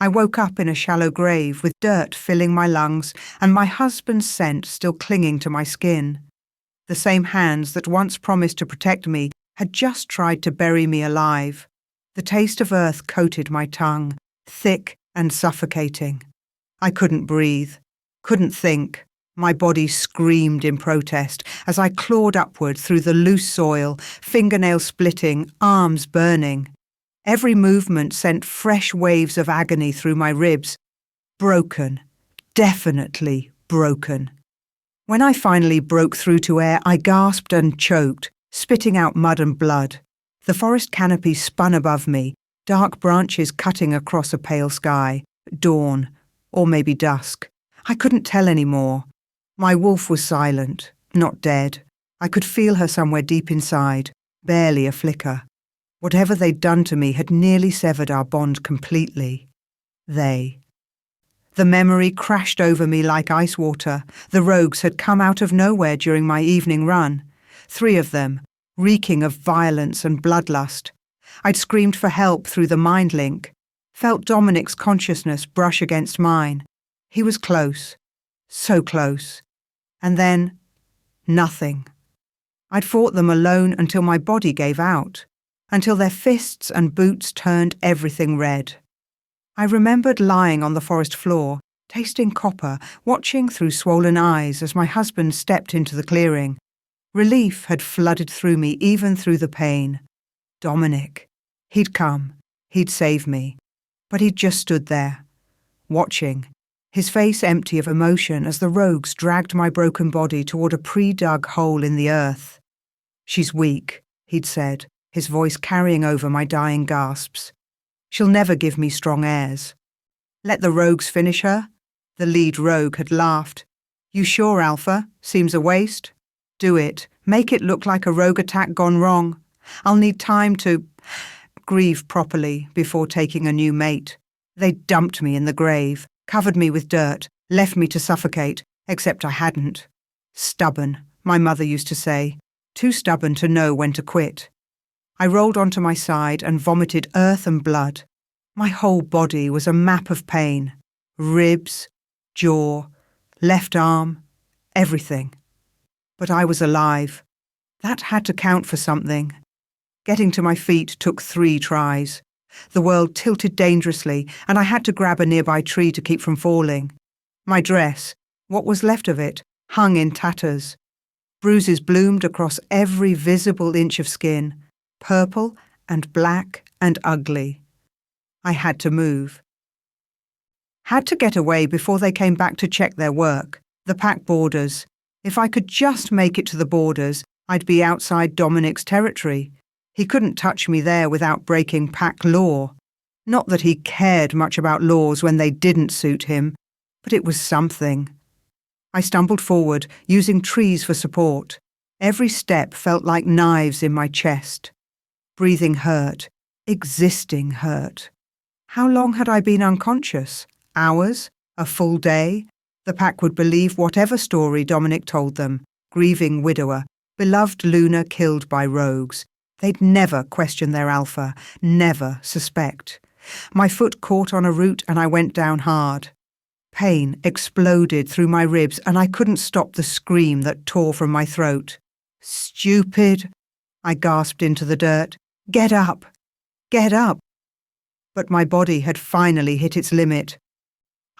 I woke up in a shallow grave with dirt filling my lungs and my husband's scent still clinging to my skin. The same hands that once promised to protect me had just tried to bury me alive. The taste of earth coated my tongue, thick and suffocating. I couldn't breathe, couldn't think. My body screamed in protest as I clawed upward through the loose soil, fingernails splitting, arms burning. Every movement sent fresh waves of agony through my ribs. Broken, definitely broken. When I finally broke through to air, I gasped and choked, spitting out mud and blood. The forest canopy spun above me, dark branches cutting across a pale sky. Dawn, or maybe dusk. I couldn't tell anymore. My wolf was silent, not dead. I could feel her somewhere deep inside, barely a flicker. Whatever they'd done to me had nearly severed our bond completely. They. The memory crashed over me like ice water. The rogues had come out of nowhere during my evening run. 3 of them, reeking of violence and bloodlust. I'd screamed for help through the mind link, felt Dominic's consciousness brush against mine. He was close, so close. And then, nothing. I'd fought them alone until my body gave out, until their fists and boots turned everything red. I remembered lying on the forest floor, tasting copper, watching through swollen eyes as my husband stepped into the clearing. Relief had flooded through me, even through the pain. Dominic. He'd come. He'd save me. But he'd just stood there, watching, his face empty of emotion as the rogues dragged my broken body toward a pre-dug hole in the earth. "She's weak," he'd said, his voice carrying over my dying gasps. "She'll never give me strong heirs." "Let the rogues finish her?" The lead rogue had laughed. "You sure, Alpha? Seems a waste." "Do it. Make it look like a rogue attack gone wrong. I'll need time to grieve properly before taking a new mate. They dumped me in the grave, covered me with dirt, left me to suffocate, except I hadn't. Stubborn, my mother used to say. Too stubborn to know when to quit. I rolled onto my side and vomited earth and blood. My whole body was a map of pain. Ribs, jaw, left arm, everything. But I was alive. That had to count for something. Getting to my feet took 3 tries. The world tilted dangerously, and I had to grab a nearby tree to keep from falling. My dress, what was left of it, hung in tatters. Bruises bloomed across every visible inch of skin, purple and black and ugly. I had to move. Had to get away before they came back to check their work, the pack borders. If I could just make it to the borders, I'd be outside Dominic's territory. He couldn't touch me there without breaking pack law. Not that he cared much about laws when they didn't suit him, but it was something. I stumbled forward, using trees for support. Every step felt like knives in my chest. Breathing hurt, existing hurt. How long had I been unconscious? Hours? A full day? The pack would believe whatever story Dominic told them. Grieving widower, beloved Luna killed by rogues. They'd never question their alpha, never suspect. My foot caught on a root and I went down hard. Pain exploded through my ribs and I couldn't stop the scream that tore from my throat. "Stupid!" I gasped into the dirt. "Get up! Get up!" But my body had finally hit its limit.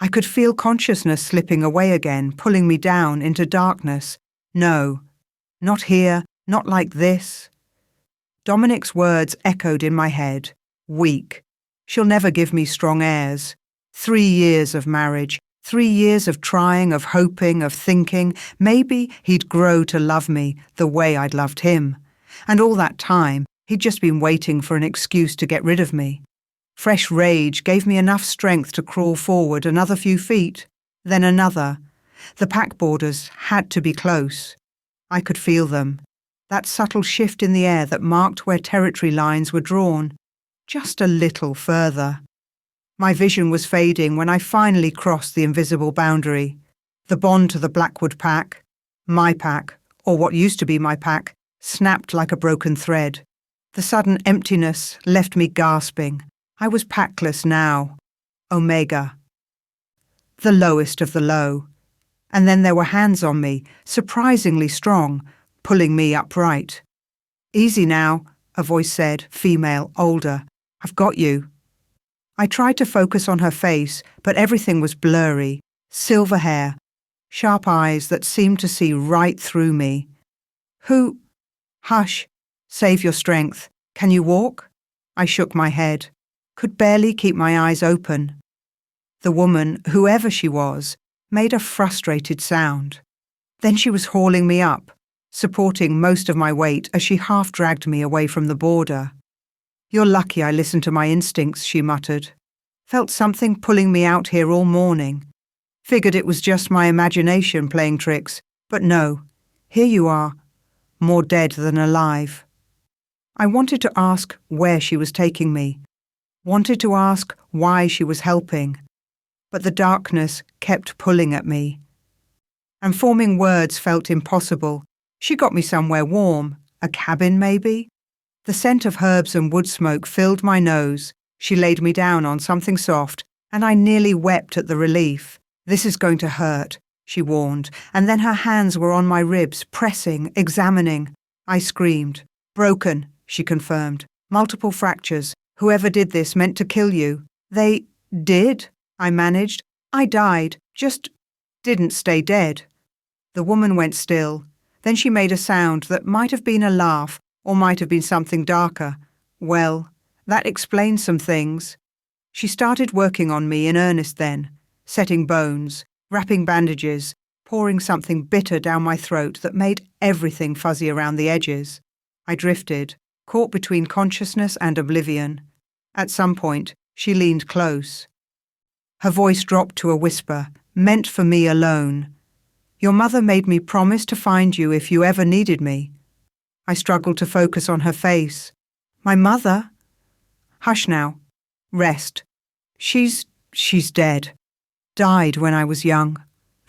I could feel consciousness slipping away again, pulling me down into darkness. No, not here, not like this. Dominic's words echoed in my head. Weak. She'll never give me strong heirs. 3 years of marriage, 3 years of trying, of hoping, of thinking. Maybe he'd grow to love me the way I'd loved him. And all that time, he'd just been waiting for an excuse to get rid of me. Fresh rage gave me enough strength to crawl forward another few feet, then another. The pack borders had to be close. I could feel them. That subtle shift in the air that marked where territory lines were drawn. Just a little further. My vision was fading when I finally crossed the invisible boundary. The bond to the Blackwood pack, my pack, or what used to be my pack, snapped like a broken thread. The sudden emptiness left me gasping. I was packless now. Omega. The lowest of the low. And then there were hands on me, surprisingly strong, pulling me upright. Easy now, a voice said, female, older. I've got you. I tried to focus on her face, but everything was blurry. Silver hair, sharp eyes that seemed to see right through me. Who? Hush. Save your strength. Can you walk? I shook my head. Could barely keep my eyes open. The woman, whoever she was, made a frustrated sound. Then she was hauling me up, supporting most of my weight as she half-dragged me away from the border. You're lucky I listened to my instincts, she muttered. Felt something pulling me out here all morning. Figured it was just my imagination playing tricks, but no, here you are, more dead than alive. I wanted to ask where she was taking me, wanted to ask why she was helping, but the darkness kept pulling at me. And forming words felt impossible. She got me somewhere warm, a cabin maybe? The scent of herbs and wood smoke filled my nose. She laid me down on something soft, and I nearly wept at the relief. This is going to hurt, she warned, and then her hands were on my ribs, pressing, examining. I screamed. Broken, she confirmed. Multiple fractures. Whoever did this meant to kill you. They did, I managed. I died, just didn't stay dead. The woman went still. Then she made a sound that might have been a laugh or might have been something darker. Well, that explains some things. She started working on me in earnest then, setting bones, wrapping bandages, pouring something bitter down my throat that made everything fuzzy around the edges. I drifted, caught between consciousness and oblivion. At some point, she leaned close. Her voice dropped to a whisper, meant for me alone. Your mother made me promise to find you if you ever needed me. I struggled to focus on her face. My mother? Hush now. Rest. She's dead. Died when I was young.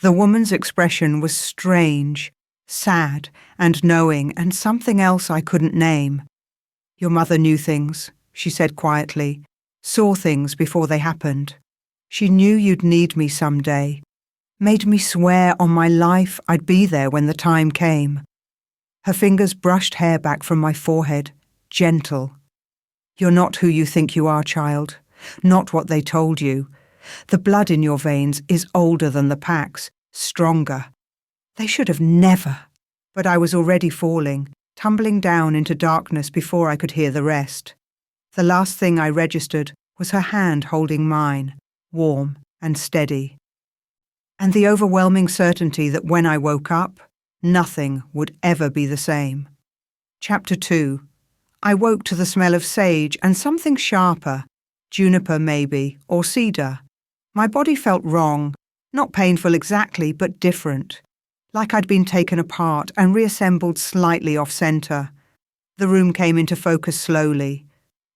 The woman's expression was strange, sad and knowing, and something else I couldn't name. Your mother knew things, she said quietly, saw things before they happened. She knew you'd need me someday. Made me swear on my life I'd be there when the time came. Her fingers brushed hair back from my forehead, gentle. You're not who you think you are, child. Not what they told you. The blood in your veins is older than the Pack's, stronger. They should have never. But I was already falling, tumbling down into darkness before I could hear the rest. The last thing I registered was her hand holding mine, warm and steady. And the overwhelming certainty that when I woke up, nothing would ever be the same. Chapter 2. I woke to the smell of sage and something sharper, juniper maybe, or cedar. My body felt wrong, not painful exactly, but different, like I'd been taken apart and reassembled slightly off-center. The room came into focus slowly.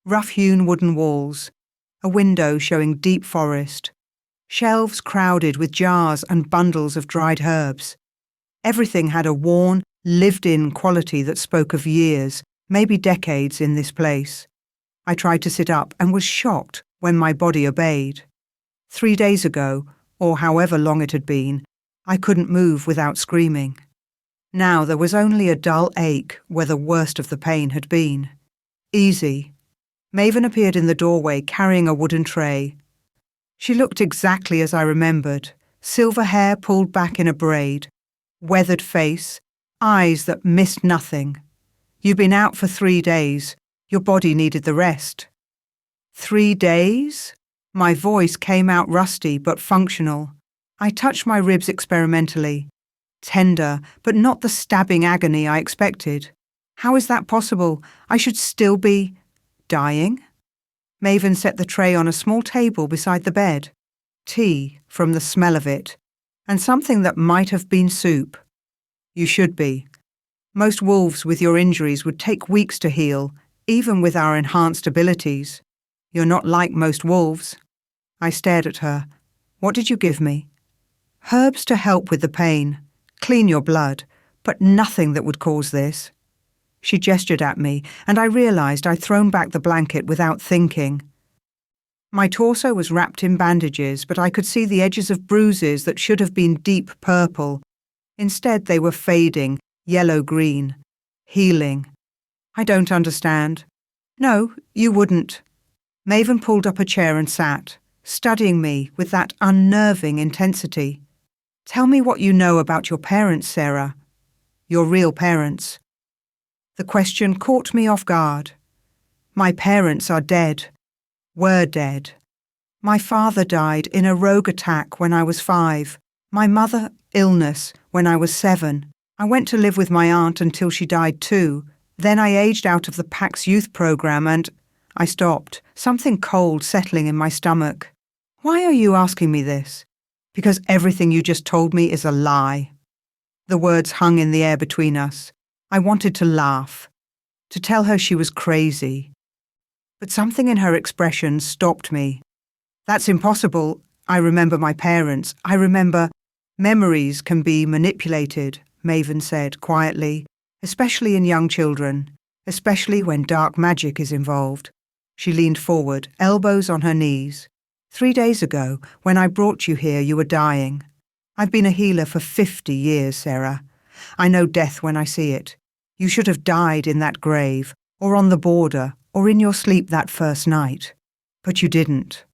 Rough-hewn wooden walls, a window showing deep forest, shelves crowded with jars and bundles of dried herbs. Everything had a worn, lived-in quality that spoke of years, maybe decades in this place. I tried to sit up and was shocked when my body obeyed. 3 days ago, or however long it had been, I couldn't move without screaming. Now there was only a dull ache where the worst of the pain had been. Easy. Maven appeared in the doorway carrying a wooden tray. She looked exactly as I remembered, silver hair pulled back in a braid, weathered face, eyes that missed nothing. You've been out for 3 days. Your body needed the rest. 3 days? My voice came out rusty but functional. I touched my ribs experimentally. Tender, but not the stabbing agony I expected. How is that possible? I should still be dying? Maven set the tray on a small table beside the bed. Tea, from the smell of it, and something that might have been soup. You should be. Most wolves with your injuries would take weeks to heal, even with our enhanced abilities. You're not like most wolves. I stared at her. What did you give me? Herbs to help with the pain, clean your blood, but nothing that would cause this. She gestured at me, and I realized I'd thrown back the blanket without thinking. My torso was wrapped in bandages, but I could see the edges of bruises that should have been deep purple. Instead, they were fading, yellow-green. Healing. I don't understand. No, you wouldn't. Maven pulled up a chair and sat, studying me with that unnerving intensity. Tell me what you know about your parents, Sarah. Your real parents. The question caught me off guard. My parents are dead. Were dead. My father died in a rogue attack when I was 5. My mother, illness, when I was 7. I went to live with my aunt until she died too. Then I aged out of the PAX youth program and I stopped, something cold settling in my stomach. Why are you asking me this? Because everything you just told me is a lie. The words hung in the air between us. I wanted to laugh, to tell her she was crazy. But something in her expression stopped me. That's impossible. I remember my parents. I remember memories can be manipulated, Maven said quietly, especially in young children, especially when dark magic is involved. She leaned forward, elbows on her knees. 3 days ago, when I brought you here, you were dying. I've been a healer for 50 years, Sarah. I know death when I see it. You should have died in that grave, or on the border, or in your sleep that first night. But you didn't.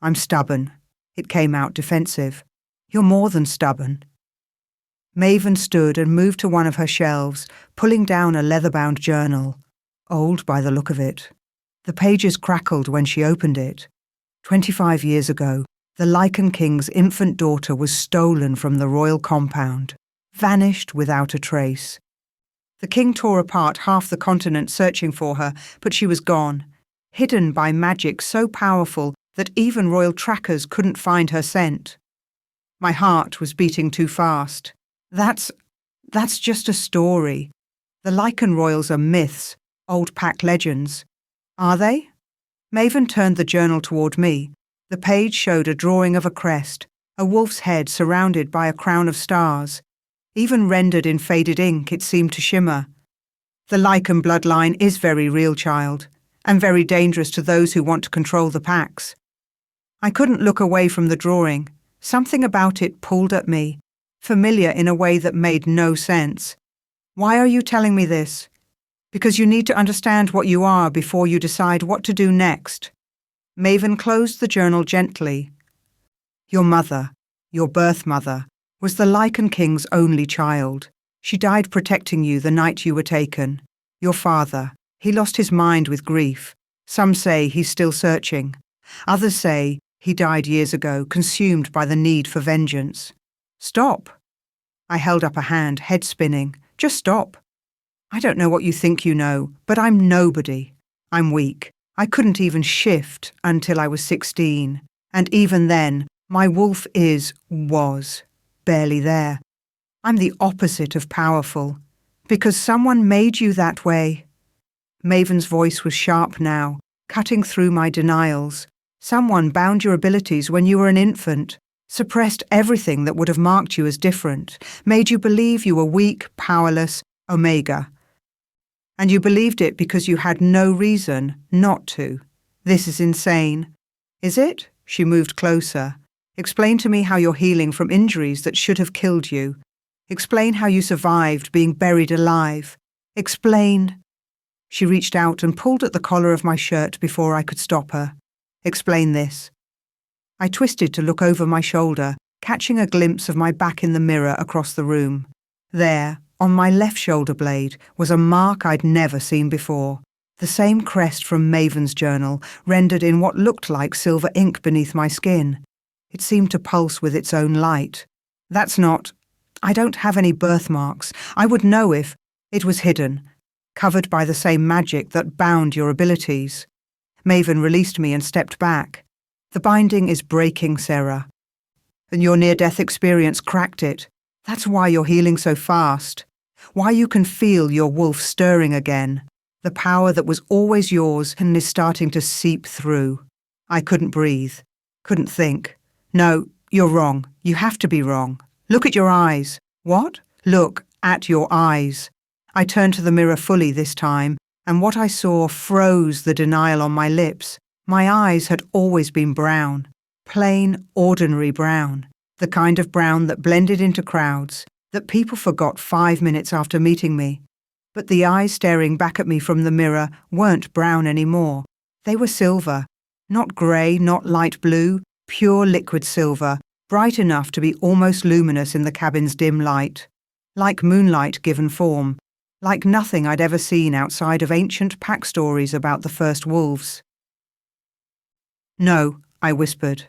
I'm stubborn. It came out defensive. You're more than stubborn. Maven stood and moved to one of her shelves, pulling down a leather-bound journal. Old by the look of it. The pages crackled when she opened it. 25 years ago, the Lycan King's infant daughter was stolen from the royal compound, vanished without a trace. The king tore apart half the continent searching for her, but she was gone, hidden by magic so powerful that even royal trackers couldn't find her scent. My heart was beating too fast. That's just a story. The Lycan royals are myths, old pack legends. Are they? Maven turned the journal toward me. The page showed a drawing of a crest, a wolf's head surrounded by a crown of stars. Even rendered in faded ink, it seemed to shimmer. The Lycan bloodline is very real, child, and very dangerous to those who want to control the packs. I couldn't look away from the drawing. Something about it pulled at me, familiar in a way that made no sense. Why are you telling me this? Because you need to understand what you are before you decide what to do next. Maven closed the journal gently. Your mother, your birth mother, was the Lycan King's only child. She died protecting you the night you were taken. Your father, he lost his mind with grief. Some say he's still searching. Others say he died years ago, consumed by the need for vengeance. Stop. I held up a hand, head spinning. Just stop. I don't know what you think you know, but I'm nobody. I'm weak. I couldn't even shift until I was 16. And even then, my wolf was barely there. I'm the opposite of powerful. Because someone made you that way. Maven's voice was sharp now, cutting through my denials. Someone bound your abilities when you were an infant, suppressed everything that would have marked you as different, made you believe you were weak, powerless, Omega. And you believed it because you had no reason not to. This is insane. Is it? She moved closer. Explain to me how you're healing from injuries that should have killed you. Explain how you survived being buried alive. Explain. She reached out and pulled at the collar of my shirt before I could stop her. Explain this. I twisted to look over my shoulder, catching a glimpse of my back in the mirror across the room. There, on my left shoulder blade, was a mark I'd never seen before. The same crest from Maven's journal, rendered in what looked like silver ink beneath my skin. It seemed to pulse with its own light. That's not... I don't have any birthmarks. I would know if... It was hidden, covered by the same magic that bound your abilities. Maven released me and stepped back. The binding is breaking, Sarah. And your near-death experience cracked it. That's why you're healing so fast. Why you can feel your wolf stirring again. The power that was always yours and is starting to seep through. I couldn't breathe. Couldn't think. No, you're wrong. You have to be wrong. Look at your eyes. What? Look at your eyes. I turned to the mirror fully this time, and what I saw froze the denial on my lips. My eyes had always been brown, plain, ordinary brown, the kind of brown that blended into crowds, that people forgot 5 minutes after meeting me. But the eyes staring back at me from the mirror weren't brown anymore. They were silver, not grey, not light blue, pure liquid silver, bright enough to be almost luminous in the cabin's dim light. Like moonlight given form, like nothing I'd ever seen outside of ancient pack stories about the first wolves. "No," I whispered.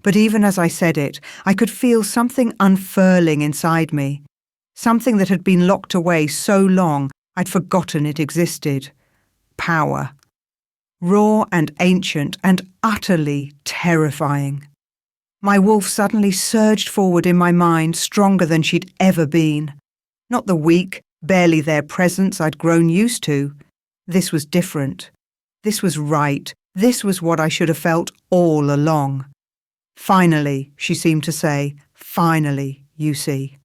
But even as I said it, I could feel something unfurling inside me, something that had been locked away so long I'd forgotten it existed. Power. Raw and ancient and utterly terrifying. My wolf suddenly surged forward in my mind, stronger than she'd ever been. Not the weak, barely there presence I'd grown used to. This was different. This was right. This was what I should have felt all along. "Finally," she seemed to say, "finally, you see."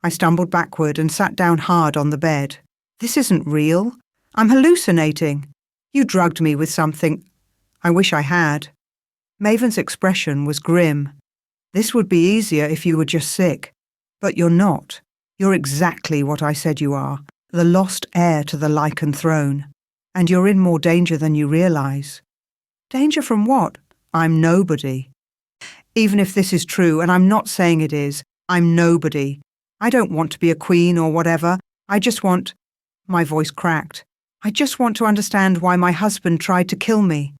I stumbled backward and sat down hard on the bed. "This isn't real. I'm hallucinating. You drugged me with something. I wish I had." Maven's expression was grim. "This would be easier if you were just sick. But you're not. You're exactly what I said you are, the lost heir to the Lycan throne. And you're in more danger than you realize." "Danger from what?" "I'm nobody. Even if this is true, and I'm not saying it is, I'm nobody. I don't want to be a queen or whatever. I just want—" My voice cracked. "I just want to understand why my husband tried to kill me."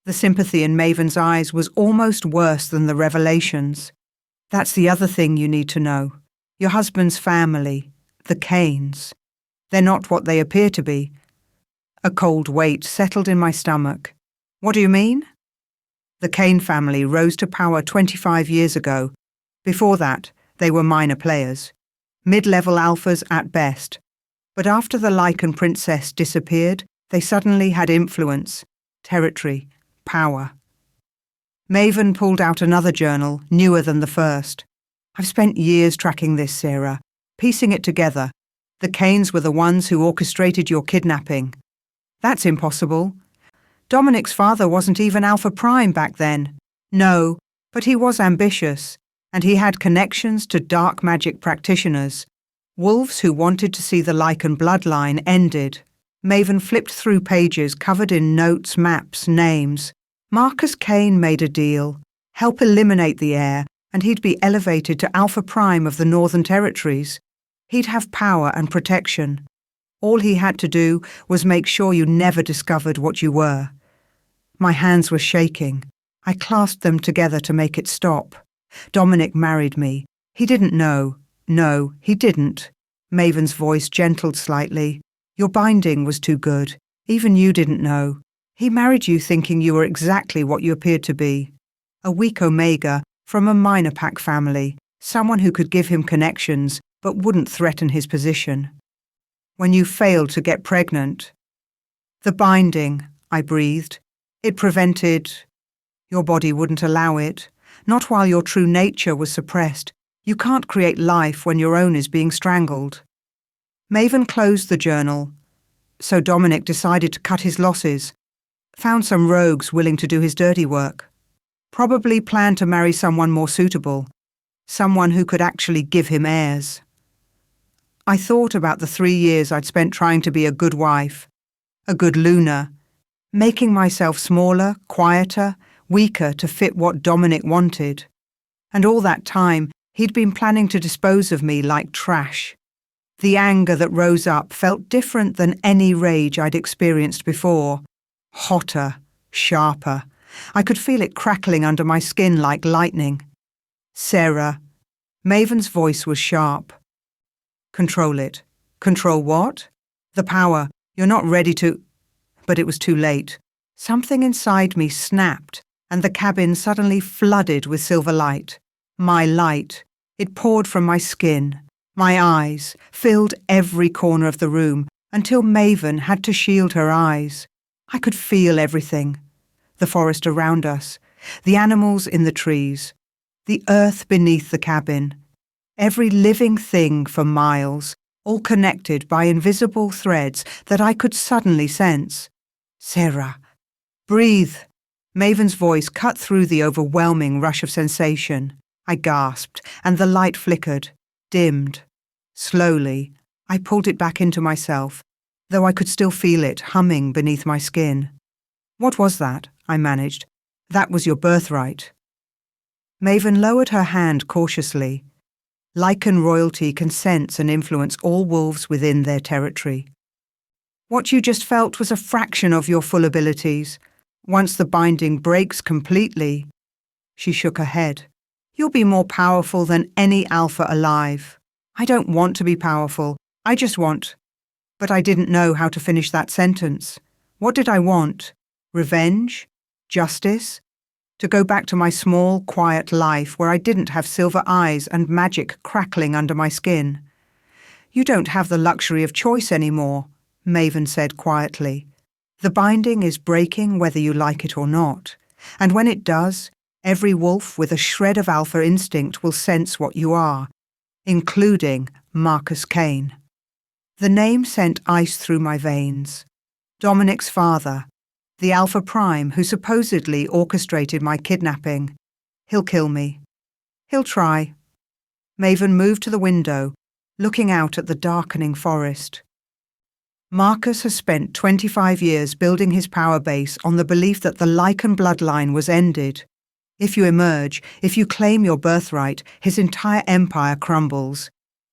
The sympathy in Maven's eyes was almost worse than the revelations. "That's the other thing you need to know. Your husband's family, the Cains. They're not what they appear to be." A cold weight settled in my stomach. "What do you mean?" "The Cain family rose to power 25 years ago. Before that, they were minor players. Mid-level alphas at best. But after the Lycan princess disappeared, they suddenly had influence, territory, power." Maven pulled out another journal, newer than the first. "I've spent years tracking this, Sarah, piecing it together. The Cains were the ones who orchestrated your kidnapping." "That's impossible. Dominic's father wasn't even Alpha Prime back then." "No, but he was ambitious, and he had connections to dark magic practitioners. Wolves who wanted to see the Lycan bloodline ended." Maven flipped through pages covered in notes, maps, names. "Marcus Cain made a deal. Help eliminate the heir, and he'd be elevated to Alpha Prime of the Northern Territories. He'd have power and protection. All he had to do was make sure you never discovered what you were." My hands were shaking. I clasped them together to make it stop. "Dominic married me. He didn't know. No, he didn't." Maven's voice gentled slightly. "Your binding was too good. Even you didn't know. He married you thinking you were exactly what you appeared to be. A weak Omega from a minor pack family, someone who could give him connections but wouldn't threaten his position. When you failed to get pregnant—" "The binding," I breathed. "It prevented—" "Your body wouldn't allow it. Not while your true nature was suppressed. You can't create life when your own is being strangled." Maven closed the journal. "So Dominic decided to cut his losses. Found some rogues willing to do his dirty work. Probably planned to marry someone more suitable. Someone who could actually give him heirs." I thought about the 3 years I'd spent trying to be a good wife, a good Luna, making myself smaller, quieter, weaker to fit what Dominic wanted. And all that time, he'd been planning to dispose of me like trash. The anger that rose up felt different than any rage I'd experienced before. Hotter, sharper. I could feel it crackling under my skin like lightning. "Sarah." Maven's voice was sharp. "Control it." "Control what?" "The power. You're not ready to—" But it was too late. Something inside me snapped, and the cabin suddenly flooded with silver light. My light. It poured from my skin. My eyes filled every corner of the room until Maven had to shield her eyes. I could feel everything. The forest around us, the animals in the trees, the earth beneath the cabin, every living thing for miles, all connected by invisible threads that I could suddenly sense. "Sarah, Breathe. Maven's voice cut through the overwhelming rush of sensation. I gasped, and the light flickered, dimmed. Slowly, I pulled it back into myself, though I could still feel it humming beneath my skin. What was that? I managed. That was your birthright. Maven lowered her hand cautiously. Lycan royalty can sense and influence all wolves within their territory. What you just felt was a fraction of your full abilities. Once the binding breaks completely, she shook her head. You'll be more powerful than any alpha alive. I don't want to be powerful. I just want. But I didn't know how to finish that sentence. What did I want? Revenge? Justice? To go back to my small, quiet life where I didn't have silver eyes and magic crackling under my skin. You don't have the luxury of choice anymore, Maven said quietly. The binding is breaking whether you like it or not. And when it does, every wolf with a shred of alpha instinct will sense what you are, including Marcus Kane. The name sent ice through my veins. Dominic's father, the Alpha Prime who supposedly orchestrated my kidnapping. He'll kill me. He'll try. Maven moved to the window, looking out at the darkening forest. Marcus has spent 25 years building his power base on the belief that the Lycan bloodline was ended. If you emerge, if you claim your birthright, his entire empire crumbles.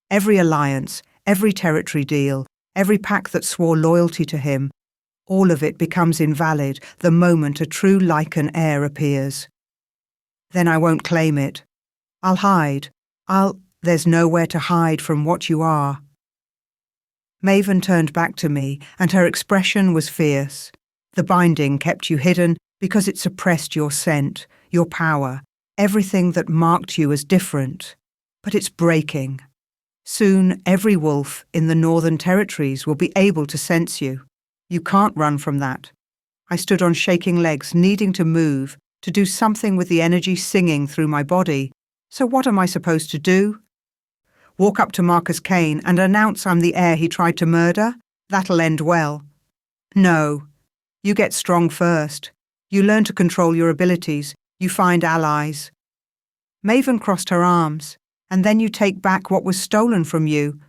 Every alliance, every territory deal, every pact that swore loyalty to him, all of it becomes invalid the moment a true Lycan heir appears. Then I won't claim it. I'll hide. There's nowhere to hide from what you are. Maven turned back to me, and her expression was fierce. The binding kept you hidden because it suppressed your scent, your power, everything that marked you as different. But it's breaking. Soon every wolf in the Northern Territories will be able to sense you. You can't run from that. I stood on shaking legs, needing to move, to do something with the energy singing through my body. So what am I supposed to do? Walk up to Marcus Kane and announce I'm the heir he tried to murder? That'll end well. No. You get strong first. You learn to control your abilities. You find allies. Maven crossed her arms. And then you take back what was stolen from you.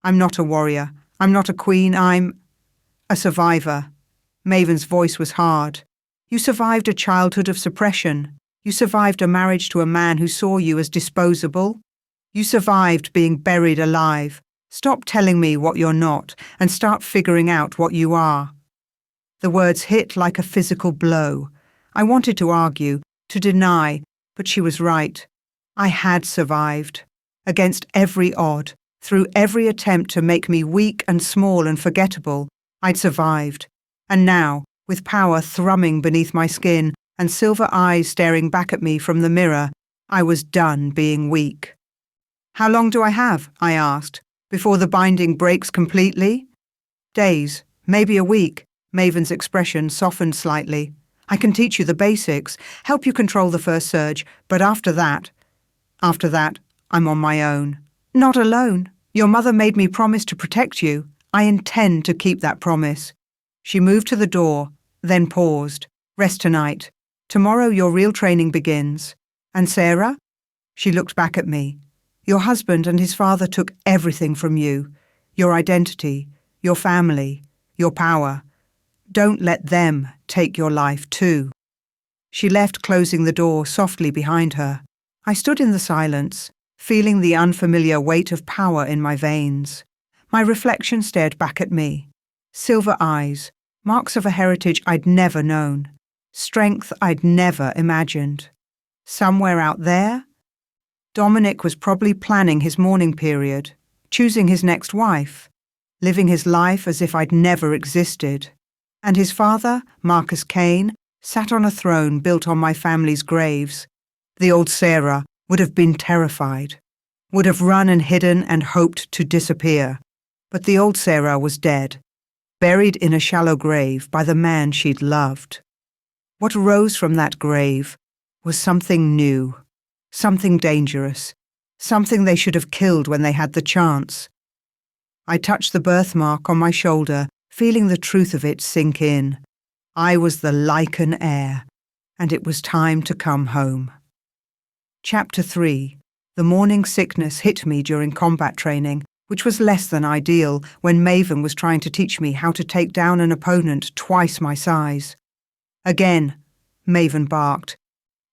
I'm not a warrior. I'm not a queen. I'm a survivor. Maven's voice was hard. You survived a childhood of suppression. You survived a marriage to a man who saw you as disposable. You survived being buried alive. Stop telling me what you're not and start figuring out what you are. The words hit like a physical blow. I wanted to argue, to deny, but she was right. I had survived. Against every odd, through every attempt to make me weak and small and forgettable, I'd survived. And now, with power thrumming beneath my skin and silver eyes staring back at me from the mirror, I was done being weak. How long do I have, I asked, before the binding breaks completely? Days, maybe a week. Maven's expression softened slightly. I can teach you the basics, help you control the first surge, but after that, I'm on my own. Not alone. Your mother made me promise to protect you. I intend to keep that promise. She moved to the door, then paused. Rest tonight. Tomorrow your real training begins. And Sarah? She looked back at me. Your husband and his father took everything from you. Your identity, your family, your power. Don't let them take your life too. She left, closing the door softly behind her. I stood in the silence, feeling the unfamiliar weight of power in my veins. My reflection stared back at me. Silver eyes, marks of a heritage I'd never known. Strength I'd never imagined. Somewhere out there, Dominic was probably planning his mourning period, choosing his next wife, living his life as if I'd never existed. And his father, Marcus Kane, sat on a throne built on my family's graves. The old Sarah would have been terrified, would have run and hidden and hoped to disappear. But the old Sarah was dead, buried in a shallow grave by the man she'd loved. What rose from that grave was something new, something dangerous, something they should have killed when they had the chance. I touched the birthmark on my shoulder, feeling the truth of it sink in. I was the Lycan Heir, and it was time to come home. Chapter 3. The morning sickness hit me during combat training, which was less than ideal when Maven was trying to teach me how to take down an opponent twice my size. Again, Maven barked,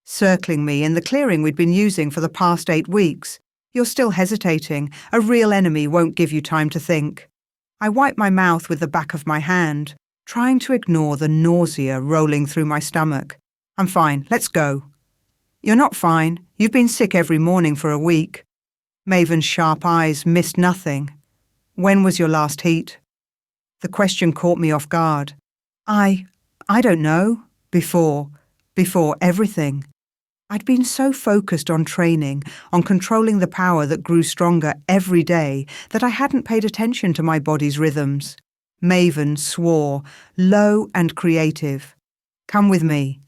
circling me in the clearing we'd been using for the past 8 weeks. You're still hesitating. A real enemy won't give you time to think. I wiped my mouth with the back of my hand, trying to ignore the nausea rolling through my stomach. I'm fine, let's go. You're not fine. You've been sick every morning for a week. Maven's sharp eyes missed nothing. When was your last heat? The question caught me off guard. I don't know. Before everything. I'd been so focused on training, on controlling the power that grew stronger every day, that I hadn't paid attention to my body's rhythms. Maven swore, low and creative. Come with me.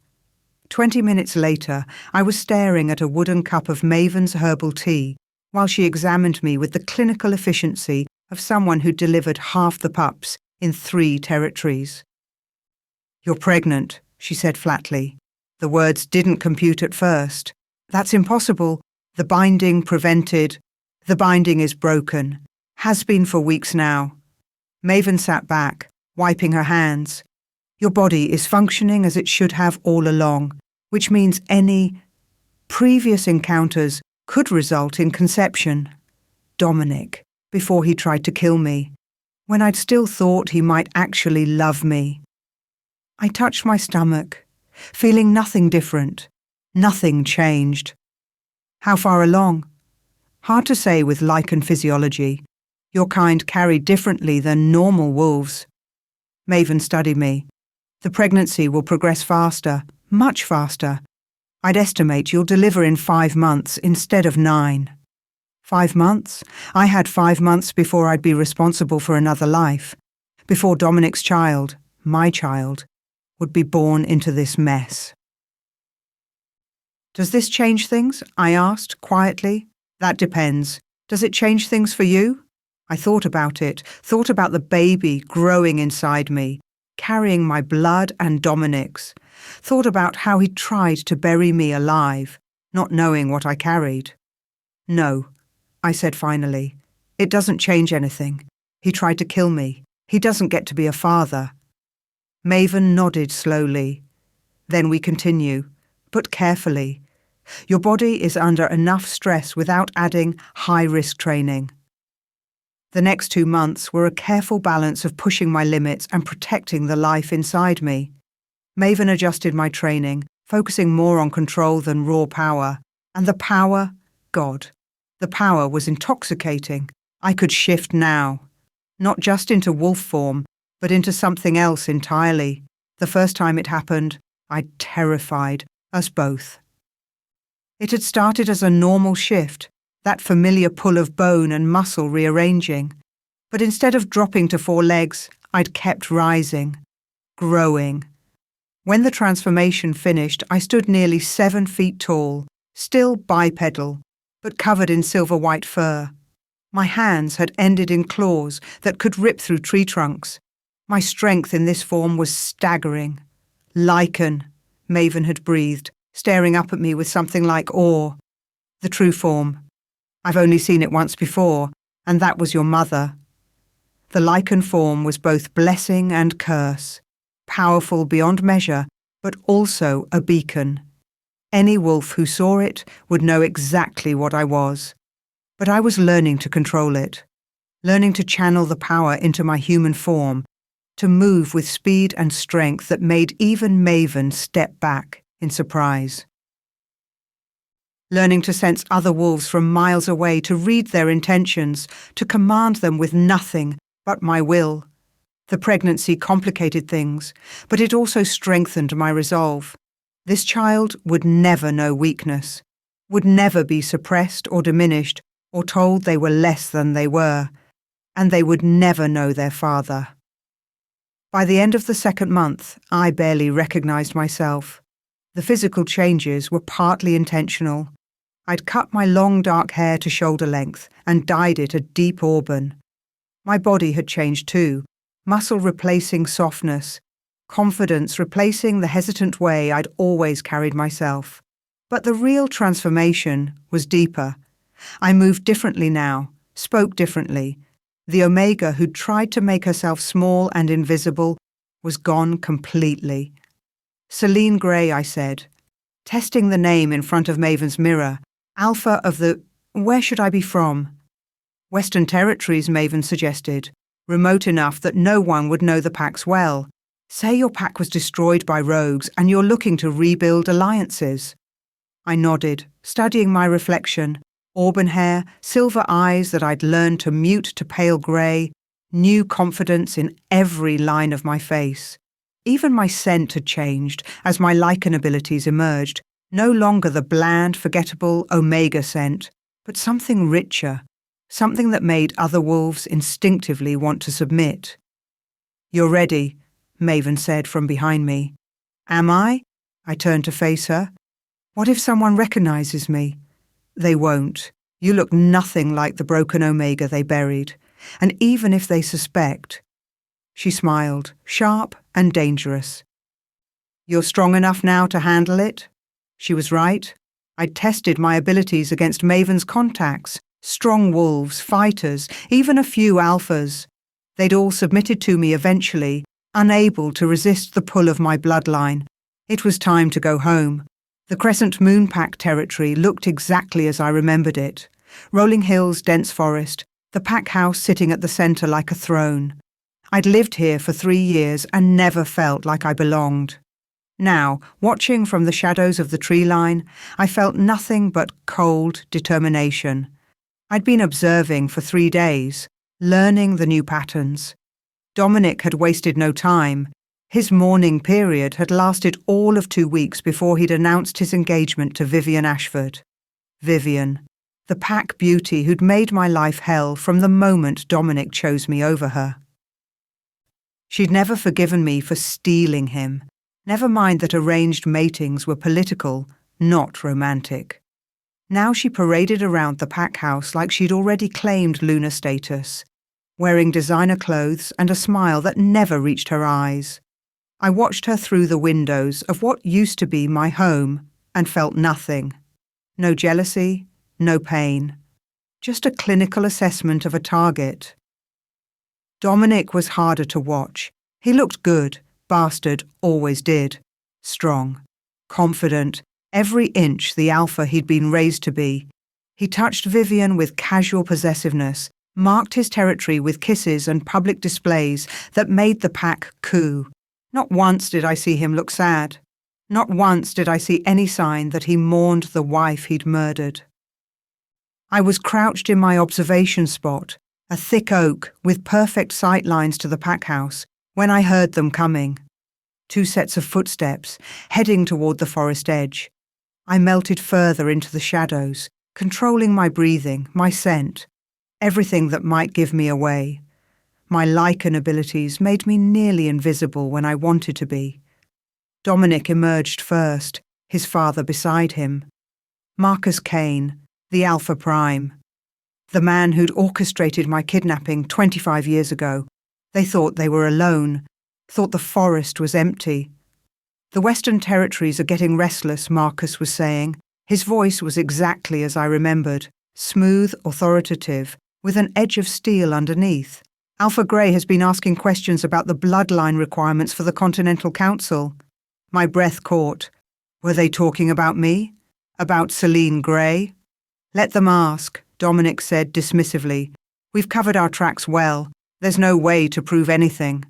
20 minutes later, I was staring at a wooden cup of Maven's herbal tea, while she examined me with the clinical efficiency of someone who delivered half the pups in 3 territories. You're pregnant, she said flatly. The words didn't compute at first. That's impossible. The binding prevented. The binding is broken. Has been for weeks now. Maven sat back, wiping her hands. Your body is functioning as it should have all along, which means any previous encounters could result in conception. Dominic, before he tried to kill me, when I'd still thought he might actually love me. I touched my stomach, feeling nothing different. Nothing changed. How far along? Hard to say with Lycan physiology. Your kind carry differently than normal wolves. Maven studied me. The pregnancy will progress faster, much faster. I'd estimate you'll deliver in 5 months instead of 9. 5 months? I had 5 months before I'd be responsible for another life. Before Dominic's child, my child, would be born into this mess. Does this change things? I asked, quietly. That depends. Does it change things for you? I thought about it, thought about the baby growing inside me, carrying my blood and Dominic's, thought about how he tried to bury me alive, not knowing what I carried. No, I said finally. It doesn't change anything. He tried to kill me. He doesn't get to be a father. Maven nodded slowly. Then we continue, but carefully. Your body is under enough stress without adding high-risk training. The next 2 months were a careful balance of pushing my limits and protecting the life inside me. Maven adjusted my training, focusing more on control than raw power. And the power, God. The power was intoxicating. I could shift now. Not just into wolf form, but into something else entirely. The first time it happened, I terrified us both. It had started as a normal shift, that familiar pull of bone and muscle rearranging. But instead of dropping to 4 legs, I'd kept rising, growing. When the transformation finished, I stood nearly 7 feet tall, still bipedal, but covered in silver-white fur. My hands had ended in claws that could rip through tree trunks. My strength in this form was staggering. Lycan, Maven had breathed, staring up at me with something like awe. The true form. I've only seen it once before, and that was your mother. The Lycan form was both blessing and curse, powerful beyond measure, but also a beacon. Any wolf who saw it would know exactly what I was. But I was learning to control it, learning to channel the power into my human form, to move with speed and strength that made even Maven step back in surprise. Learning to sense other wolves from miles away, to read their intentions, to command them with nothing but my will. The pregnancy complicated things, but it also strengthened my resolve. This child would never know weakness, would never be suppressed or diminished or told they were less than they were, and they would never know their father. By the end of the 2nd month, I barely recognized myself. The physical changes were partly intentional. I'd cut my long dark hair to shoulder length and dyed it a deep auburn. My body had changed too, muscle replacing softness, confidence replacing the hesitant way I'd always carried myself. But the real transformation was deeper. I moved differently now, spoke differently. The Omega who'd tried to make herself small and invisible was gone completely. "Celine Gray," I said, testing the name in front of Maven's mirror. "Alpha of the... Where should I be from?" "Western Territories," Maven suggested, "remote enough that no one would know the packs well. Say your pack was destroyed by rogues and you're looking to rebuild alliances." I nodded, studying my reflection. Auburn hair, silver eyes that I'd learned to mute to pale grey, new confidence in every line of my face. Even my scent had changed as my Lycan abilities emerged, no longer the bland, forgettable Omega scent, but something richer, something that made other wolves instinctively want to submit. "You're ready," Maven said from behind me. "Am I?" I turned to face her. "What if someone recognizes me?" "They won't. You look nothing like the broken Omega they buried. And even if they suspect..." She smiled, sharp and dangerous. "You're strong enough now to handle it?" She was right. I'd tested my abilities against Maven's contacts, strong wolves, fighters, even a few alphas. They'd all submitted to me eventually, unable to resist the pull of my bloodline. It was time to go home. The Crescent Moon Pack territory looked exactly as I remembered it. Rolling hills, dense forest, the pack house sitting at the centre like a throne. I'd lived here for 3 years and never felt like I belonged. Now, watching from the shadows of the tree line, I felt nothing but cold determination. I'd been observing for 3 days, learning the new patterns. Dominic had wasted no time. His mourning period had lasted all of 2 weeks before he'd announced his engagement to Vivian Ashford. Vivian, the pack beauty who'd made my life hell from the moment Dominic chose me over her. She'd never forgiven me for stealing him. Never mind that arranged matings were political, not romantic. Now she paraded around the pack house like she'd already claimed lunar status, wearing designer clothes and a smile that never reached her eyes. I watched her through the windows of what used to be my home and felt nothing. No jealousy, no pain. Just a clinical assessment of a target. Dominic was harder to watch. He looked good, bastard always did. Strong, confident, every inch the alpha he'd been raised to be. He touched Vivian with casual possessiveness, marked his territory with kisses and public displays that made the pack coo. Not once did I see him look sad. Not once did I see any sign that he mourned the wife he'd murdered. I was crouched in my observation spot, a thick oak with perfect sight lines to the pack house, when I heard them coming. 2 sets of footsteps, heading toward the forest edge. I melted further into the shadows, controlling my breathing, my scent, everything that might give me away. My Lycan abilities made me nearly invisible when I wanted to be. Dominic emerged first, his father beside him. Marcus Kane, the Alpha Prime. The man who'd orchestrated my kidnapping 25 years ago. They thought they were alone, thought the forest was empty. "The Western Territories are getting restless," Marcus was saying. His voice was exactly as I remembered, smooth, authoritative, with an edge of steel underneath. "Alpha Grey has been asking questions about the bloodline requirements for the Continental Council." My breath caught. Were they talking about me? About Celine Gray? "Let them ask," Dominic said dismissively. "We've covered our tracks well. There's no way to prove anything.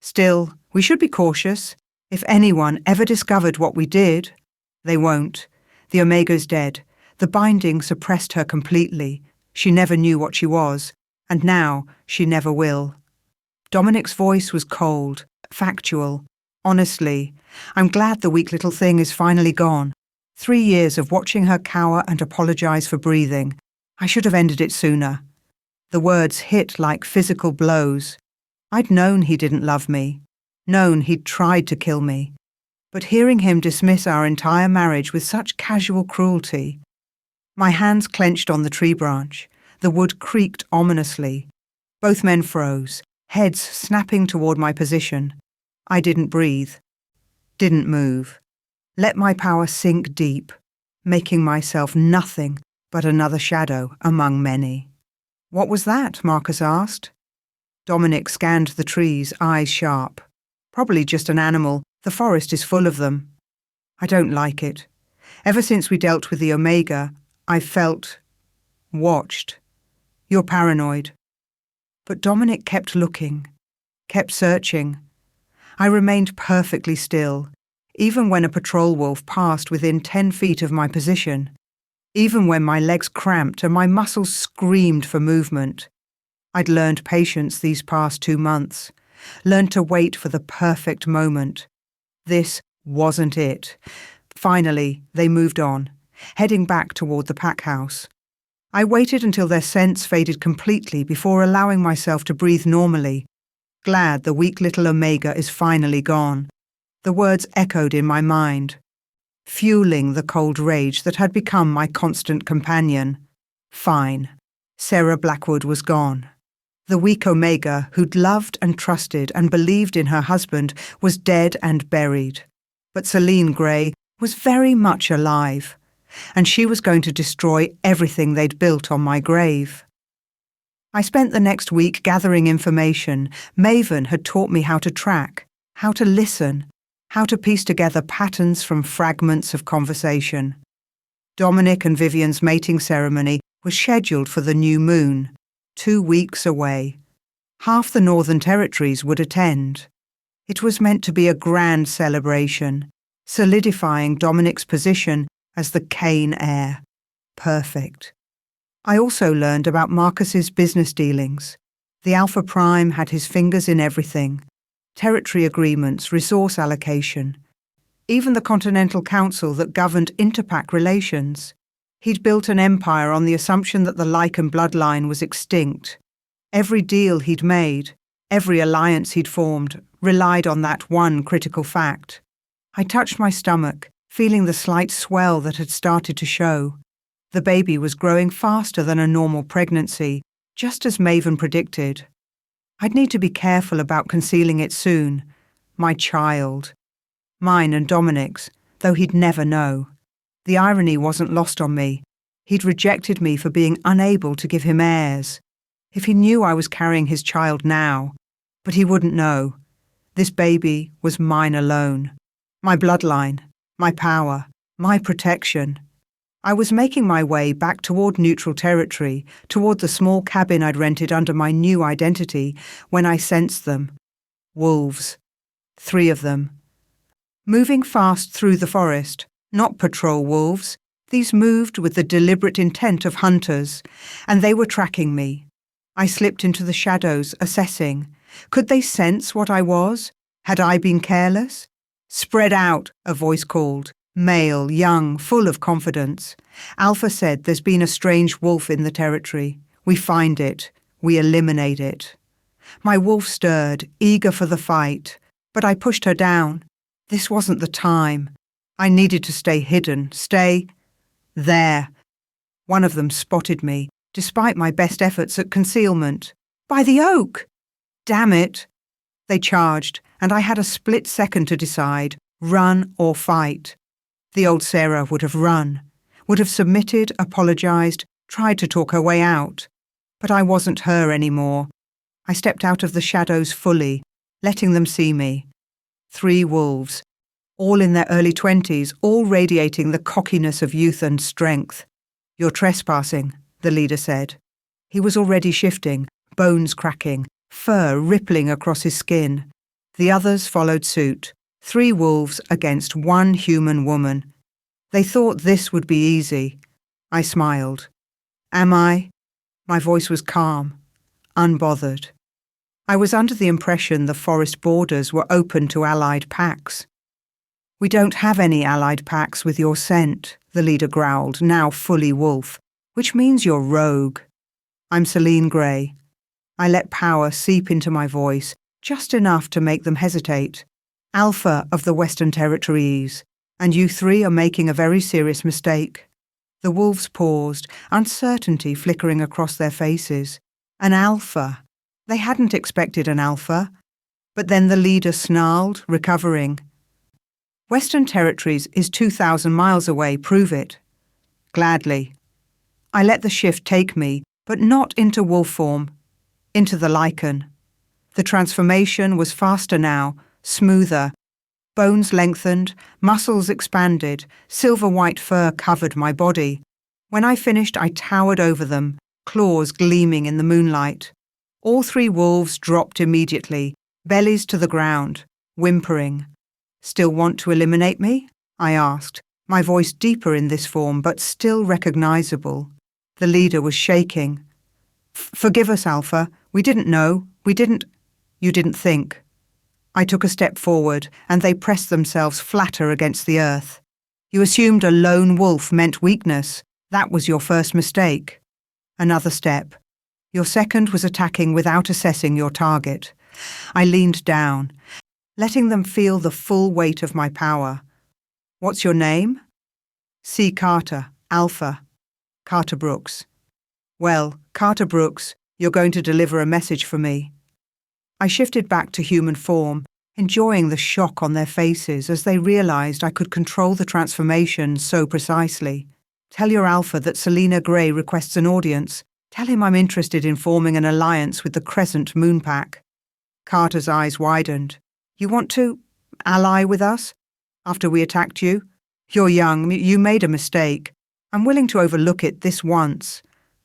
Still, we should be cautious. If anyone ever discovered what we did..." "They won't. The Omega's dead. The binding suppressed her completely. She never knew what she was, and now she never will." Dominic's voice was cold, factual. "Honestly, I'm glad the weak little thing is finally gone. 3 years of watching her cower and apologize for breathing. I should have ended it sooner." The words hit like physical blows. I'd known he didn't love me, known he'd tried to kill me. But hearing him dismiss our entire marriage with such casual cruelty... My hands clenched on the tree branch. The wood creaked ominously. Both men froze, heads snapping toward my position. I didn't breathe, didn't move. Let my power sink deep, making myself nothing but another shadow among many. What was that? Marcus asked. Dominic scanned the trees, eyes sharp. Probably just an animal. The forest is full of them. I don't like it. Ever since we dealt with the Omega, I felt watched. You're paranoid. But Dominic kept looking, kept searching. I remained perfectly still, even when a patrol wolf passed within 10 feet of my position, even when my legs cramped and my muscles screamed for movement. I'd learned patience these past 2 months, learned to wait for the perfect moment. This wasn't it. Finally, they moved on, heading back toward the pack house. I waited until their scents faded completely before allowing myself to breathe normally, glad the weak little Omega is finally gone. The words echoed in my mind, fueling the cold rage that had become my constant companion. Fine. Sarah Blackwood was gone. The weak Omega, who'd loved and trusted and believed in her husband, was dead and buried. But Celine Gray was very much alive, and she was going to destroy everything they'd built on my grave. I spent the next week gathering information. Maven had taught me how to track, how to listen, how to piece together patterns from fragments of conversation. Dominic and Vivian's mating ceremony was scheduled for the new moon, 2 weeks away. Half the Northern Territories would attend. It was meant to be a grand celebration, solidifying Dominic's position as the Lycan Heir. Perfect. I also learned about Marcus's business dealings. The Alpha Prime had his fingers in everything. Territory agreements, resource allocation. Even the Continental Council that governed interpack relations. He'd built an empire on the assumption that the Lycan bloodline was extinct. Every deal he'd made, every alliance he'd formed, relied on that one critical fact. I touched my stomach, feeling the slight swell that had started to show. The baby was growing faster than a normal pregnancy, just as Maven predicted. I'd need to be careful about concealing it soon. My child. Mine and Dominic's, though he'd never know. The irony wasn't lost on me. He'd rejected me for being unable to give him heirs. If he knew I was carrying his child now, but he wouldn't know. This baby was mine alone. My bloodline, my power, my protection. I was making my way back toward neutral territory, toward the small cabin I'd rented under my new identity, when I sensed them. Wolves. 3 of them. Moving fast through the forest, not patrol wolves. These moved with the deliberate intent of hunters, and they were tracking me. I slipped into the shadows, assessing. Could they sense what I was? Had I been careless? Spread out, a voice called. Male, young, full of confidence. Alpha said there's been a strange wolf in the territory. We find it. We eliminate it. My wolf stirred, eager for the fight, but I pushed her down. This wasn't the time. I needed to stay hidden, stay there. One of them spotted me, despite my best efforts at concealment. By the oak! Damn it! They charged, and I had a split second to decide, run or fight. The old Sarah would have run, would have submitted, apologized, tried to talk her way out. But I wasn't her anymore. I stepped out of the shadows fully, letting them see me. 3 wolves, all in their early 20s, all radiating the cockiness of youth and strength. You're trespassing, the leader said. He was already shifting, bones cracking, fur rippling across his skin. The others followed suit. 3 wolves against 1 human woman. They thought this would be easy. I smiled. Am I? My voice was calm, unbothered. I was under the impression the forest borders were open to allied packs. We don't have any allied packs with your scent, the leader growled, now fully wolf, which means you're rogue. I'm Celine Gray. I let power seep into my voice, just enough to make them hesitate. Alpha of the Western Territories, and you 3 are making a very serious mistake. The wolves paused, uncertainty flickering across their faces. An alpha. They hadn't expected an alpha. But then the leader snarled, recovering. Western Territories is 2,000 miles away, prove it. Gladly. I let the shift take me, but not into wolf form, into the Lycan. The transformation was faster now, smoother. Bones lengthened, muscles expanded, silver-white fur covered my body. When I finished, I towered over them, claws gleaming in the moonlight. All 3 wolves dropped immediately, bellies to the ground, whimpering. Still want to eliminate me? I asked, my voice deeper in this form, but still recognizable. The leader was shaking. Forgive us, Alpha. We didn't know. You didn't think. I took a step forward, and they pressed themselves flatter against the earth. You assumed a lone wolf meant weakness. That was your first mistake. Another step. Your second was attacking without assessing your target. I leaned down, letting them feel the full weight of my power. What's your name? C. Carter, Alpha. Carter Brooks. Well, Carter Brooks, you're going to deliver a message for me. I shifted back to human form, enjoying the shock on their faces as they realized I could control the transformation so precisely. Tell your Alpha that Selena Gray requests an audience. Tell him I'm interested in forming an alliance with the Crescent Moon Pack. Carter's eyes widened. You want to ally with us? After we attacked you? You're young, you made a mistake. I'm willing to overlook it this once.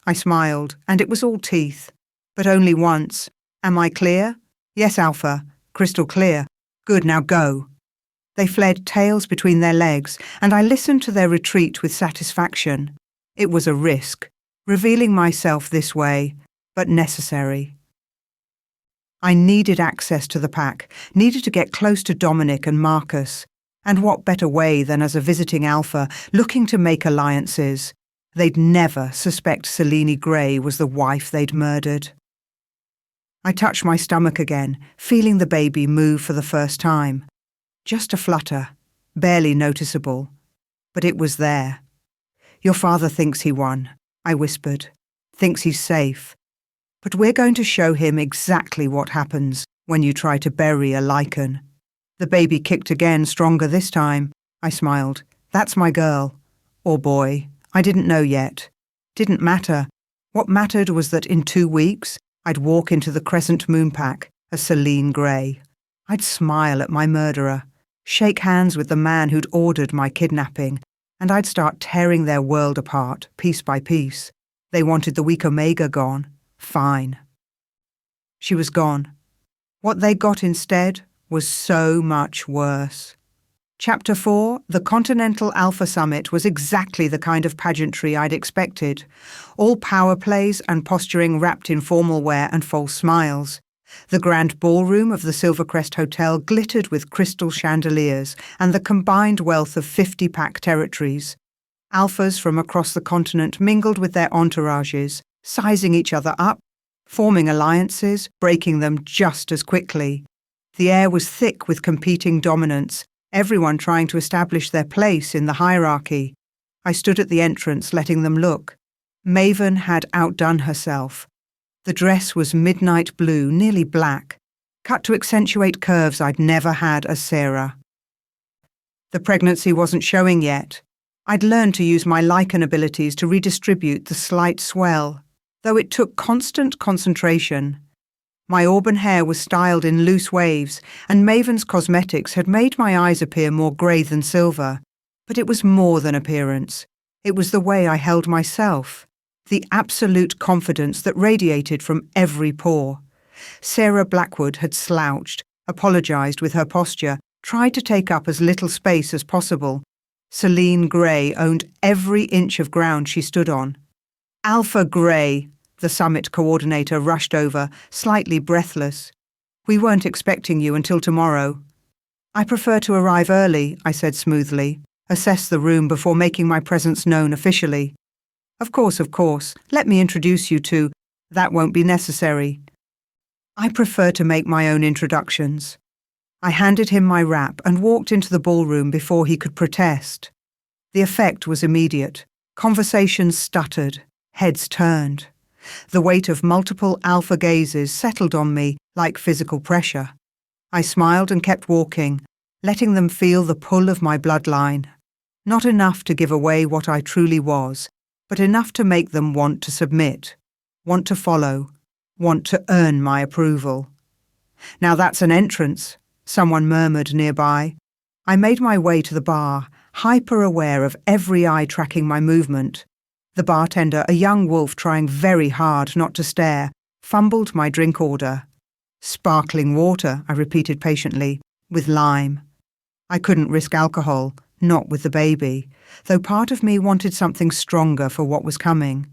I smiled, and it was all teeth. But only once. Am I clear? Yes, Alpha. Crystal clear. Good, now go. They fled, tails between their legs, and I listened to their retreat with satisfaction. It was a risk, revealing myself this way, but necessary. I needed access to the pack, needed to get close to Dominic and Marcus. And what better way than as a visiting Alpha, looking to make alliances? They'd never suspect Selena Gray was the wife they'd murdered. I touched my stomach again, feeling the baby move for the first time. Just a flutter, barely noticeable. But it was there. Your father thinks he won, I whispered. Thinks he's safe. But we're going to show him exactly what happens when you try to bury a Lycan. The baby kicked again, stronger this time. I smiled. That's my girl. Or boy. I didn't know yet. Didn't matter. What mattered was that in 2 weeks, I'd walk into the Crescent Moon Pack as Selena Gray. I'd smile at my murderer, shake hands with the man who'd ordered my kidnapping, and I'd start tearing their world apart, piece by piece. They wanted the weak Omega gone. Fine. She was gone. What they got instead was so much worse. Chapter 4, the Continental Alpha Summit, was exactly the kind of pageantry I'd expected. All power plays and posturing wrapped in formal wear and false smiles. The grand ballroom of the Silvercrest Hotel glittered with crystal chandeliers and the combined wealth of 50 pack territories. Alphas from across the continent mingled with their entourages, sizing each other up, forming alliances, breaking them just as quickly. The air was thick with competing dominance, everyone trying to establish their place in the hierarchy. I stood at the entrance, letting them look. Maven had outdone herself. The dress was midnight blue, nearly black, cut to accentuate curves I'd never had as Sarah. The pregnancy wasn't showing yet. I'd learned to use my Lycan abilities to redistribute the slight swell, though it took constant concentration. My auburn hair was styled in loose waves, and Maven's cosmetics had made my eyes appear more grey than silver. But it was more than appearance. It was the way I held myself, the absolute confidence that radiated from every pore. Sarah Blackwood had slouched, apologised with her posture, tried to take up as little space as possible. Selena Gray owned every inch of ground she stood on. Alpha Gray, the summit coordinator rushed over, slightly breathless. We weren't expecting you until tomorrow. I prefer to arrive early, I said smoothly, assess the room before making my presence known officially. Of course. Let me introduce you to... That won't be necessary. I prefer to make my own introductions. I handed him my wrap and walked into the ballroom before he could protest. The effect was immediate. Conversations stuttered. Heads turned. The weight of multiple alpha gazes settled on me like physical pressure. I smiled and kept walking, letting them feel the pull of my bloodline. Not enough to give away what I truly was, but enough to make them want to submit, want to follow, want to earn my approval. "Now that's an entrance," someone murmured nearby. I made my way to the bar, hyper-aware of every eye tracking my movement. The bartender, a young wolf trying very hard not to stare, fumbled my drink order. "Sparkling water," I repeated patiently, "with lime." I couldn't risk alcohol, not with the baby, though part of me wanted something stronger for what was coming.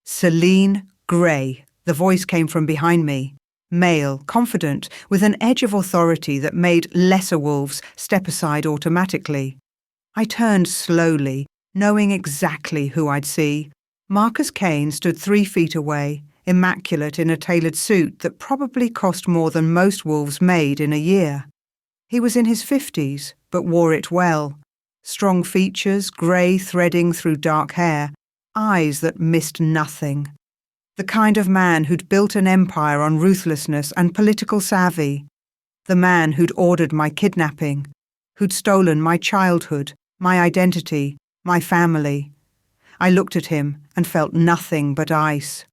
"Celine Gray," the voice came from behind me. Male, confident, with an edge of authority that made lesser wolves step aside automatically. I turned slowly, knowing exactly who I'd see. Marcus Kane stood 3 feet away, immaculate in a tailored suit that probably cost more than most wolves made in a year. He was in his 50s, but wore it well. Strong features, grey threading through dark hair, eyes that missed nothing. The kind of man who'd built an empire on ruthlessness and political savvy. The man who'd ordered my kidnapping, who'd stolen my childhood, my identity, my family. I looked at him and felt nothing but ice.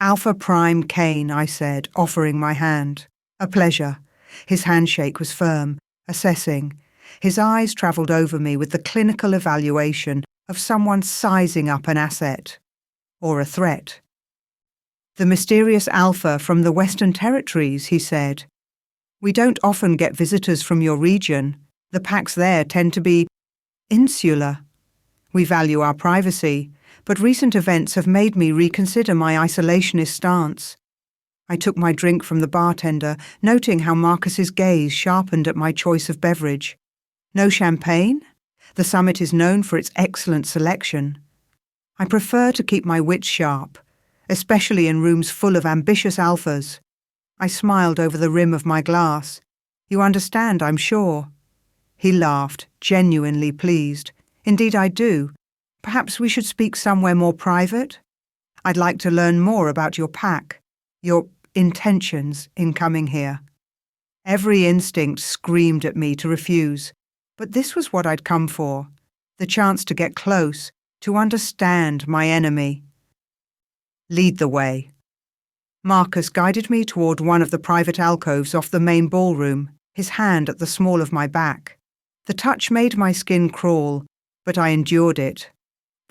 "Alpha Prime Kane," I said, offering my hand. "A pleasure." His handshake was firm, assessing. His eyes travelled over me with the clinical evaluation of someone sizing up an asset. Or a threat. "The mysterious Alpha from the Western Territories," he said. "We don't often get visitors from your region. The packs there tend to be insular. We value our privacy, but recent events have made me reconsider my isolationist stance." I took my drink from the bartender, noting how Marcus's gaze sharpened at my choice of beverage. "No champagne? The summit is known for its excellent selection." I prefer to keep my wits sharp, especially in rooms full of ambitious alphas. I smiled over the rim of my glass. "You understand, I'm sure." He laughed, genuinely pleased. "Indeed I do. Perhaps we should speak somewhere more private? I'd like to learn more about your pack, your intentions in coming here." Every instinct screamed at me to refuse, but this was what I'd come for, the chance to get close, to understand my enemy. "Lead the way." Marcus guided me toward one of the private alcoves off the main ballroom, his hand at the small of my back. The touch made my skin crawl, but I endured it.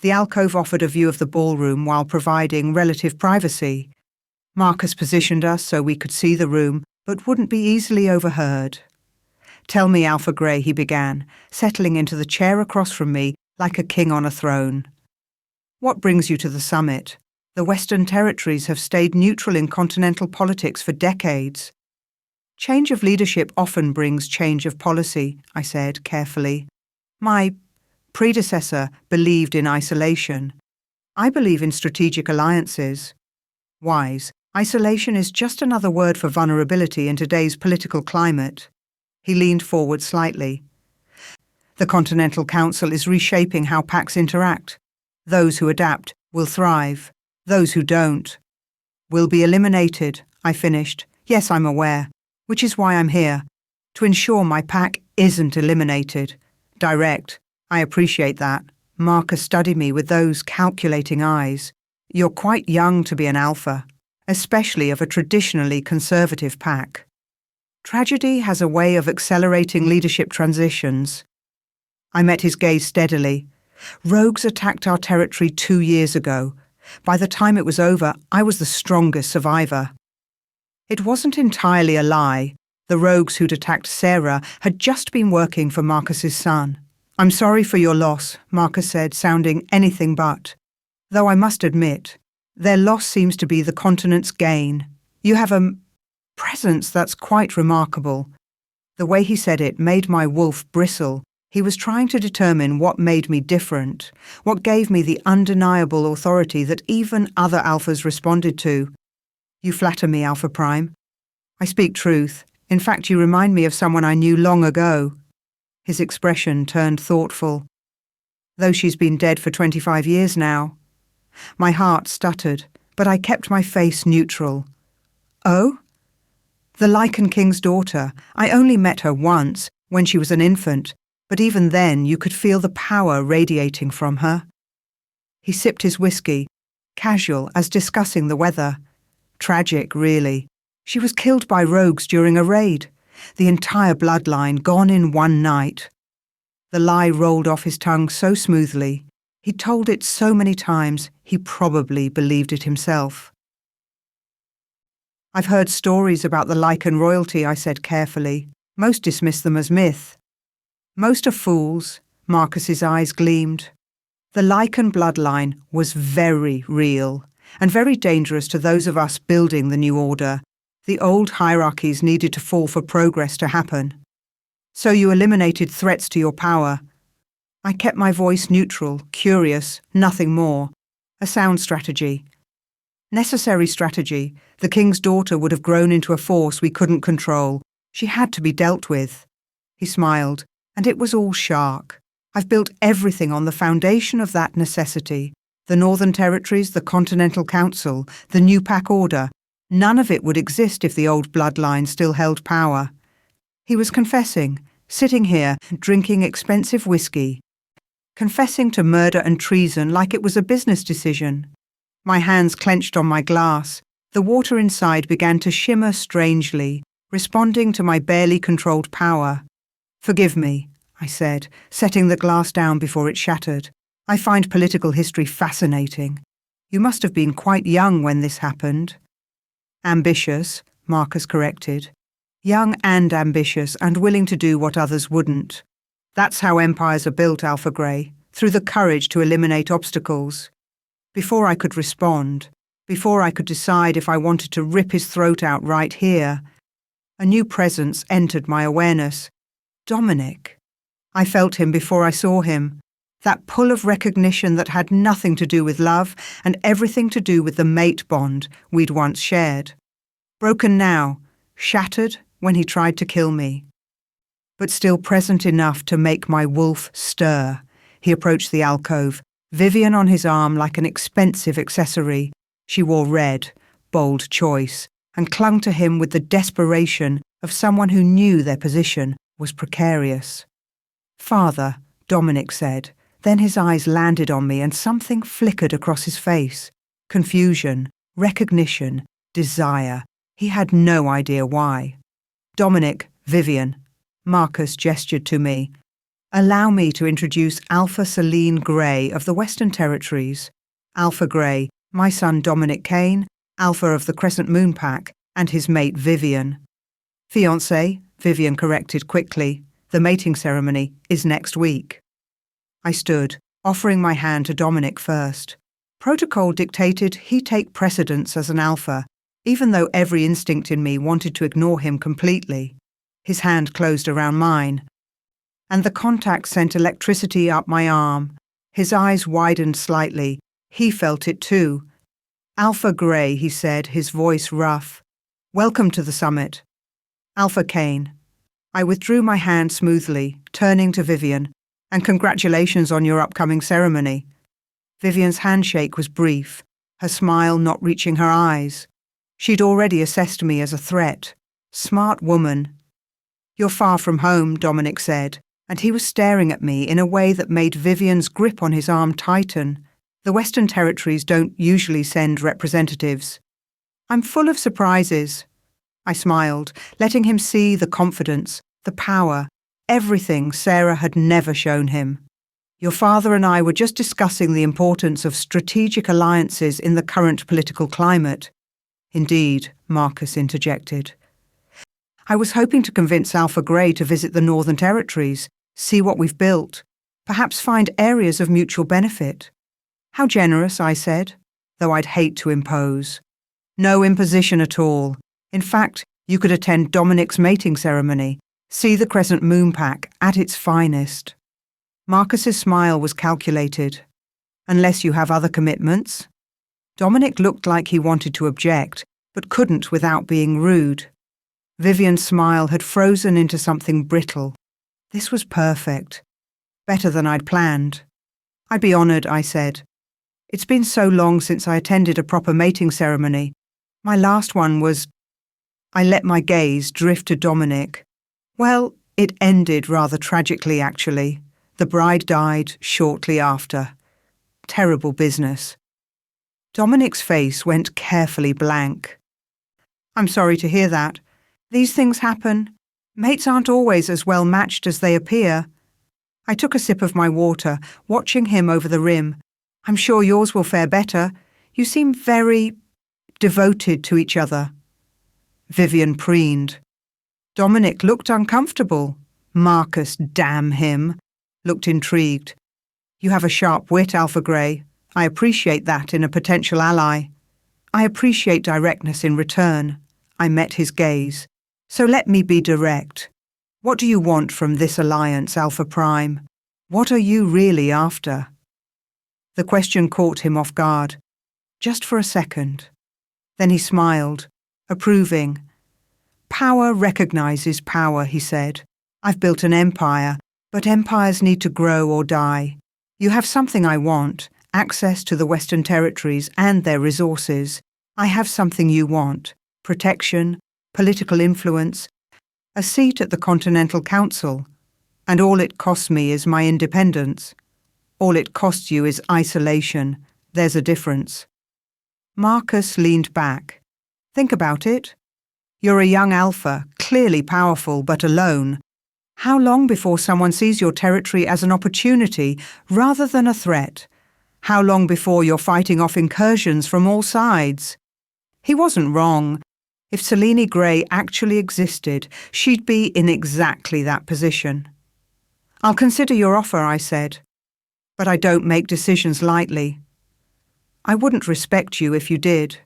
The alcove offered a view of the ballroom while providing relative privacy. Marcus positioned us so we could see the room, but wouldn't be easily overheard. "Tell me, Alpha Grey," he began, settling into the chair across from me like a king on a throne. "What brings you to the summit? The Western Territories have stayed neutral in continental politics for decades." "Change of leadership often brings change of policy," I said carefully. "My predecessor believed in isolation. I believe in strategic alliances. Wise, isolation is just another word for vulnerability in today's political climate." He leaned forward slightly. "The Continental Council is reshaping how packs interact. Those who adapt will thrive. Those who don't will be eliminated," I finished. "Yes, I'm aware, which is why I'm here, to ensure my pack isn't eliminated." Direct. I appreciate that. Marcus studied me with those calculating eyes. "You're quite young to be an alpha, especially of a traditionally conservative pack. Tragedy has a way of accelerating leadership transitions." I met his gaze steadily. "Rogues attacked our territory 2 years ago. By the time it was over, I was the strongest survivor." It wasn't entirely a lie. The rogues who'd attacked Sarah had just been working for Marcus's son. "I'm sorry for your loss," Marcus said, sounding anything but. "Though I must admit, their loss seems to be the continent's gain. You have a presence that's quite remarkable." The way he said it made my wolf bristle. He was trying to determine what made me different, what gave me the undeniable authority that even other alphas responded to. "You flatter me, Alpha Prime. I speak truth. In fact, you remind me of someone I knew long ago." His expression turned thoughtful. "Though she's been dead for 25 years now." My heart stuttered, but I kept my face neutral. "Oh? The Lycan King's daughter. I only met her once, when she was an infant, but even then you could feel the power radiating from her. He sipped his whiskey, casual as discussing the weather. Tragic, really. She was killed by rogues during a raid. The entire bloodline gone in one night. The lie rolled off his tongue so smoothly. He'd told it so many times, he probably believed it himself. I've heard stories about the Lycan royalty, I said carefully. Most dismiss them as myth. Most are fools, Marcus's eyes gleamed. The Lycan bloodline was very real, and very dangerous to those of us building the new order. The old hierarchies needed to fall for progress to happen. So you eliminated threats to your power. I kept my voice neutral, curious, nothing more. A sound strategy. Necessary strategy. The king's daughter would have grown into a force we couldn't control. She had to be dealt with. He smiled, and it was all shark. I've built everything on the foundation of that necessity. The Northern Territories, the Continental Council, the New Pack Order. None of it would exist if the old bloodline still held power. He was confessing, sitting here, drinking expensive whiskey. Confessing to murder and treason like it was a business decision. My hands clenched on my glass. The water inside began to shimmer strangely, responding to my barely controlled power. "Forgive me," I said, setting the glass down before it shattered. "I find political history fascinating. You must have been quite young when this happened." "Ambitious," Marcus corrected. "Young and ambitious, and willing to do what others wouldn't. That's how empires are built, Alpha Grey, through the courage to eliminate obstacles." Before I could respond, before I could decide if I wanted to rip his throat out right here, a new presence entered my awareness. Dominic. I felt him before I saw him. That pull of recognition that had nothing to do with love and everything to do with the mate bond we'd once shared. Broken now, shattered when he tried to kill me. But still present enough to make my wolf stir. He approached the alcove, Vivian on his arm like an expensive accessory. She wore red, bold choice, and clung to him with the desperation of someone who knew their position was precarious. "Father," Dominic said. Then his eyes landed on me and something flickered across his face. Confusion, recognition, desire. He had no idea why. "Dominic, Vivian." Marcus gestured to me. "Allow me to introduce Alpha Selene Grey of the Western Territories. Alpha Grey, my son Dominic Kane, Alpha of the Crescent Moon Pack, and his mate Vivian." "Fiancé," Vivian corrected quickly. "The mating ceremony is next week." I stood, offering my hand to Dominic first. Protocol dictated he take precedence as an alpha, even though every instinct in me wanted to ignore him completely. His hand closed around mine, and the contact sent electricity up my arm. His eyes widened slightly. He felt it too. "Alpha Grey," he said, his voice rough. "Welcome to the summit." "Alpha Kane." I withdrew my hand smoothly, turning to Vivian. "And congratulations on your upcoming ceremony." Vivian's handshake was brief, her smile not reaching her eyes. She'd already assessed me as a threat. Smart woman. "You're far from home," Dominic said, and he was staring at me in a way that made Vivian's grip on his arm tighten. The Western Territories don't usually send representatives. "I'm full of surprises." I smiled, letting him see the confidence, the power, everything Sarah had never shown him. "Your father and I were just discussing the importance of strategic alliances in the current political climate." "Indeed," Marcus interjected. "I was hoping to convince Alpha Grey to visit the Northern Territories, see what we've built, perhaps find areas of mutual benefit." "How generous," I said, though I'd hate to impose. "No imposition at all. In fact, you could attend Dominic's mating ceremony, see the Crescent Moon Pack at its finest." Marcus's smile was calculated. "Unless you have other commitments?" Dominic looked like he wanted to object, but couldn't without being rude. Vivian's smile had frozen into something brittle. This was perfect. Better than I'd planned. "I'd be honoured," I said. "It's been so long since I attended a proper mating ceremony. My last one was I let my gaze drift to Dominic. Well, it ended rather tragically, actually. The bride died shortly after. Terrible business. Dominic's face went carefully blank. I'm sorry to hear that. These things happen. Mates aren't always as well matched as they appear. I took a sip of my water, watching him over the rim. I'm sure yours will fare better. You seem very devoted to each other. Vivian preened. Dominic looked uncomfortable. Marcus, damn him, looked intrigued. You have a sharp wit, Alpha Grey. I appreciate that in a potential ally. I appreciate directness in return. I met his gaze. So let me be direct. What do you want from this alliance, Alpha Prime? What are you really after? The question caught him off guard. Just for a second. Then he smiled, approving. Power recognizes power, he said. I've built an empire, but empires need to grow or die. You have something I want, access to the Western Territories and their resources. I have something you want, protection, political influence, a seat at the Continental Council, and all it costs me is my independence. All it costs you is isolation. There's a difference. Marcus leaned back. Think about it. You're a young alpha, clearly powerful but alone. How long before someone sees your territory as an opportunity rather than a threat? How long before you're fighting off incursions from all sides? He wasn't wrong. If Selene Grey actually existed, she'd be in exactly that position. I'll consider your offer, I said. But I don't make decisions lightly. I wouldn't respect you if you did.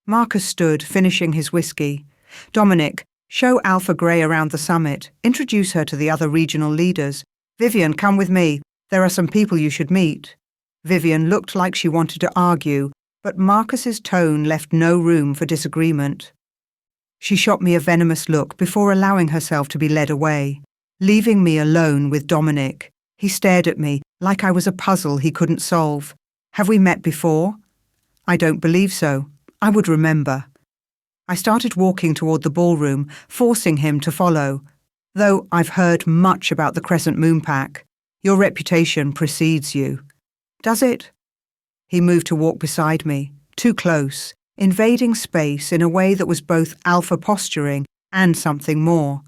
Marcus stood, finishing his whiskey. Dominic, show Alpha Grey around the summit. Introduce her to the other regional leaders. Vivian, come with me. There are some people you should meet. Vivian looked like she wanted to argue, but Marcus's tone left no room for disagreement. She shot me a venomous look before allowing herself to be led away, leaving me alone with Dominic. He stared at me like I was a puzzle he couldn't solve. Have we met before? I don't believe so. I would remember. I started walking toward the ballroom, forcing him to follow. Though I've heard much about the Crescent Moon Pack. Your reputation precedes you. Does it? He moved to walk beside me, too close, invading space in a way that was both alpha posturing and something more.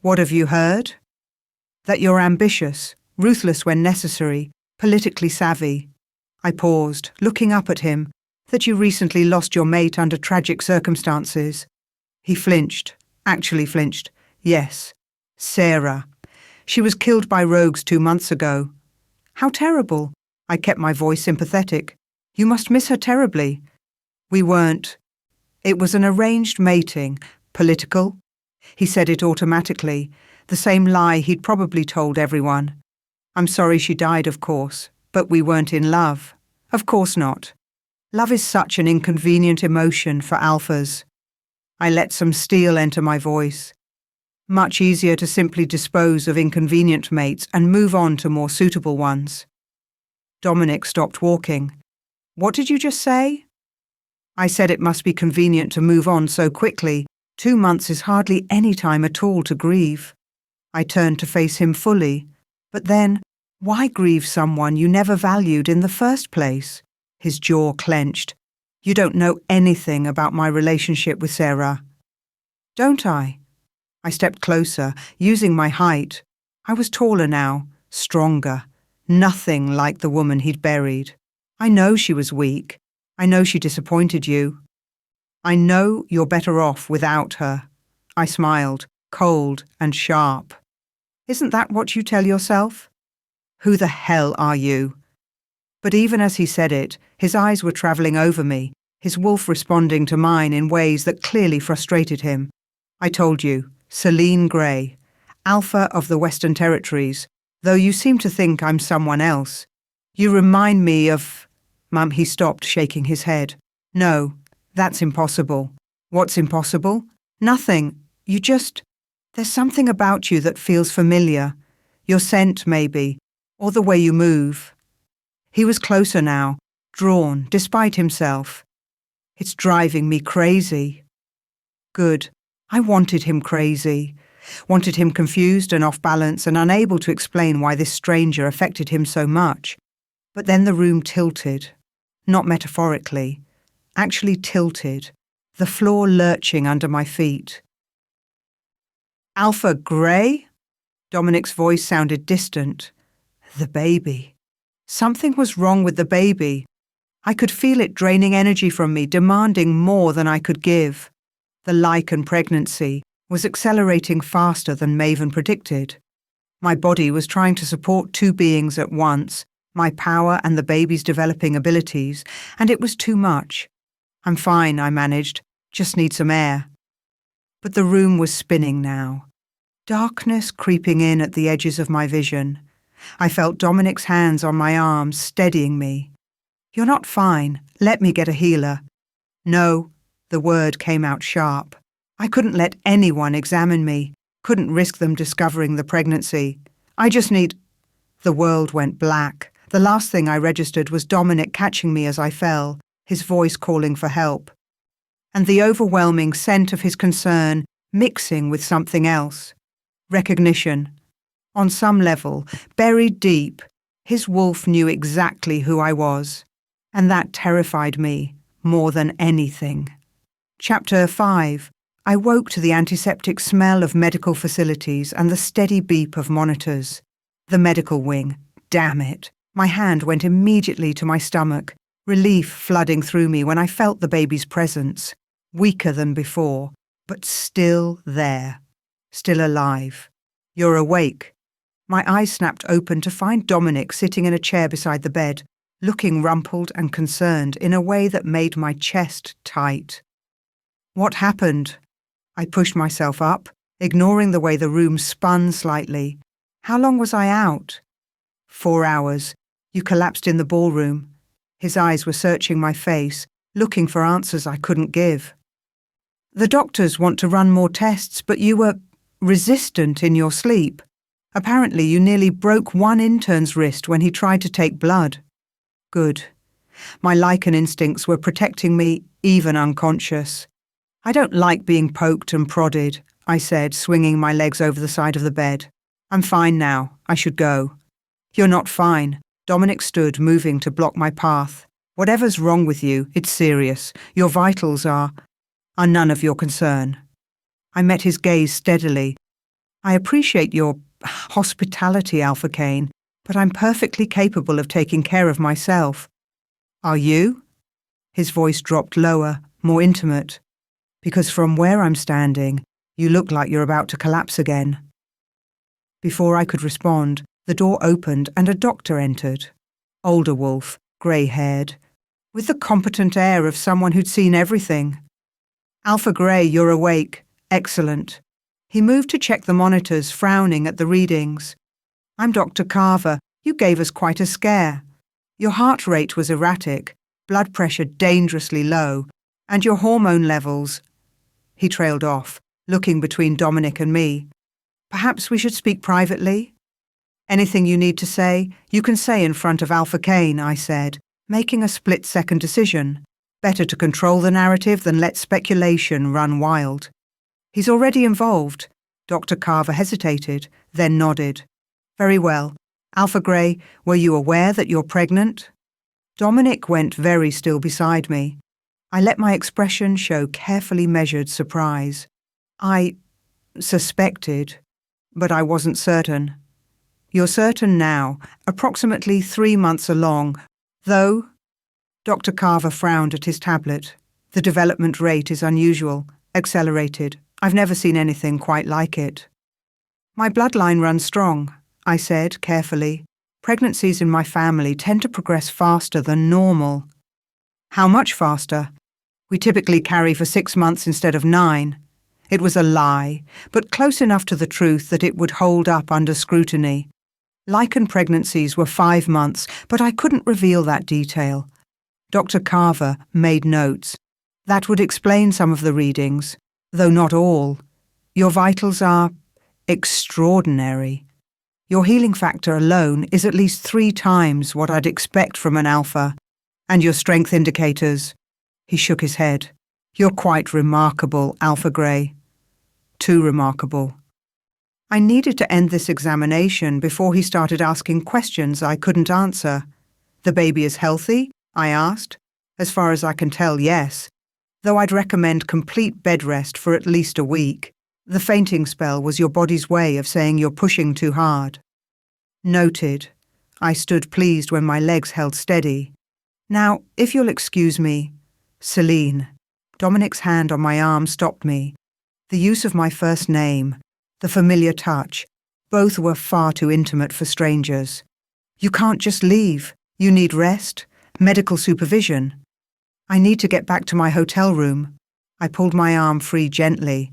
What have you heard? That you're ambitious, ruthless when necessary, politically savvy. I paused, looking up at him. That you recently lost your mate under tragic circumstances. He flinched, actually flinched. Yes, Sarah. She was killed by rogues 2 months ago. How terrible. I kept my voice sympathetic. You must miss her terribly. We weren't. It was an arranged mating. Political? He said it automatically, the same lie he'd probably told everyone. I'm sorry she died, of course, but we weren't in love. Of course not. Love is such an inconvenient emotion for alphas. I let some steel enter my voice. Much easier to simply dispose of inconvenient mates and move on to more suitable ones. Dominic stopped walking. What did you just say? I said it must be convenient to move on so quickly. 2 months is hardly any time at all to grieve. I turned to face him fully. But then, why grieve someone you never valued in the first place? His jaw clenched. You don't know anything about my relationship with Sarah. Don't I? I stepped closer, using my height. I was taller now, stronger. Nothing like the woman he'd buried. I know she was weak. I know she disappointed you. I know you're better off without her. I smiled, cold and sharp. Isn't that what you tell yourself? Who the hell are you? But even as he said it, his eyes were travelling over me, his wolf responding to mine in ways that clearly frustrated him. I told you, Selene Grey, Alpha of the Western Territories, though you seem to think I'm someone else. You remind me of... Mum, he stopped, shaking his head. No, that's impossible. What's impossible? Nothing. You just... There's something about you that feels familiar. Your scent, maybe, or the way you move. He was closer now, drawn, despite himself. It's driving me crazy. Good. I wanted him crazy, wanted him confused and off balance and unable to explain why this stranger affected him so much. But then the room tilted, not metaphorically, actually tilted, the floor lurching under my feet. "Alpha Grey?" Dominic's voice sounded distant. The baby. Something was wrong with the baby. I could feel it draining energy from me, demanding more than I could give. The Lycan pregnancy was accelerating faster than Maven predicted. My body was trying to support two beings at once, my power and the baby's developing abilities, and it was too much. "I'm fine," I managed. "Just need some air." But the room was spinning now. Darkness creeping in at the edges of my vision. I felt Dominic's hands on my arms, steadying me. "You're not fine. Let me get a healer." "No," the word came out sharp. I couldn't let anyone examine me, couldn't risk them discovering the pregnancy. "I just need—" The world went black. The last thing I registered was Dominic catching me as I fell, his voice calling for help. And the overwhelming scent of his concern mixing with something else. Recognition. On some level, buried deep, his wolf knew exactly who I was, and that terrified me more than anything. Chapter 5. I woke to the antiseptic smell of medical facilities and the steady beep of monitors. The medical wing. Damn it. My hand went immediately to my stomach, relief flooding through me when I felt the baby's presence, weaker than before, but still there, still alive. "You're awake." My eyes snapped open to find Dominic sitting in a chair beside the bed, looking rumpled and concerned in a way that made my chest tight. "What happened?" I pushed myself up, ignoring the way the room spun slightly. "How long was I out?" 4 hours. You collapsed in the ballroom." His eyes were searching my face, looking for answers I couldn't give. "The doctors want to run more tests, but you were resistant in your sleep. Apparently you nearly broke one intern's wrist when he tried to take blood." Good. My Lycan instincts were protecting me, even unconscious. "I don't like being poked and prodded," I said, swinging my legs over the side of the bed. "I'm fine now. I should go." "You're not fine." Dominic stood, moving to block my path. "Whatever's wrong with you, it's serious. Your vitals are none of your concern." I met his gaze steadily. "I appreciate your hospitality, Alpha Kane, but I'm perfectly capable of taking care of myself." "Are you?" His voice dropped lower, more intimate. "Because from where I'm standing, you look like you're about to collapse again." Before I could respond, the door opened and a doctor entered. Older wolf, grey-haired, with the competent air of someone who'd seen everything. "Alpha Grey, you're awake. Excellent." He moved to check the monitors, frowning at the readings. "I'm Dr. Carver. You gave us quite a scare. Your heart rate was erratic, blood pressure dangerously low, and your hormone levels—" He trailed off, looking between Dominic and me. "Perhaps we should speak privately?" "Anything you need to say, you can say in front of Alpha Kane," I said, making a split-second decision. Better to control the narrative than let speculation run wild. "He's already involved." Dr. Carver hesitated, then nodded. "Very well. Alpha Grey, were you aware that you're pregnant?" Dominic went very still beside me. I let my expression show carefully measured surprise. "I suspected, but I wasn't certain." "You're certain now, approximately 3 months along, though—" Dr. Carver frowned at his tablet. "The development rate is unusual, accelerated. I've never seen anything quite like it." "My bloodline runs strong," I said carefully. "Pregnancies in my family tend to progress faster than normal." "How much faster?" "We typically carry for 6 months instead of 9. It was a lie, but close enough to the truth that it would hold up under scrutiny. Lycan pregnancies were 5 months, but I couldn't reveal that detail. Dr. Carver made notes. "That would explain some of the readings, though not all. Your vitals are extraordinary. Your healing factor alone is at least 3 times what I'd expect from an alpha. And your strength indicators—" He shook his head. "You're quite remarkable, Alpha Grey." Too remarkable. I needed to end this examination before he started asking questions I couldn't answer. The baby is healthy? I asked. As far as I can tell, yes, though I'd recommend complete bed rest for at least a week. The fainting spell was your body's way of saying you're pushing too hard. Noted. I stood pleased when my legs held steady. Now, if you'll excuse me, Celine. Dominic's hand on my arm stopped me. The use of my first name, the familiar touch, both were far too intimate for strangers. You can't just leave. You need rest, medical supervision. I need to get back to my hotel room. I pulled my arm free gently.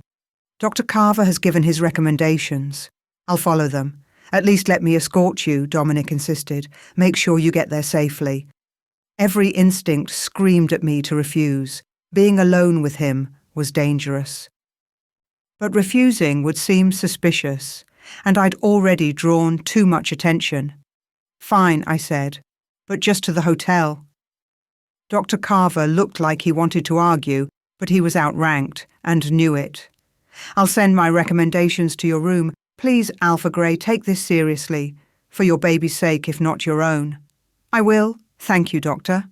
Dr. Carver has given his recommendations. I'll follow them. At least let me escort you, Dominic insisted. Make sure you get there safely. Every instinct screamed at me to refuse. Being alone with him was dangerous. But refusing would seem suspicious, and I'd already drawn too much attention. Fine, I said, but just to the hotel. Dr. Carver looked like he wanted to argue, but he was outranked and knew it. I'll send my recommendations to your room. Please, Alpha Grey, take this seriously, for your baby's sake if not your own. I will. Thank you, Doctor.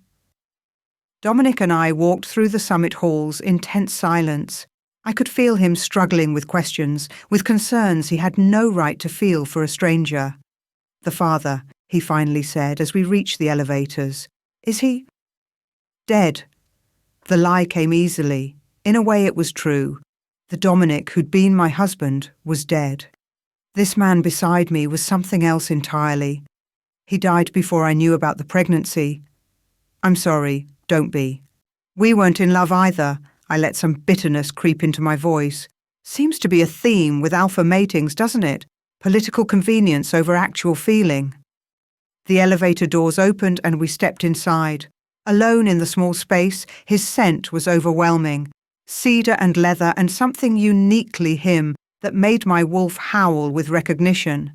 Dominic and I walked through the summit halls in tense silence. I could feel him struggling with questions, with concerns he had no right to feel for a stranger. The father, he finally said as we reached the elevators. Is he? Dead. The lie came easily. In a way it was true. The Dominic who'd been my husband was dead. This man beside me was something else entirely. He died before I knew about the pregnancy. I'm sorry, don't be. We weren't in love either. I let some bitterness creep into my voice. Seems to be a theme with alpha matings, doesn't it? Political convenience over actual feeling. The elevator doors opened and we stepped inside. Alone in the small space, his scent was overwhelming. Cedar and leather and something uniquely him that made my wolf howl with recognition.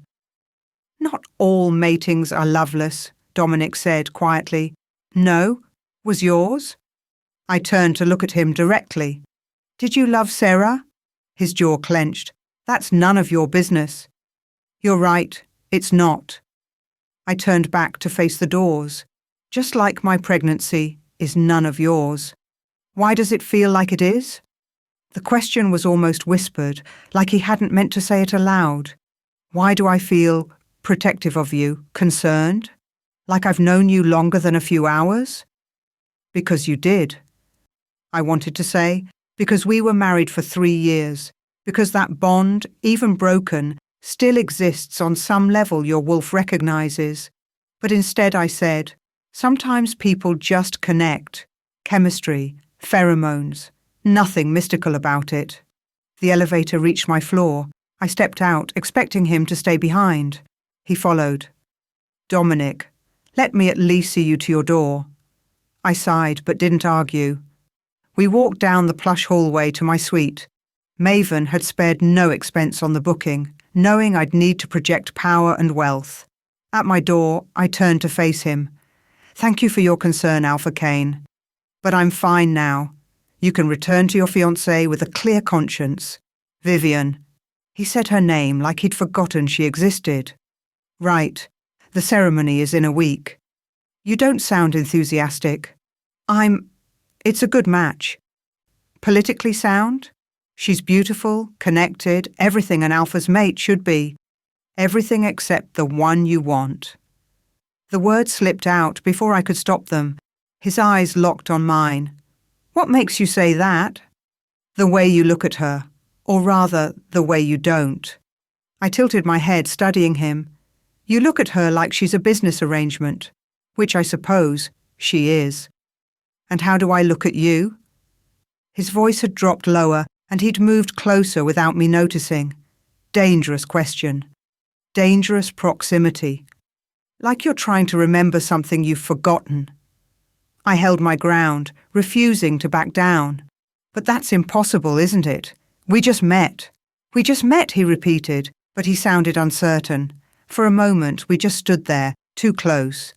Not all matings are loveless, Dominic said quietly. No? Was yours? I turned to look at him directly. Did you love Sarah? His jaw clenched. That's none of your business. You're right, it's not. I turned back to face the doors. Just like my pregnancy is none of yours. Why does it feel like it is? The question was almost whispered, like he hadn't meant to say it aloud. Why do I feel protective of you, concerned? Like I've known you longer than a few hours? Because you did. I wanted to say, because we were married for 3 years, because that bond, even broken, still exists on some level your wolf recognizes. But instead I said, sometimes people just connect. Chemistry, pheromones, nothing mystical about it. The elevator reached my floor. I stepped out, expecting him to stay behind. He followed. Dominic, let me at least see you to your door. I sighed, but didn't argue. We walked down the plush hallway to my suite. Maven had spared no expense on the booking, knowing I'd need to project power and wealth. At my door, I turned to face him. Thank you for your concern, Alpha Kane. But I'm fine now. You can return to your fiancée with a clear conscience. Vivian. He said her name like he'd forgotten she existed. Right. The ceremony is in a week. You don't sound enthusiastic. It's a good match. Politically sound? She's beautiful, connected, everything an alpha's mate should be. Everything except the one you want. The words slipped out before I could stop them. His eyes locked on mine. What makes you say that? The way you look at her, or rather, the way you don't. I tilted my head, studying him. You look at her like she's a business arrangement, which I suppose she is. And how do I look at you? His voice had dropped lower, and he'd moved closer without me noticing. Dangerous question. Dangerous proximity. Like you're trying to remember something you've forgotten. I held my ground, refusing to back down. But that's impossible, isn't it? We just met. We just met, he repeated, but he sounded uncertain. For a moment, we just stood there, too close.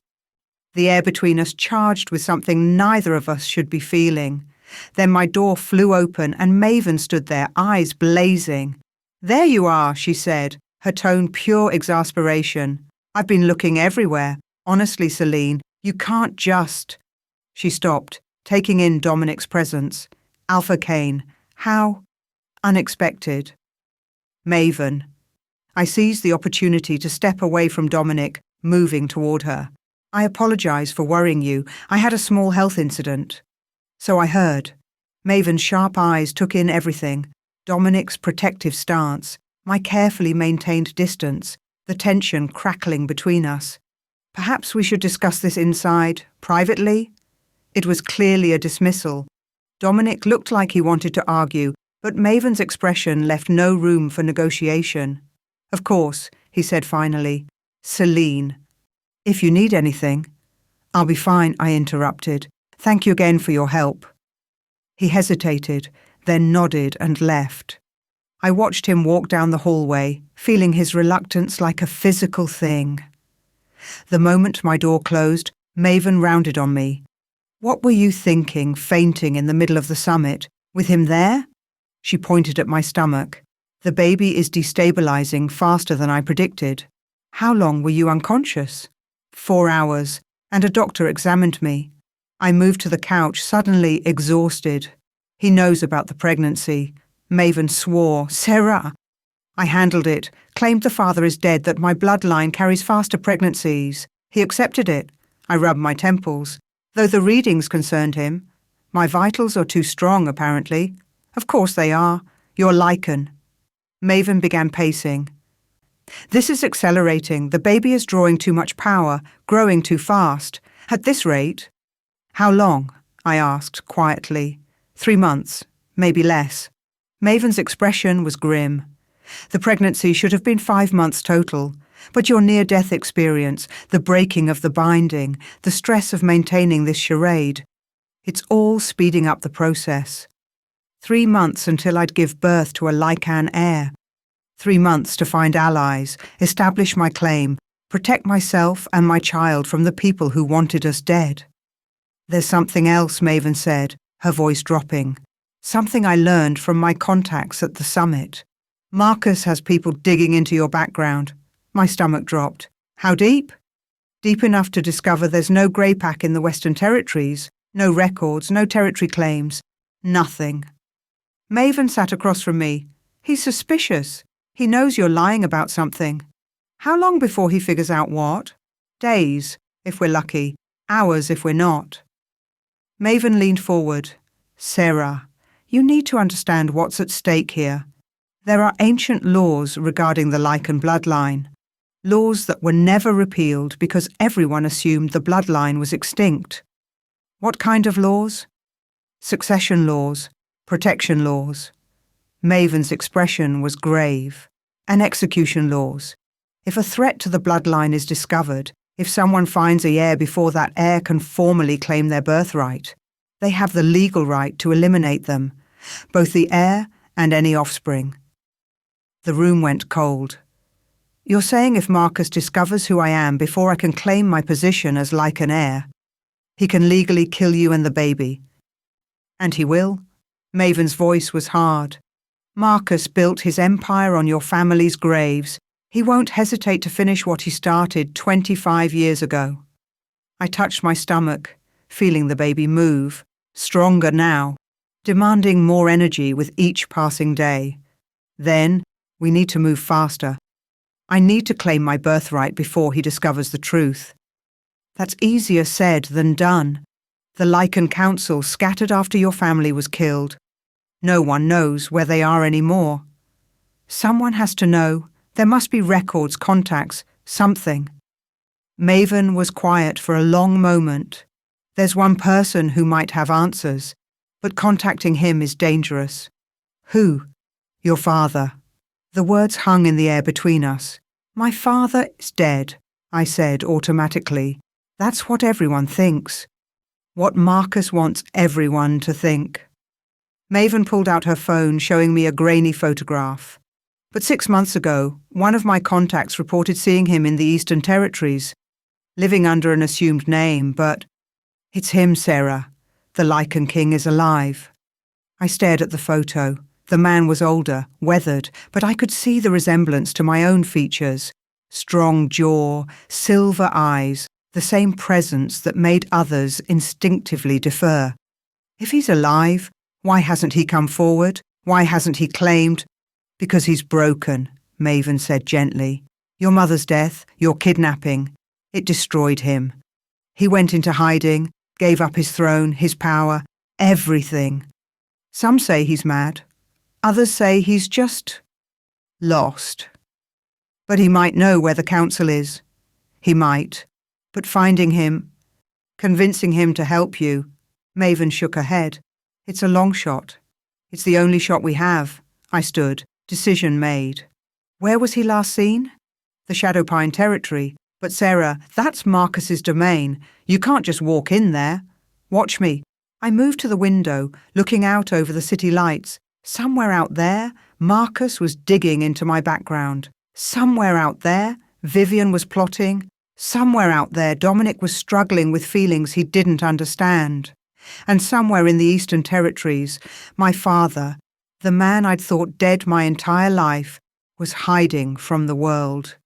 The air between us charged with something neither of us should be feeling. Then my door flew open and Maven stood there, eyes blazing. "There you are," she said, her tone pure exasperation. "I've been looking everywhere. Honestly, Celine, you can't just—" She stopped, taking in Dominic's presence. Alpha Cain. How unexpected. Maven. I seized the opportunity to step away from Dominic, moving toward her. "I apologize for worrying you. I had a small health incident." "So I heard." Maven's sharp eyes took in everything. Dominic's protective stance, my carefully maintained distance, the tension crackling between us. "Perhaps we should discuss this inside, privately?" It was clearly a dismissal. Dominic looked like he wanted to argue, but Maven's expression left no room for negotiation. "Of course," he said finally. "Celine. If you need anything—" "I'll be fine," I interrupted. "Thank you again for your help." He hesitated, then nodded and left. I watched him walk down the hallway, feeling his reluctance like a physical thing. The moment my door closed, Maven rounded on me. "What were you thinking, fainting in the middle of the summit, with him there?" She pointed at my stomach. "The baby is destabilizing faster than I predicted." "How long were you unconscious?" 4 hours, and a doctor examined me. I moved to the couch, suddenly exhausted. "He knows about the pregnancy." Maven swore. "Sarah!" I handled it, claimed the father is dead, that my bloodline carries faster pregnancies. He accepted it. I rubbed my temples. Though the readings concerned him. My vitals are too strong, apparently. "Of course they are. You're Lycan." Maven began pacing. "This is accelerating. The baby is drawing too much power, growing too fast. At this rate—" "How long?" I asked, quietly. 3 months, maybe less." Maven's expression was grim. "The pregnancy should have been 5 months total. But your near-death experience, the breaking of the binding, the stress of maintaining this charade, it's all speeding up the process. 3 months until I'd give birth to a Lycan Heir. 3 months to find allies, establish my claim, protect myself and my child from the people who wanted us dead." "There's something else," Maven said, her voice dropping. "Something I learned from my contacts at the summit. Marcus has people digging into your background." My stomach dropped. "How deep?" "Deep enough to discover there's no grey pack in the Western Territories, no records, no territory claims. Nothing." Maven sat across from me. "He's suspicious. He knows you're lying about something." "How long before he figures out what?" "Days, if we're lucky. Hours if we're not." Maven leaned forward. "Sarah, you need to understand what's at stake here. There are ancient laws regarding the Lycan bloodline. Laws that were never repealed because everyone assumed the bloodline was extinct." "What kind of laws?" "Succession laws, protection laws." Maven's expression was grave. "And execution laws. If a threat to the bloodline is discovered, if someone finds a heir before that heir can formally claim their birthright, they have the legal right to eliminate them, both the heir and any offspring." The room went cold. "You're saying if Marcus discovers who I am before I can claim my position as Lycan Heir, he can legally kill you and the baby?" "And he will." Maven's voice was hard. "Marcus built his empire on your family's graves. He won't hesitate to finish what he started 25 years ago." I touched my stomach, feeling the baby move, stronger now, demanding more energy with each passing day. "Then, we need to move faster. I need to claim my birthright before he discovers the truth." "That's easier said than done. The Lycan Council scattered after your family was killed. No one knows where they are anymore." "Someone has to know. There must be records, contacts, something." Maven was quiet for a long moment. "There's one person who might have answers, but contacting him is dangerous." "Who?" "Your father." The words hung in the air between us. "My father is dead," I said automatically. "That's what everyone thinks. What Marcus wants everyone to think." Maven pulled out her phone, showing me a grainy photograph. "But 6 months ago, one of my contacts reported seeing him in the Eastern Territories, living under an assumed name, but—" "It's him, Sarah. The Lycan King is alive. I stared at the photo. The man was older, weathered, but I could see the resemblance to my own features. Strong jaw, silver eyes, the same presence that made others instinctively defer. If he's alive, why hasn't he come forward? Why hasn't he claimed? Because he's broken, Maven said gently. Your mother's death, your kidnapping, it destroyed him. He went into hiding, gave up his throne, his power, everything. Some say he's mad. Others say he's just lost. But he might know where the council is. He might. But finding him, convincing him to help you, Maven shook her head. It's a long shot. It's the only shot we have. I stood, decision made. Where was he last seen? The Shadowpine territory. But Sarah, that's Marcus's domain. You can't just walk in there. Watch me. I moved to the window, looking out over the city lights. Somewhere out there, Marcus was digging into my background. Somewhere out there, Vivian was plotting. Somewhere out there, Dominic was struggling with feelings he didn't understand. And somewhere in the Eastern Territories, my father, the man I'd thought dead my entire life, was hiding from the world.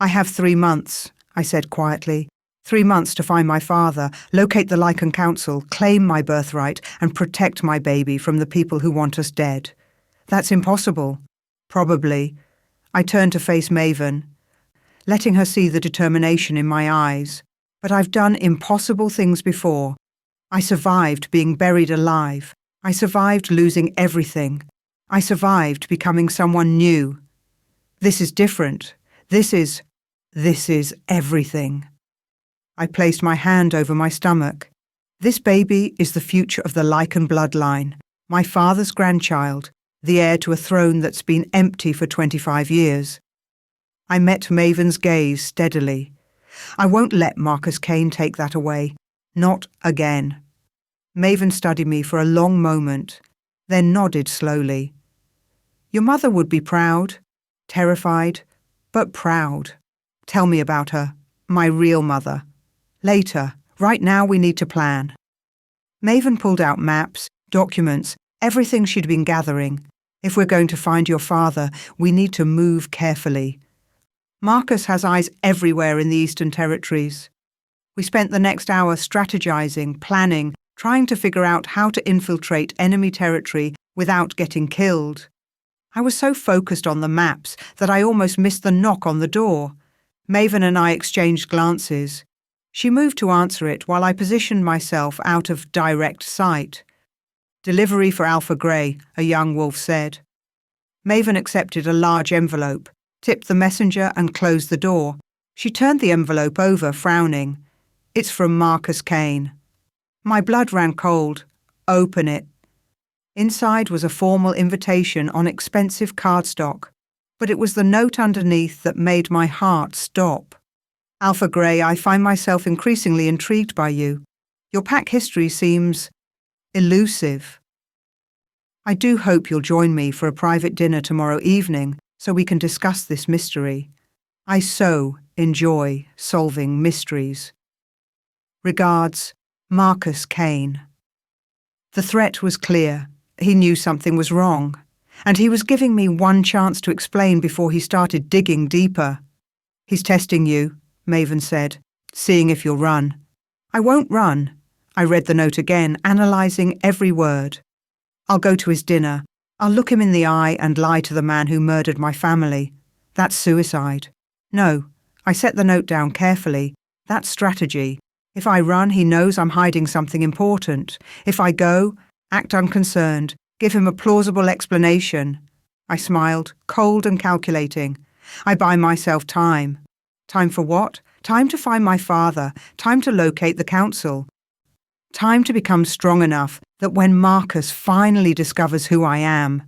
I have 3 months, I said quietly. 3 months to find my father, locate the Lycan Council, claim my birthright, and protect my baby from the people who want us dead. That's impossible. Probably. I turned to face Maven, letting her see the determination in my eyes. But I've done impossible things before. I survived being buried alive. I survived losing everything. I survived becoming someone new. This is different. This is everything. I placed my hand over my stomach. This baby is the future of the Lycan bloodline, my father's grandchild, the heir to a throne that's been empty for 25 years. I met Maven's gaze steadily. I won't let Marcus Kane take that away. Not again. Maven studied me for a long moment, then nodded slowly. Your mother would be proud, terrified, but proud. Tell me about her, my real mother. Later. Right now we need to plan. Maven pulled out maps, documents, everything she'd been gathering. If we're going to find your father, we need to move carefully. Marcus has eyes everywhere in the Eastern Territories. We spent the next hour strategizing, planning, trying to figure out how to infiltrate enemy territory without getting killed. I was so focused on the maps that I almost missed the knock on the door. Maven and I exchanged glances. She moved to answer it while I positioned myself out of direct sight. Delivery for Alpha Grey, a young wolf said. Maven accepted a large envelope, tipped the messenger and closed the door. She turned the envelope over, frowning. It's from Marcus Kane. My blood ran cold. Open it. Inside was a formal invitation on expensive cardstock, but it was the note underneath that made my heart stop. Alpha Grey, I find myself increasingly intrigued by you. Your pack history seems elusive. I do hope you'll join me for a private dinner tomorrow evening so we can discuss this mystery. I so enjoy solving mysteries. Regards, Marcus Kane. The threat was clear. He knew something was wrong, and he was giving me one chance to explain before he started digging deeper. He's testing you, Maven said, seeing if you'll run. I won't run. I read the note again, analysing every word. I'll go to his dinner. I'll look him in the eye and lie to the man who murdered my family. That's suicide. No, I set the note down carefully. That's strategy. If I run, he knows I'm hiding something important. If I go, act unconcerned, give him a plausible explanation. I smiled, cold and calculating. I buy myself time. Time for what? Time to find my father. Time to locate the council. Time to become strong enough that when Marcus finally discovers who I am.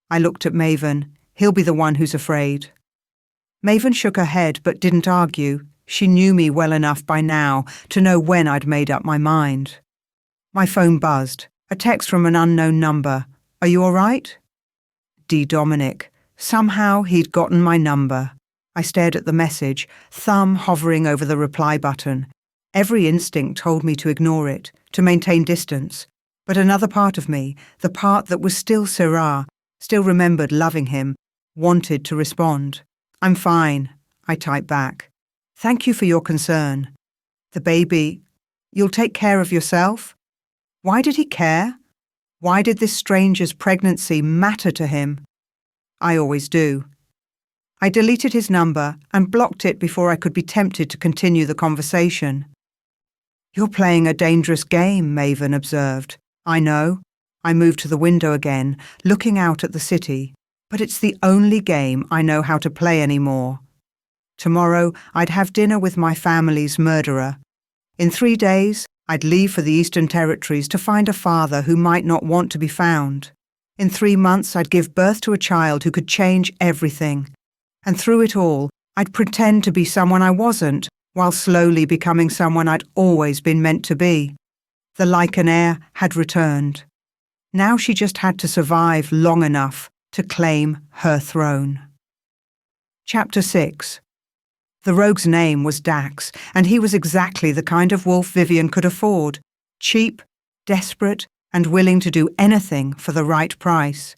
I looked at Maven. He'll be the one who's afraid. Maven shook her head but didn't argue. She knew me well enough by now to know when I'd made up my mind. My phone buzzed. A text from an unknown number. Are you all right? D. Dominic. Somehow he'd gotten my number. I stared at the message, thumb hovering over the reply button. Every instinct told me to ignore it, to maintain distance, but another part of me, the part that was still Syrah, still remembered loving him, wanted to respond. "I'm fine," I typed back. "Thank you for your concern. The baby, you'll take care of yourself?" Why did he care? Why did this stranger's pregnancy matter to him? I always do. I deleted his number and blocked it before I could be tempted to continue the conversation. "You're playing a dangerous game," Maven observed. "I know." I moved to the window again, looking out at the city, but it's the only game I know how to play anymore. Tomorrow, I'd have dinner with my family's murderer. In 3 days, I'd leave for the Eastern Territories to find a father who might not want to be found. In 3 months, I'd give birth to a child who could change everything. And through it all, I'd pretend to be someone I wasn't, while slowly becoming someone I'd always been meant to be. The Lycan Heir had returned. Now she just had to survive long enough to claim her throne. Chapter 6. The rogue's name was Dax, and he was exactly the kind of wolf Vivian could afford. Cheap, desperate, and willing to do anything for the right price.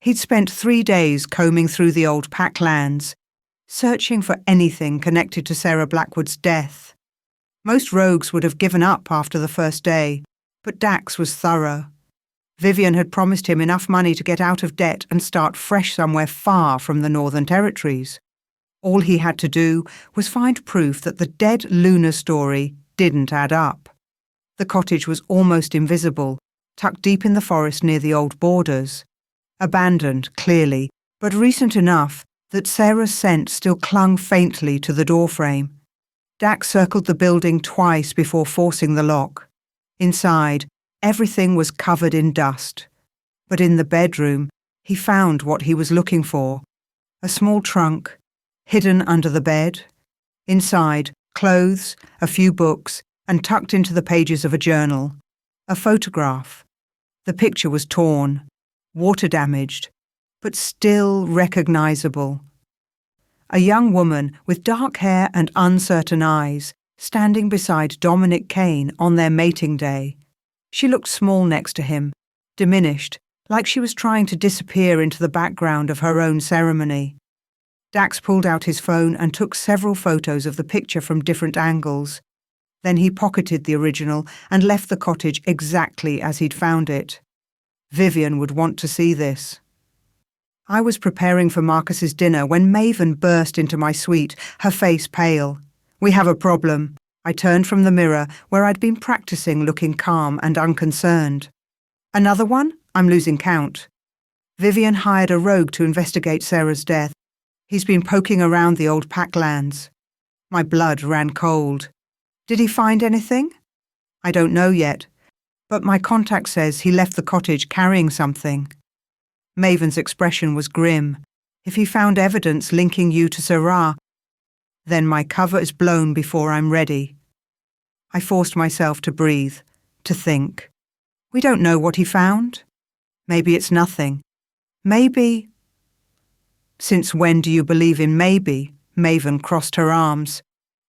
He'd spent 3 days combing through the old pack lands, searching for anything connected to Sarah Blackwood's death. Most rogues would have given up after the first day, but Dax was thorough. Vivian had promised him enough money to get out of debt and start fresh somewhere far from the Northern Territories. All he had to do was find proof that the dead Luna story didn't add up. The cottage was almost invisible, tucked deep in the forest near the old borders. Abandoned, clearly, but recent enough that Sarah's scent still clung faintly to the doorframe. Dax circled the building twice before forcing the lock. Inside, everything was covered in dust. But in the bedroom, he found what he was looking for. A small trunk, hidden under the bed. Inside, clothes, a few books, and tucked into the pages of a journal. A photograph. The picture was torn, water-damaged, but still recognizable. A young woman with dark hair and uncertain eyes, standing beside Dominic Kane on their mating day. She looked small next to him, diminished, like she was trying to disappear into the background of her own ceremony. Dax pulled out his phone and took several photos of the picture from different angles. Then he pocketed the original and left the cottage exactly as he'd found it. Vivian would want to see this. I was preparing for Marcus's dinner when Maven burst into my suite, her face pale. "We have a problem." I turned from the mirror where I'd been practicing looking calm and unconcerned. "Another one? I'm losing count." Vivian hired a rogue to investigate Sarah's death. He's been poking around the old packlands. My blood ran cold. "Did he find anything?" "I don't know yet, but my contact says he left the cottage carrying something." Maven's expression was grim. "If he found evidence linking you to Syrah, then my cover is blown before I'm ready." I forced myself to breathe, to think. We don't know what he found. Maybe it's nothing. Maybe... "Since when do you believe in maybe?" Maven crossed her arms.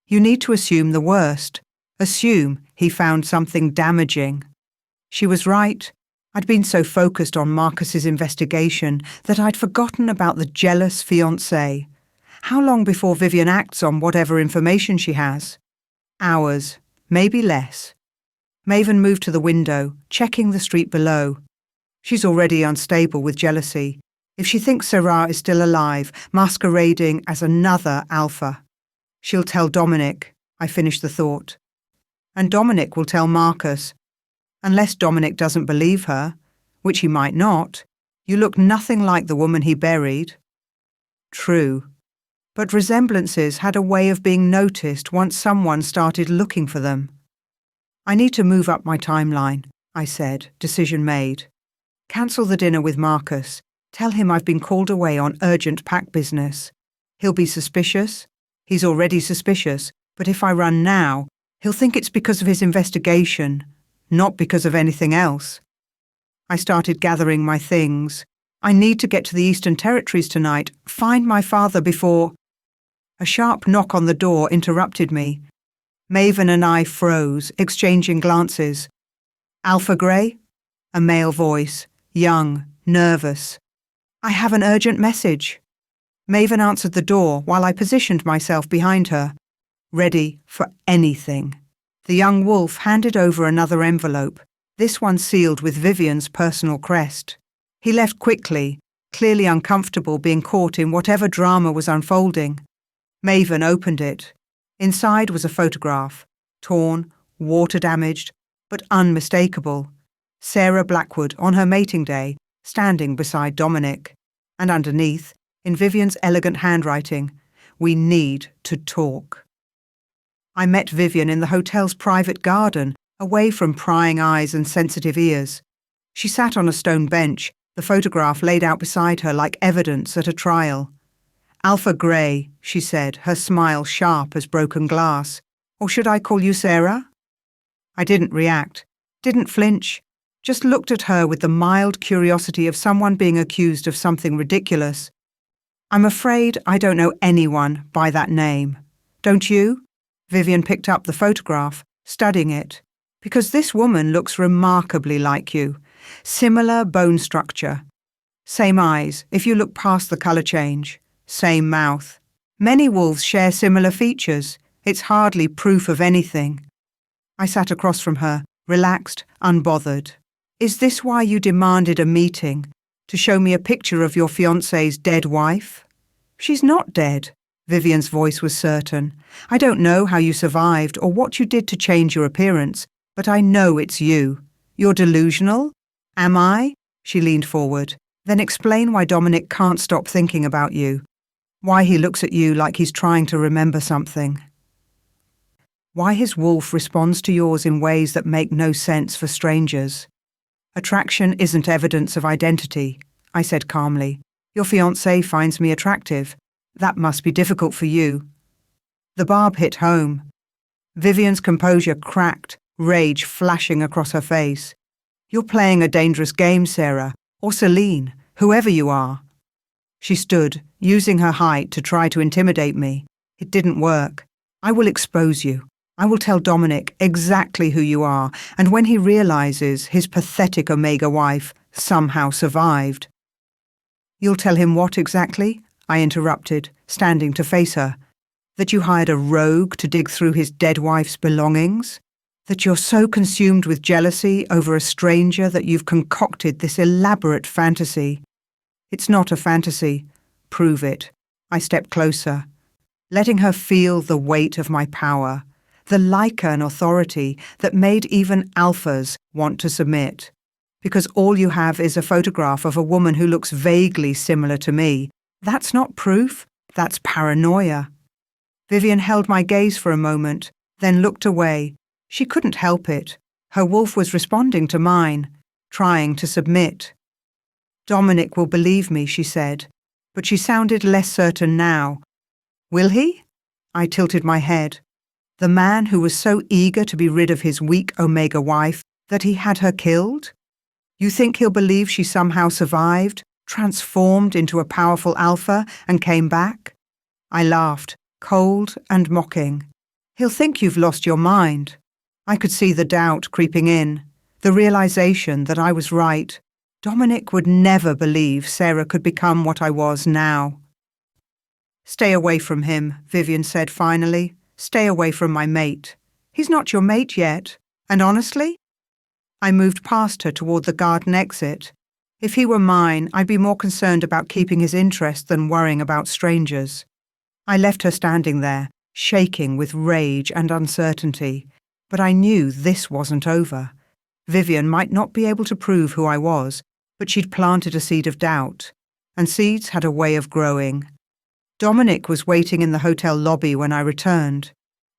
"You need to assume the worst. Assume he found something damaging." She was right. I'd been so focused on Marcus's investigation that I'd forgotten about the jealous fiancé. How long before Vivian acts on whatever information she has? Hours, maybe less. Maven moved to the window, checking the street below. She's already unstable with jealousy. If she thinks Syrah is still alive, masquerading as another alpha. She'll tell Dominic, I finished the thought. And Dominic will tell Marcus. Unless Dominic doesn't believe her, which he might not, you look nothing like the woman he buried. True. But resemblances had a way of being noticed once someone started looking for them. "I need to move up my timeline," I said, decision made. "Cancel the dinner with Marcus. Tell him I've been called away on urgent pack business. He'll be suspicious. He's already suspicious, but if I run now, he'll think it's because of his investigation, not because of anything else." I started gathering my things. I need to get to the Eastern Territories tonight, find my father before... A sharp knock on the door interrupted me. Maven and I froze, exchanging glances. Alpha Grey? A male voice, young, nervous. I have an urgent message. Maven answered the door while I positioned myself behind her, ready for anything. The young wolf handed over another envelope, this one sealed with Vivian's personal crest. He left quickly, clearly uncomfortable being caught in whatever drama was unfolding. Maven opened it. Inside was a photograph, torn, water-damaged, but unmistakable. Sarah Blackwood on her mating day, standing beside Dominic. And underneath, in Vivian's elegant handwriting, "We need to talk." I met Vivian in the hotel's private garden, away from prying eyes and sensitive ears. She sat on a stone bench, the photograph laid out beside her like evidence at a trial. "Alpha Grey," she said, her smile sharp as broken glass. "Or should I call you Sarah?" I didn't react, didn't flinch, just looked at her with the mild curiosity of someone being accused of something ridiculous. "I'm afraid I don't know anyone by that name. Don't you?" Vivian picked up the photograph, studying it. "Because this woman looks remarkably like you. Similar bone structure. Same eyes, if you look past the colour change. Same mouth. Many wolves share similar features. It's hardly proof of anything." I sat across from her, relaxed, unbothered. "Is this why you demanded a meeting? To show me a picture of your fiancé's dead wife?" "She's not dead." Vivian's voice was certain. "I don't know how you survived or what you did to change your appearance, but I know it's you. You're delusional? Am I?" She leaned forward. "Then explain why Dominic can't stop thinking about you. Why he looks at you like he's trying to remember something. Why his wolf responds to yours in ways that make no sense for strangers. Attraction isn't evidence of identity," I said calmly. "Your fiancé finds me attractive. That must be difficult for you." The barb hit home. Vivian's composure cracked, rage flashing across her face. "You're playing a dangerous game, Sarah, or Celine, whoever you are." She stood, using her height to try to intimidate me. It didn't work. "I will expose you. I will tell Dominic exactly who you are, and when he realizes his pathetic Omega wife somehow survived." "You'll tell him what exactly?" I interrupted, standing to face her. "That you hired a rogue to dig through his dead wife's belongings? That you're so consumed with jealousy over a stranger that you've concocted this elaborate fantasy?" "It's not a fantasy. Prove it." I stepped closer, letting her feel the weight of my power, the Lycan authority that made even alphas want to submit. Because all you have is a photograph of a woman who looks vaguely similar to me. That's not proof, that's paranoia. Vivian held my gaze for a moment, then looked away. She couldn't help it. Her wolf was responding to mine, trying to submit. "Dominic will believe me," she said, but she sounded less certain now. "Will he?" I tilted my head. The man who was so eager to be rid of his weak Omega wife that he had her killed? You think he'll believe she somehow survived, transformed into a powerful alpha, and came back? I laughed, cold and mocking. "He'll think you've lost your mind." I could see the doubt creeping in, the realization that I was right. Dominic would never believe Sarah could become what I was now. "Stay away from him," Vivian said finally. "Stay away from my mate. He's not your mate yet. And honestly?" I moved past her toward the garden exit. If he were mine, I'd be more concerned about keeping his interest than worrying about strangers. I left her standing there, shaking with rage and uncertainty. But I knew this wasn't over. Vivian might not be able to prove who I was, but she'd planted a seed of doubt. And seeds had a way of growing. Dominic was waiting in the hotel lobby when I returned.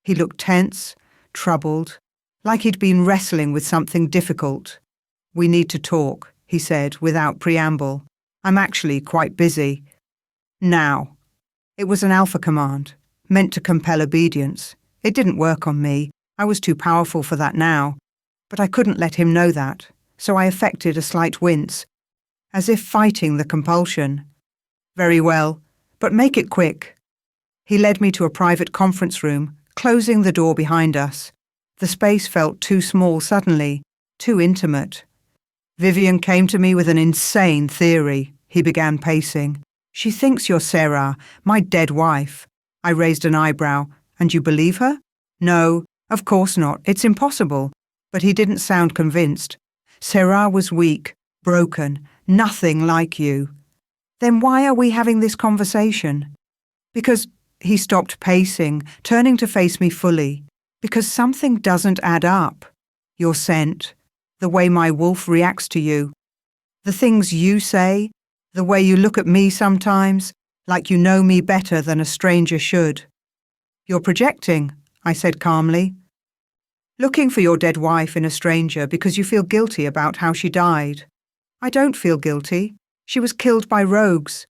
He looked tense, troubled, like he'd been wrestling with something difficult. "We need to talk," he said without preamble. "I'm actually quite busy." "Now." It was an alpha command, meant to compel obedience. It didn't work on me. I was too powerful for that now. But I couldn't let him know that, so I affected a slight wince, as if fighting the compulsion. "Very well, but make it quick." He led me to a private conference room, closing the door behind us. The space felt too small suddenly, too intimate. Vivian came to me with an insane theory, he began pacing. She thinks you're Sarah, my dead wife. I raised an eyebrow. And you believe her? No, of course not. It's impossible. But he didn't sound convinced. Sarah was weak, broken, nothing like you. Then why are we having this conversation? Because he stopped pacing, turning to face me fully. Because something doesn't add up. Your scent, the way my wolf reacts to you, the things you say, the way you look at me sometimes, like you know me better than a stranger should. You're projecting, I said calmly. Looking for your dead wife in a stranger because you feel guilty about how she died. I don't feel guilty. She was killed by rogues.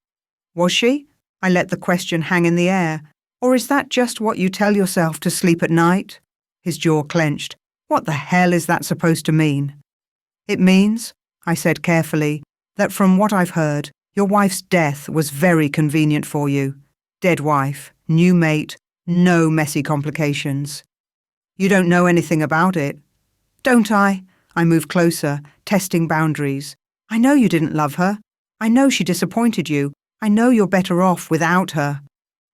Was she? I let the question hang in the air. Or is that just what you tell yourself to sleep at night? His jaw clenched. What the hell is that supposed to mean? It means, I said carefully, that from what I've heard, your wife's death was very convenient for you. Dead wife, new mate, no messy complications. You don't know anything about it. Don't I? I moved closer, testing boundaries. I know you didn't love her. I know she disappointed you. I know you're better off without her.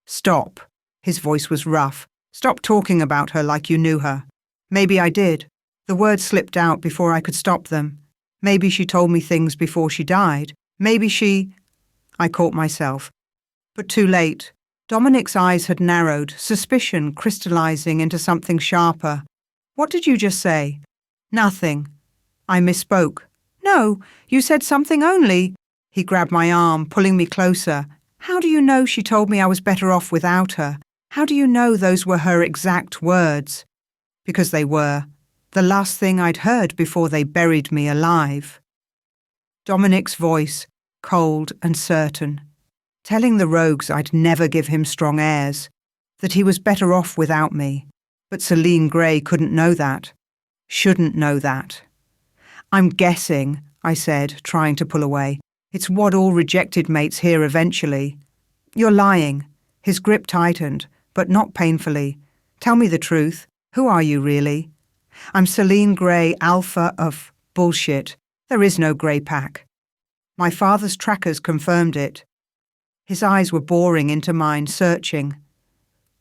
Stop. His voice was rough. Stop talking about her like you knew her. Maybe I did. The words slipped out before I could stop them. Maybe she told me things before she died. Maybe she... I caught myself. But too late. Dominic's eyes had narrowed, suspicion crystallizing into something sharper. What did you just say? Nothing. I misspoke. No, you said something only. He grabbed my arm, pulling me closer. How do you know she told me I was better off without her? How do you know those were her exact words? Because they were. The last thing I'd heard before they buried me alive. Dominic's voice, cold and certain. Telling the rogues I'd never give him strong airs, that he was better off without me. But Celine Gray couldn't know that. Shouldn't know that. I'm guessing, I said, trying to pull away. It's what all rejected mates hear eventually. You're lying. His grip tightened, but not painfully. Tell me the truth. Who are you really? I'm Celine Gray, alpha of bullshit. There is no Grey pack. My father's trackers confirmed it. His eyes were boring into mine, searching.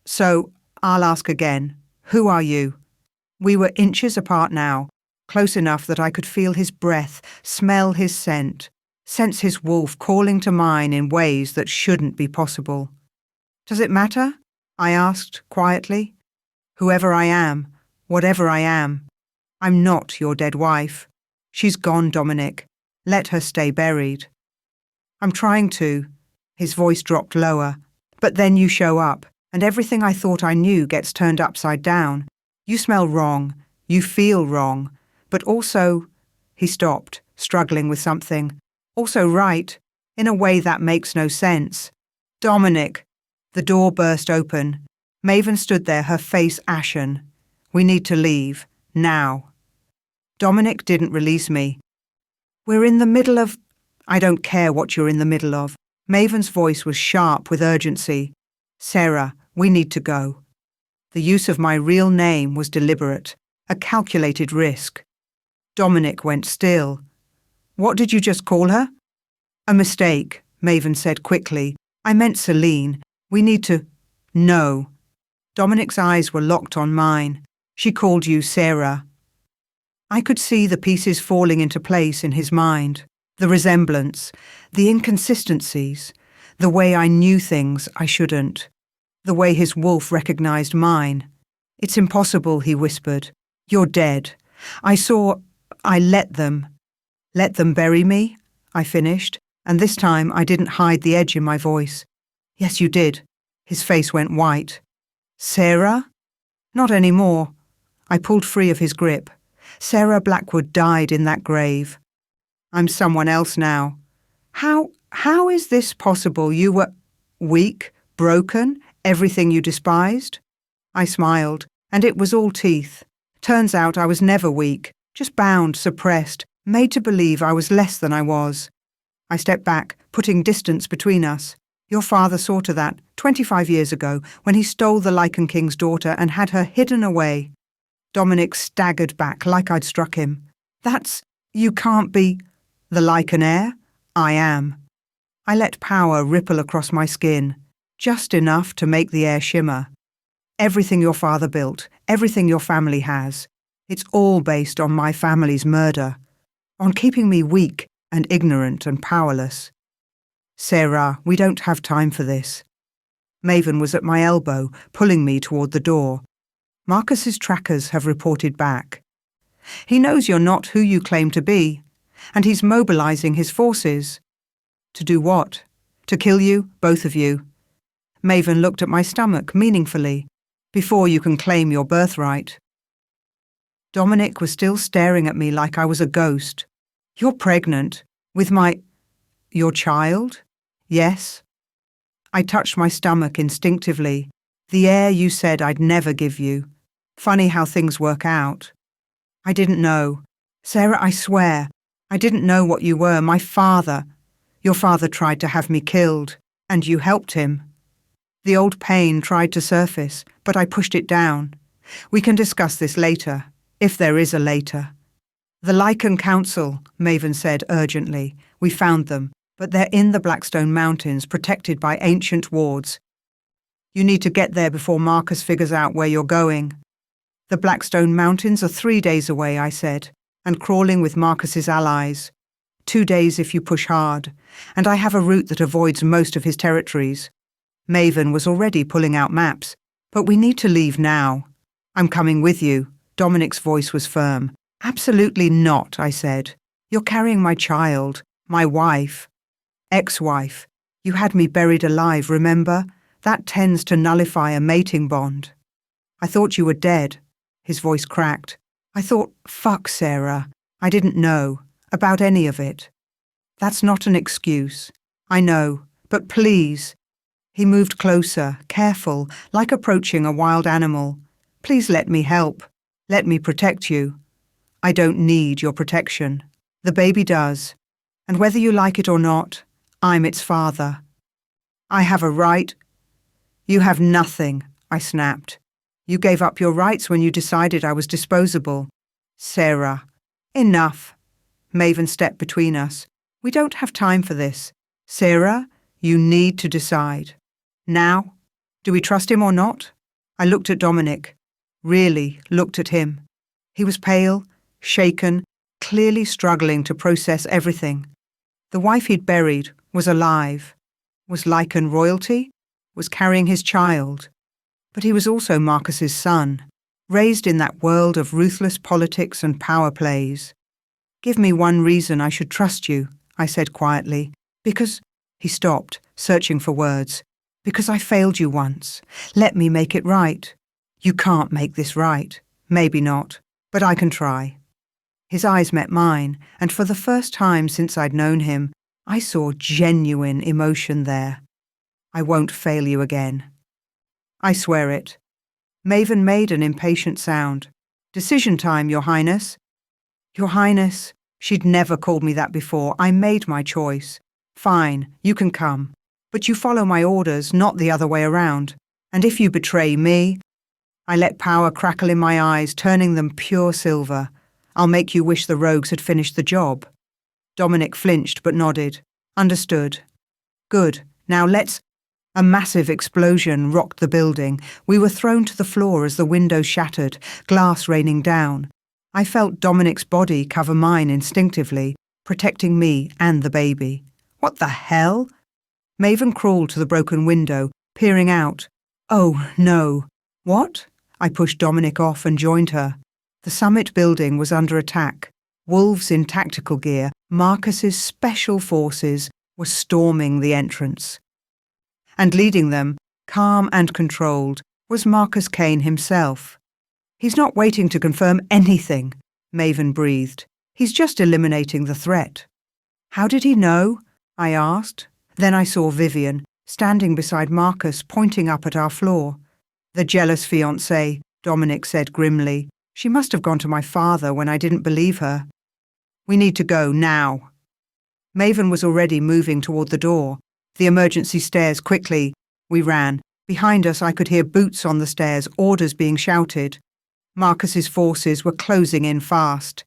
So, I'll ask again. Who are you? We were inches apart now, close enough that I could feel his breath, smell his scent, sense his wolf calling to mine in ways that shouldn't be possible. Does it matter? I asked quietly. Whoever I am, whatever I am, I'm not your dead wife. She's gone, Dominic. Let her stay buried. I'm trying to. His voice dropped lower. But then you show up, and everything I thought I knew gets turned upside down. You smell wrong. You feel wrong. But also... He stopped, struggling with something. Also right, in a way that makes no sense. Dominic. The door burst open. Maven stood there, her face ashen. We need to leave. Now. Dominic didn't release me. We're in the middle of... I don't care what you're in the middle of. Maven's voice was sharp with urgency. Sarah, we need to go. The use of my real name was deliberate, a calculated risk. Dominic went still. What did you just call her? A mistake, Maven said quickly. I meant Celine. We need to... No. Dominic's eyes were locked on mine. She called you Sarah. I could see the pieces falling into place in his mind. The resemblance, the inconsistencies, the way I knew things I shouldn't, the way his wolf recognized mine. It's impossible, he whispered. You're dead. I let them. Let them bury me? I finished, and this time I didn't hide the edge in my voice. Yes, you did. His face went white. Sarah? Not anymore. I pulled free of his grip. Sarah Blackwood died in that grave. I'm someone else now. How is this possible? You were weak, broken, everything you despised? I smiled, and it was all teeth. Turns out I was never weak, just bound, suppressed, made to believe I was less than I was. I stepped back, putting distance between us. Your father saw to that 25 years ago when he stole the Lycan King's daughter and had her hidden away. Dominic staggered back like I'd struck him. You can't be the Lycan Heir? I am. I let power ripple across my skin, just enough to make the air shimmer. Everything your father built, everything your family has, it's all based on my family's murder, on keeping me weak and ignorant and powerless. Sarah, we don't have time for this. Maven was at my elbow, pulling me toward the door. Marcus's trackers have reported back. He knows you're not who you claim to be, and he's mobilizing his forces. To do what? To kill you, both of you. Maven looked at my stomach meaningfully, before you can claim your birthright. Dominic was still staring at me like I was a ghost. You're pregnant, with your child? Yes. I touched my stomach instinctively, the air you said I'd never give you. Funny how things work out. I didn't know. Sarah, I swear, I didn't know what you were. My father. Your father tried to have me killed, and you helped him. The old pain tried to surface, but I pushed it down. We can discuss this later, if there is a later. The Lycan Council, Maven said urgently. We found them, but they're in the Blackstone Mountains, protected by ancient wards. You need to get there before Marcus figures out where you're going. The Blackstone Mountains are 3 days away, I said, and crawling with Marcus's allies. 2 days if you push hard, and I have a route that avoids most of his territories. Maven was already pulling out maps, but we need to leave now. I'm coming with you. Dominic's voice was firm. Absolutely not, I said. You're carrying my child, my wife. Ex-wife. You had me buried alive, remember? That tends to nullify a mating bond. I thought you were dead. His voice cracked. I thought, fuck, Sarah. I didn't know about any of it. That's not an excuse. I know, but please. He moved closer, careful, like approaching a wild animal. Please let me help. Let me protect you. I don't need your protection. The baby does. And whether you like it or not, I'm its father. I have a right. You have nothing, I snapped. You gave up your rights when you decided I was disposable. Sarah. Enough. Maven stepped between us. We don't have time for this. Sarah, you need to decide. Now? Do we trust him or not? I looked at Dominic. Really looked at him. He was pale, shaken, clearly struggling to process everything. The wife he'd buried was alive. Was Lycan royalty? Was carrying his child. But he was also Marcus's son, raised in that world of ruthless politics and power plays. Give me one reason I should trust you, I said quietly. Because... He stopped, searching for words. Because I failed you once. Let me make it right. You can't make this right. Maybe not. But I can try. His eyes met mine, and for the first time since I'd known him, I saw genuine emotion there. I won't fail you again. I swear it. Maven made an impatient sound. Decision time, Your Highness. Your Highness. She'd never called me that before. I made my choice. Fine, you can come. But you follow my orders, not the other way around. And if you betray me... I let power crackle in my eyes, turning them pure silver. I'll make you wish the rogues had finished the job. Dominic flinched but nodded. Understood. Good. Now let's... A massive explosion rocked the building. We were thrown to the floor as the window shattered, glass raining down. I felt Dominic's body cover mine instinctively, protecting me and the baby. What the hell? Maven crawled to the broken window, peering out. Oh, no. What? I pushed Dominic off and joined her. The summit building was under attack. Wolves in tactical gear, Marcus's special forces, were storming the entrance. And leading them, calm and controlled, was Marcus Kane himself. He's not waiting to confirm anything, Maven breathed. He's just eliminating the threat. How did he know? I asked. Then I saw Vivian, standing beside Marcus, pointing up at our floor. The jealous fiancée, Dominic said grimly. She must have gone to my father when I didn't believe her. We need to go now. Maven was already moving toward the door. The emergency stairs quickly. We ran. Behind us I could hear boots on the stairs, orders being shouted. Marcus's forces were closing in fast.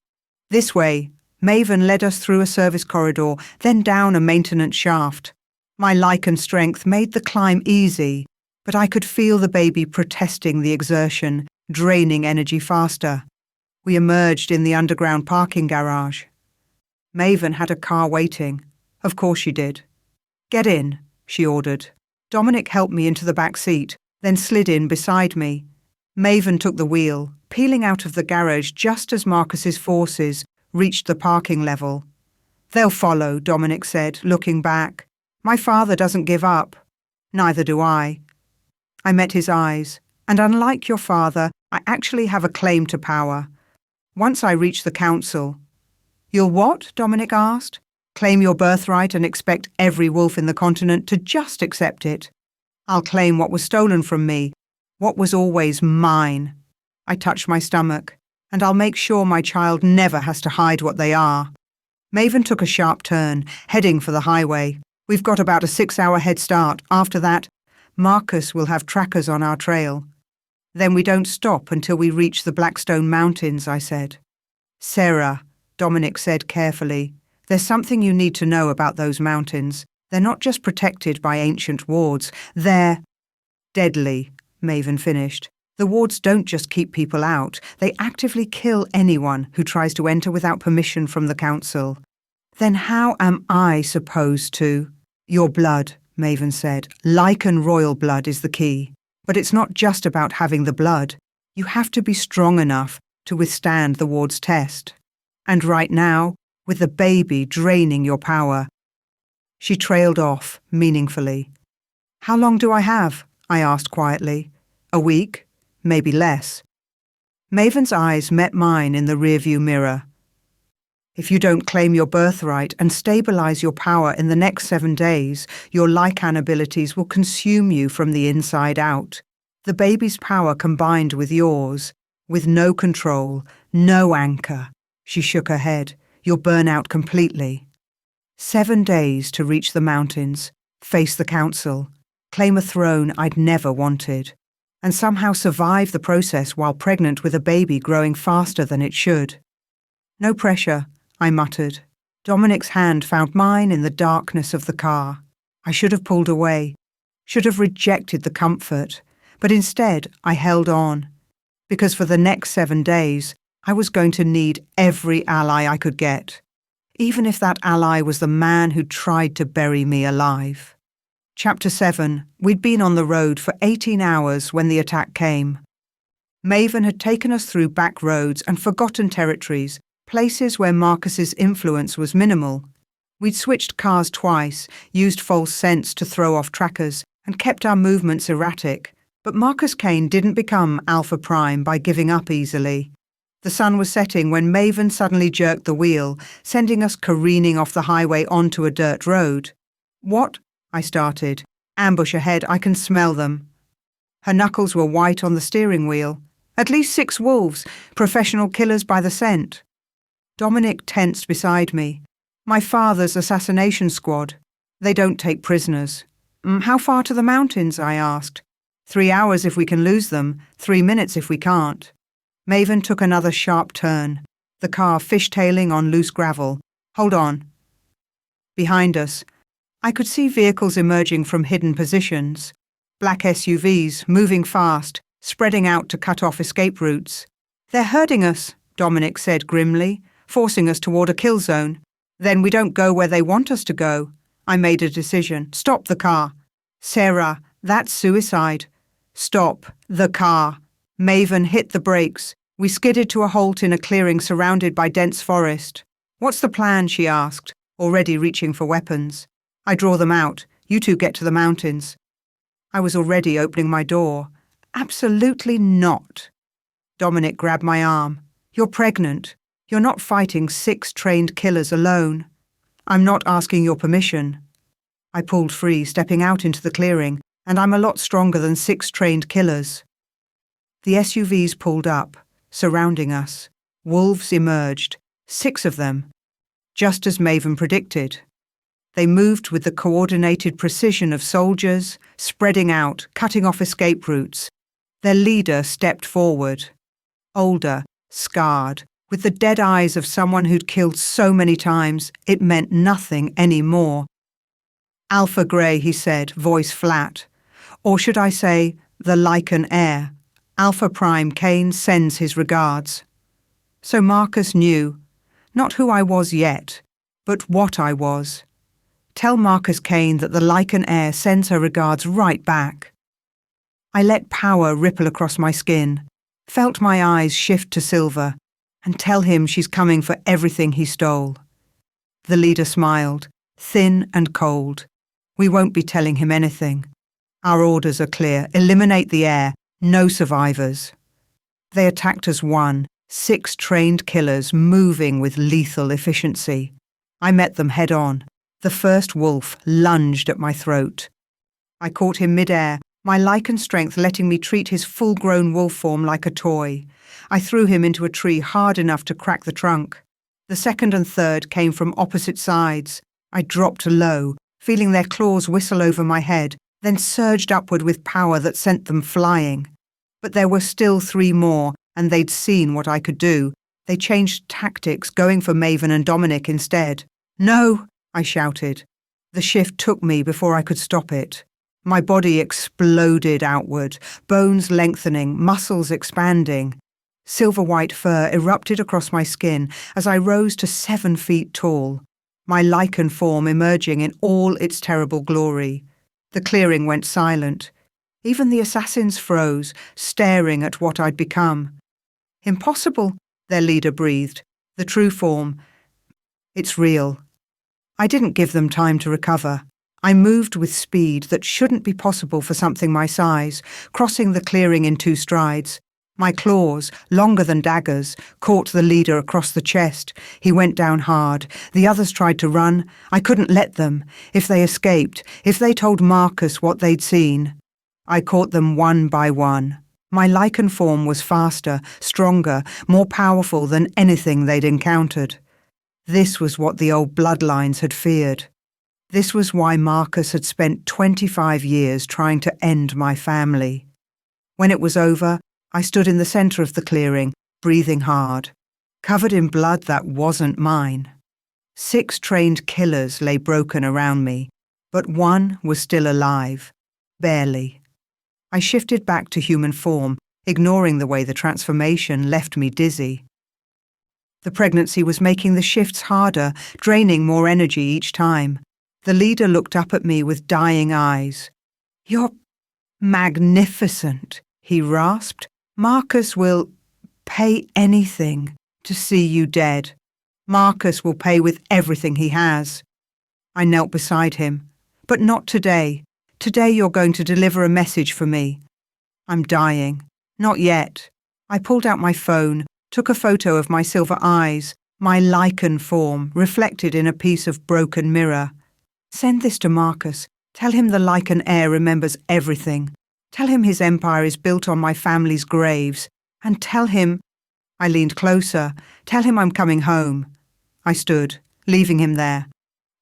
This way. Maven led us through a service corridor, then down a maintenance shaft. My Lycan strength made the climb easy, but I could feel the baby protesting the exertion, draining energy faster. We emerged in the underground parking garage. Maven had a car waiting. Of course she did. "Get in," she ordered. Dominic helped me into the back seat, then slid in beside me. Maven took the wheel, peeling out of the garage just as Marcus's forces reached the parking level. "They'll follow," Dominic said, looking back. "My father doesn't give up. Neither do I." I met his eyes, and unlike your father, I actually have a claim to power. Once I reach the council— "You'll what?" Dominic asked. "Claim your birthright and expect every wolf in the continent to just accept it. I'll claim what was stolen from me, what was always mine." I touched my stomach. "And I'll make sure my child never has to hide what they are." Maven took a sharp turn, heading for the highway. "We've got about a 6-hour head start. After that, Marcus will have trackers on our trail. Then we don't stop until we reach the Blackstone Mountains," I said. "Sarah," Dominic said carefully, "there's something you need to know about those mountains. They're not just protected by ancient wards. They're deadly," Maven finished. "The wards don't just keep people out. They actively kill anyone who tries to enter without permission from the council." "Then how am I supposed to—" "Your blood," Maven said. "Lycan royal blood is the key. But it's not just about having the blood. You have to be strong enough to withstand the ward's test. And right now, with the baby draining your power—" She trailed off, meaningfully. "How long do I have?" I asked quietly. "A week? Maybe less." Maven's eyes met mine in the rearview mirror. "If you don't claim your birthright and stabilize your power in the next 7 days, your Lycan abilities will consume you from the inside out. The baby's power combined with yours, with no control, no anchor." She shook her head. "You'll burn out completely." 7 days to reach the mountains, face the council, claim a throne I'd never wanted, and somehow survive the process while pregnant with a baby growing faster than it should. "No pressure," I muttered. Dominic's hand found mine in the darkness of the car. I should have pulled away, should have rejected the comfort, but instead I held on, because for the next 7 days I was going to need every ally I could get, even if that ally was the man who tried to bury me alive. Chapter 7. We'd been on the road for 18 hours when the attack came. Maven had taken us through back roads and forgotten territories, places where Marcus's influence was minimal. We'd switched cars twice, used false scents to throw off trackers, and kept our movements erratic. But Marcus Kane didn't become Alpha Prime by giving up easily. The sun was setting when Maven suddenly jerked the wheel, sending us careening off the highway onto a dirt road. "What?" I started. "Ambush ahead, I can smell them." Her knuckles were white on the steering wheel. "At least 6 wolves, professional killers by the scent." Dominic tensed beside me. "My father's assassination squad. They don't take prisoners." "How far to the mountains?" I asked. 3 hours if we can lose them, 3 minutes if we can't." Maven took another sharp turn, the car fishtailing on loose gravel. "Hold on." Behind us, I could see vehicles emerging from hidden positions. Black SUVs, moving fast, spreading out to cut off escape routes. "They're herding us," Dominic said grimly, "forcing us toward a kill zone. Then we don't go where they want us to go." I made a decision. "Stop the car." "Sarah, that's suicide." "Stop the car." Maven hit the brakes. We skidded to a halt in a clearing surrounded by dense forest. "What's the plan?" she asked, already reaching for weapons. "I draw them out. You two get to the mountains." I was already opening my door. "Absolutely not." Dominic grabbed my arm. "You're pregnant. You're not fighting 6 trained killers alone." "I'm not asking your permission." I pulled free, stepping out into the clearing, and I'm a lot stronger than 6 trained killers. The SUVs pulled up, surrounding us. Wolves emerged, 6 of them, just as Maven predicted. They moved with the coordinated precision of soldiers, spreading out, cutting off escape routes. Their leader stepped forward. Older, scarred, With the dead eyes of someone who'd killed so many times, it meant nothing anymore. Alpha Grey, he said, voice flat. Or should I say, the Lycan Heir. Alpha Prime Kane sends his regards. So Marcus knew, not who I was yet, but what I was. Tell Marcus Kane that the Lycan Heir sends her regards right back. I let power ripple across my skin, felt my eyes shift to silver, and tell him she's coming for everything he stole. The leader smiled, thin and cold. We won't be telling him anything. Our orders are clear. Eliminate the heir. No survivors. They attacked as one, 6 trained killers moving with lethal efficiency. I met them head on. The first wolf lunged at my throat. I caught him mid-air, my Lycan strength letting me treat his full-grown wolf form like a toy. I threw him into a tree hard enough to crack the trunk. The second and third came from opposite sides. I dropped low, feeling their claws whistle over my head, then surged upward with power that sent them flying. But there were still 3 more, and they'd seen what I could do. They changed tactics, going for Maven and Dominic instead. "No!" I shouted. The shift took me before I could stop it. My body exploded outward, bones lengthening, muscles expanding. Silver-white fur erupted across my skin as I rose to 7 feet tall, my Lycan form emerging in all its terrible glory. The clearing went silent. Even the assassins froze, staring at what I'd become. "Impossible," their leader breathed. "The true form. It's real." I didn't give them time to recover. I moved with speed that shouldn't be possible for something my size, crossing the clearing in 2 strides. My claws, longer than daggers, caught the leader across the chest. He went down hard. The others tried to run. I couldn't let them. If they escaped, if they told Marcus what they'd seen. I caught them one by one. My Lycan form was faster, stronger, more powerful than anything they'd encountered. This was what the old bloodlines had feared. This was why Marcus had spent 25 years trying to end my family. When it was over, I stood in the center of the clearing, breathing hard, covered in blood that wasn't mine. 6 trained killers lay broken around me, but one was still alive, barely. I shifted back to human form, ignoring the way the transformation left me dizzy. The pregnancy was making the shifts harder, draining more energy each time. The leader looked up at me with dying eyes. "You're magnificent," he rasped. "Marcus will pay anything to see you dead. Marcus will pay with everything he has." I knelt beside him. "But not today. Today you're going to deliver a message for me." "I'm dying." "Not yet." I pulled out my phone, took a photo of my silver eyes, my Lycan form reflected in a piece of broken mirror. "Send this to Marcus. Tell him the Lycan Heir remembers everything. Tell him his empire is built on my family's graves. And tell him—" I leaned closer. "Tell him I'm coming home." I stood, leaving him there.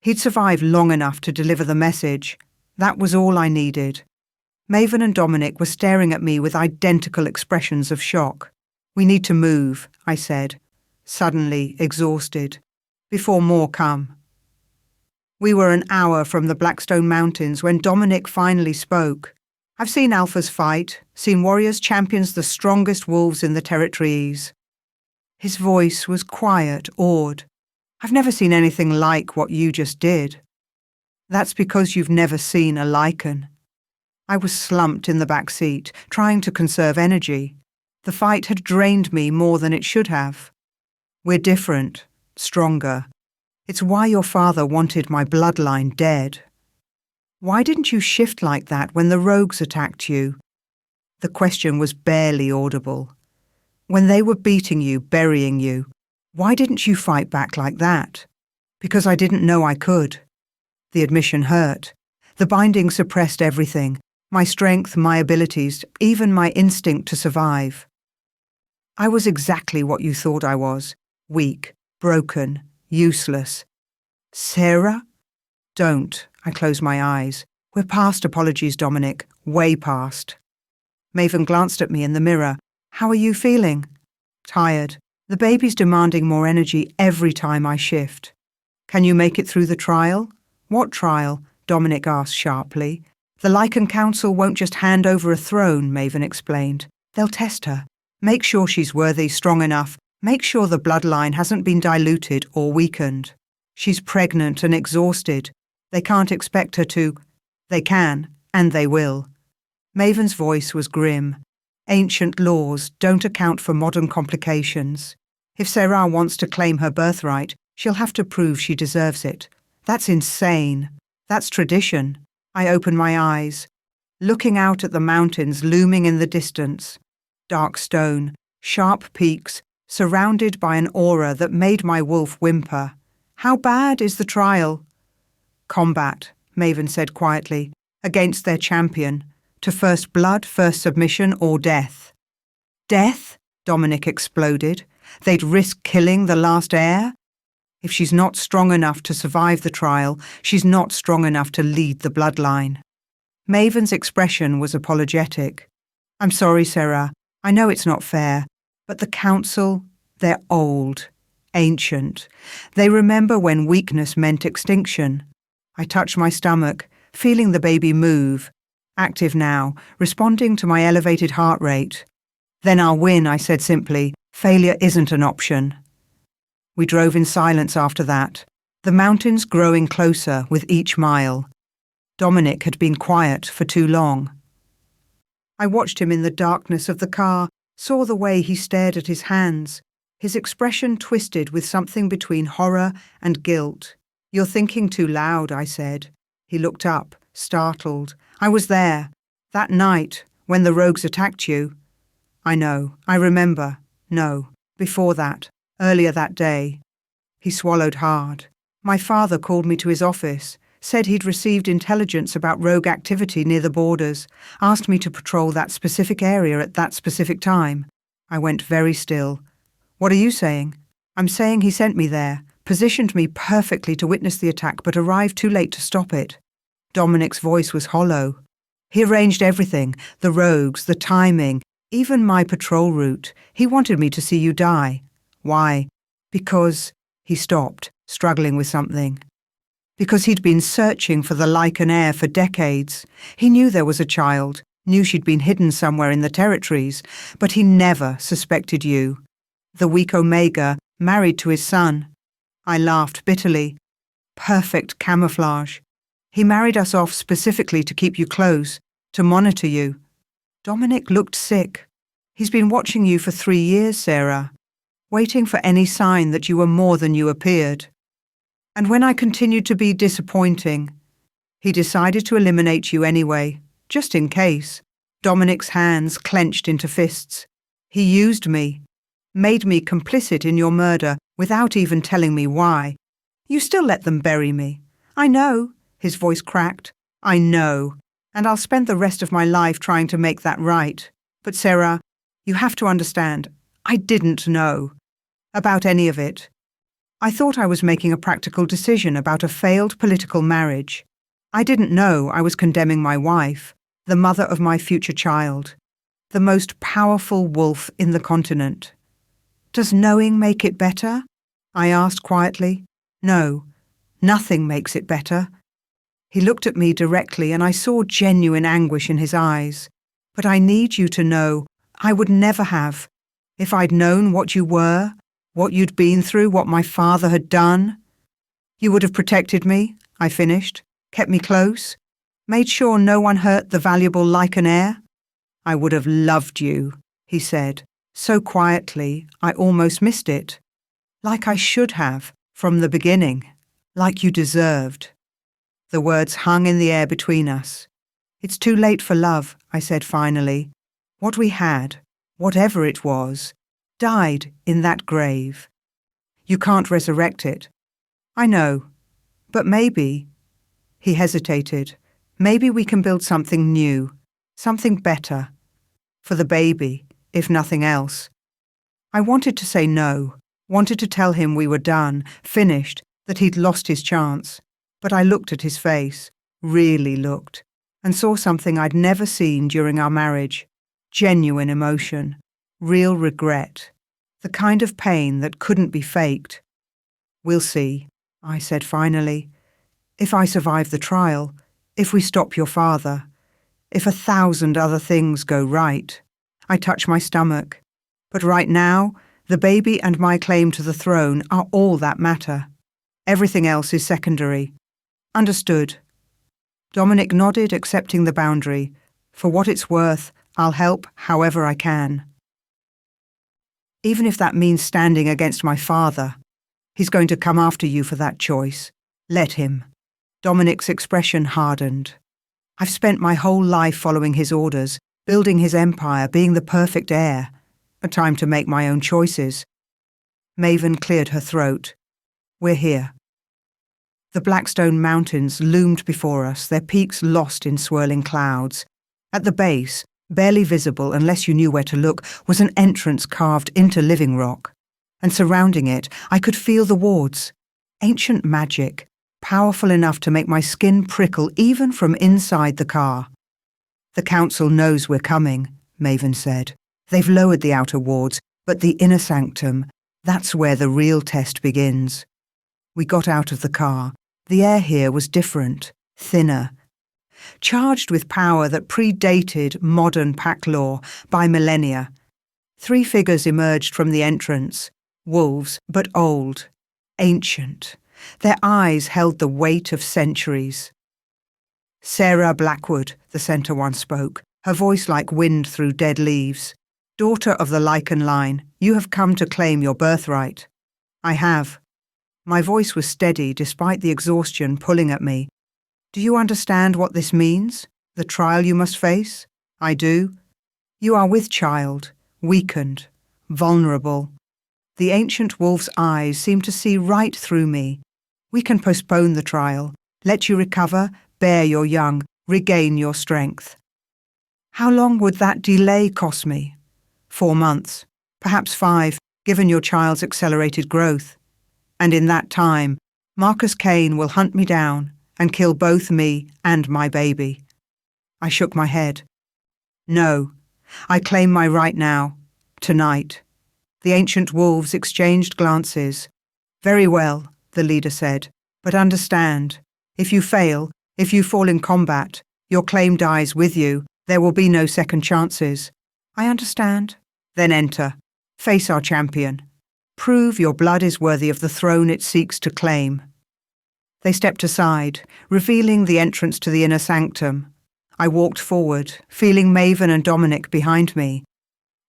He'd survived long enough to deliver the message. That was all I needed. Maven and Dominic were staring at me with identical expressions of shock. "We need to move," I said, suddenly exhausted, "before more come." We were an hour from the Blackstone Mountains when Dominic finally spoke. "I've seen alphas fight, seen warriors champions the strongest wolves in the territories." His voice was quiet, awed. "I've never seen anything like what you just did." "That's because you've never seen a Lycan." I was slumped in the back seat, trying to conserve energy. The fight had drained me more than it should have. "We're different, stronger. It's why your father wanted my bloodline dead." "Why didn't you shift like that when the rogues attacked you?" The question was barely audible. "When they were beating you, burying you, why didn't you fight back like that?" "Because I didn't know I could." The admission hurt. The binding suppressed everything. My strength, my abilities, even my instinct to survive. I was exactly what you thought I was. Weak, broken, useless. "Sarah?" "Don't." I closed my eyes. "We're past apologies, Dominic. Way past." Maven glanced at me in the mirror. "How are you feeling?" "Tired. The baby's demanding more energy every time I shift. Can you make it through the trial? What trial? Dominic asked sharply. The Lycan Council won't just hand over a throne, Maven explained. They'll test her. Make sure she's worthy, strong enough. Make sure the bloodline hasn't been diluted or weakened. She's pregnant and exhausted. They can't expect her to. They can, and they will. Maven's voice was grim. Ancient laws don't account for modern complications. If Sarah wants to claim her birthright, she'll have to prove she deserves it. That's insane. That's tradition. I opened my eyes, looking out at the mountains looming in the distance. Dark stone, sharp peaks, surrounded by an aura that made my wolf whimper. How bad is the trial? Combat, Maven said quietly, against their champion. To first blood, first submission, or death. Death? Dominic exploded. They'd risk killing the last heir? If she's not strong enough to survive the trial, she's not strong enough to lead the bloodline. Maven's expression was apologetic. I'm sorry, Sarah. I know it's not fair, but the council, they're old, ancient. They remember when weakness meant extinction. I touched my stomach, feeling the baby move. Active now, responding to my elevated heart rate. Then I'll win, I said simply. Failure isn't an option. We drove in silence after that, the mountains growing closer with each mile. Dominic had been quiet for too long. I watched him in the darkness of the car, saw the way he stared at his hands, his expression twisted with something between horror and guilt. You're thinking too loud, I said. He looked up, startled. I was there, that night, when the rogues attacked you. I know, I remember. No, before that, earlier that day. He swallowed hard. My father called me to his office, said he'd received intelligence about rogue activity near the borders, asked me to patrol that specific area at that specific time. I went very still. What are you saying? I'm saying he sent me there, positioned me perfectly to witness the attack, but arrived too late to stop it. Dominic's voice was hollow. He arranged everything, the rogues, the timing, even my patrol route. He wanted me to see you die. Why? Because... He stopped, struggling with something. Because he'd been searching for the Lycan Heir for decades. He knew there was a child, knew she'd been hidden somewhere in the territories, but he never suspected you. The weak Omega, married to his son. I laughed bitterly. Perfect camouflage. He married us off specifically to keep you close, to monitor you. Dominic looked sick. He's been watching you for 3 years, Sarah, waiting for any sign that you were more than you appeared. And when I continued to be disappointing, he decided to eliminate you anyway, just in case. Dominic's hands clenched into fists. He used me, made me complicit in your murder without even telling me why. You still let them bury me. I know. His voice cracked. I know, and I'll spend the rest of my life trying to make that right. But Sarah, you have to understand, I didn't know about any of it. I thought I was making a practical decision about a failed political marriage. I didn't know I was condemning my wife, the mother of my future child, the most powerful wolf in the continent. Does knowing make it better? I asked quietly. No, nothing makes it better. He looked at me directly and I saw genuine anguish in his eyes. But I need you to know I would never have. If I'd known what you were, what you'd been through, what my father had done. You would have protected me, I finished, kept me close, made sure no one hurt the valuable Lycan Heir. I would have loved you, he said, so quietly I almost missed it. Like I should have, from the beginning, like you deserved. The words hung in the air between us. It's too late for love, I said finally. What we had, whatever it was, died in that grave. You can't resurrect it. I know, but maybe, he hesitated, maybe we can build something new, something better, for the baby, if nothing else. I wanted to say no, wanted to tell him we were done, finished, that he'd lost his chance. But I looked at his face, really looked, and saw something I'd never seen during our marriage. Genuine emotion, real regret. the kind of pain that couldn't be faked. "We'll see," I said finally. "If I survive the trial, if we stop your father, if 1,000 other things go right." I touch my stomach. But right now, the baby and my claim to the throne are all that matter. Everything else is secondary. "Understood." Dominic nodded, accepting the boundary. "For what it's worth, I'll help however I can. Even if that means standing against my father. He's going to come after you for that choice. Let him." Dominic's expression hardened. "I've spent my whole life following his orders, building his empire, being the perfect heir. A time to make my own choices." Maven cleared her throat. "We're here." The Blackstone Mountains loomed before us, their peaks lost in swirling clouds. At the base, barely visible unless you knew where to look, was an entrance carved into living rock. And surrounding it, I could feel the wards. Ancient magic, powerful enough to make my skin prickle even from inside the car. "The council knows we're coming," Maven said. "They've lowered the outer wards, but the inner sanctum, that's where the real test begins." We got out of the car. The air here was different, thinner, charged with power that predated modern pack law by millennia. 3 figures emerged from the entrance, wolves, but old, ancient. Their eyes held the weight of centuries. "Sarah Blackwood," the center one spoke, her voice like wind through dead leaves. "Daughter of the Lycan line, you have come to claim your birthright." "I have." My voice was steady despite the exhaustion pulling at me. "Do you understand what this means? The trial you must face?" "I do." "You are with child, weakened, vulnerable." The ancient wolf's eyes seemed to see right through me. "We can postpone the trial, let you recover, bear your young, regain your strength." "How long would that delay cost me?" 4 months, perhaps 5, given your child's accelerated growth. "And in that time, Marcus Kane will hunt me down and kill both me and my baby." I shook my head. "No, I claim my right now, tonight." The ancient wolves exchanged glances. "Very well," the leader said, "but understand, if you fail, if you fall in combat, your claim dies with you. There will be no second chances." "I understand." "Then enter. Face our champion. Prove your blood is worthy of the throne it seeks to claim." They stepped aside, revealing the entrance to the inner sanctum. I walked forward, feeling Maven and Dominic behind me.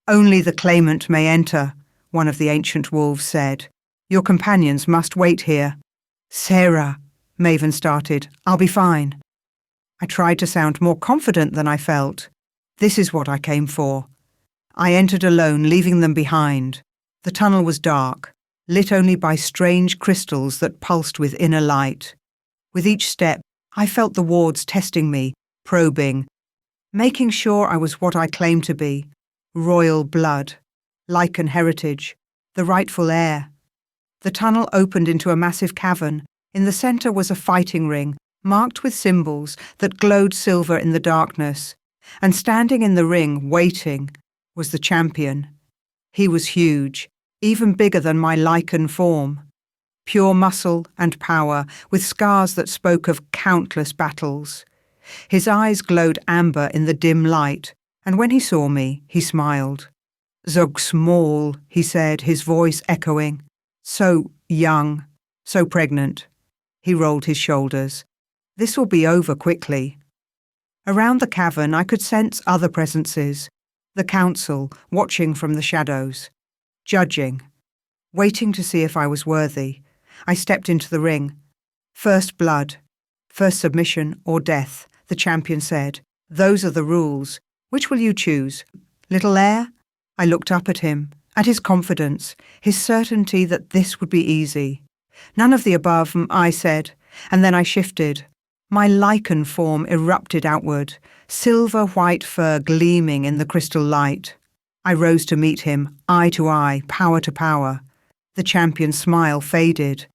"Only the claimant may enter," one of the ancient wolves said. "Your companions must wait here." "Sarah," Maven started, "I'll be fine." I tried to sound more confident than I felt. "This is what I came for." I entered alone, leaving them behind. The tunnel was dark, lit only by strange crystals that pulsed with inner light. With each step, I felt the wards testing me, probing, making sure I was what I claimed to be: royal blood, Lycan heritage, the rightful heir. The tunnel opened into a massive cavern. In the center was a fighting ring, marked with symbols that glowed silver in the darkness. And standing in the ring, waiting, was the champion. He was huge, even bigger than my Lycan form. Pure muscle and power, with scars that spoke of countless battles. His eyes glowed amber in the dim light, and when he saw me, he smiled. "So small," he said, his voice echoing. "So young, so pregnant." He rolled his shoulders. "This will be over quickly." Around the cavern I could sense other presences. The council, watching from the shadows. Judging. Waiting to see if I was worthy. I stepped into the ring. "First blood. First submission or death," the champion said. "Those are the rules. Which will you choose? Little heir?" I looked up at him, at his confidence, his certainty that this would be easy. "None of the above," I said, and then I shifted. My Lycan form erupted outward, silver-white fur gleaming in the crystal light. I rose to meet him, eye to eye, power to power. The champion's smile faded.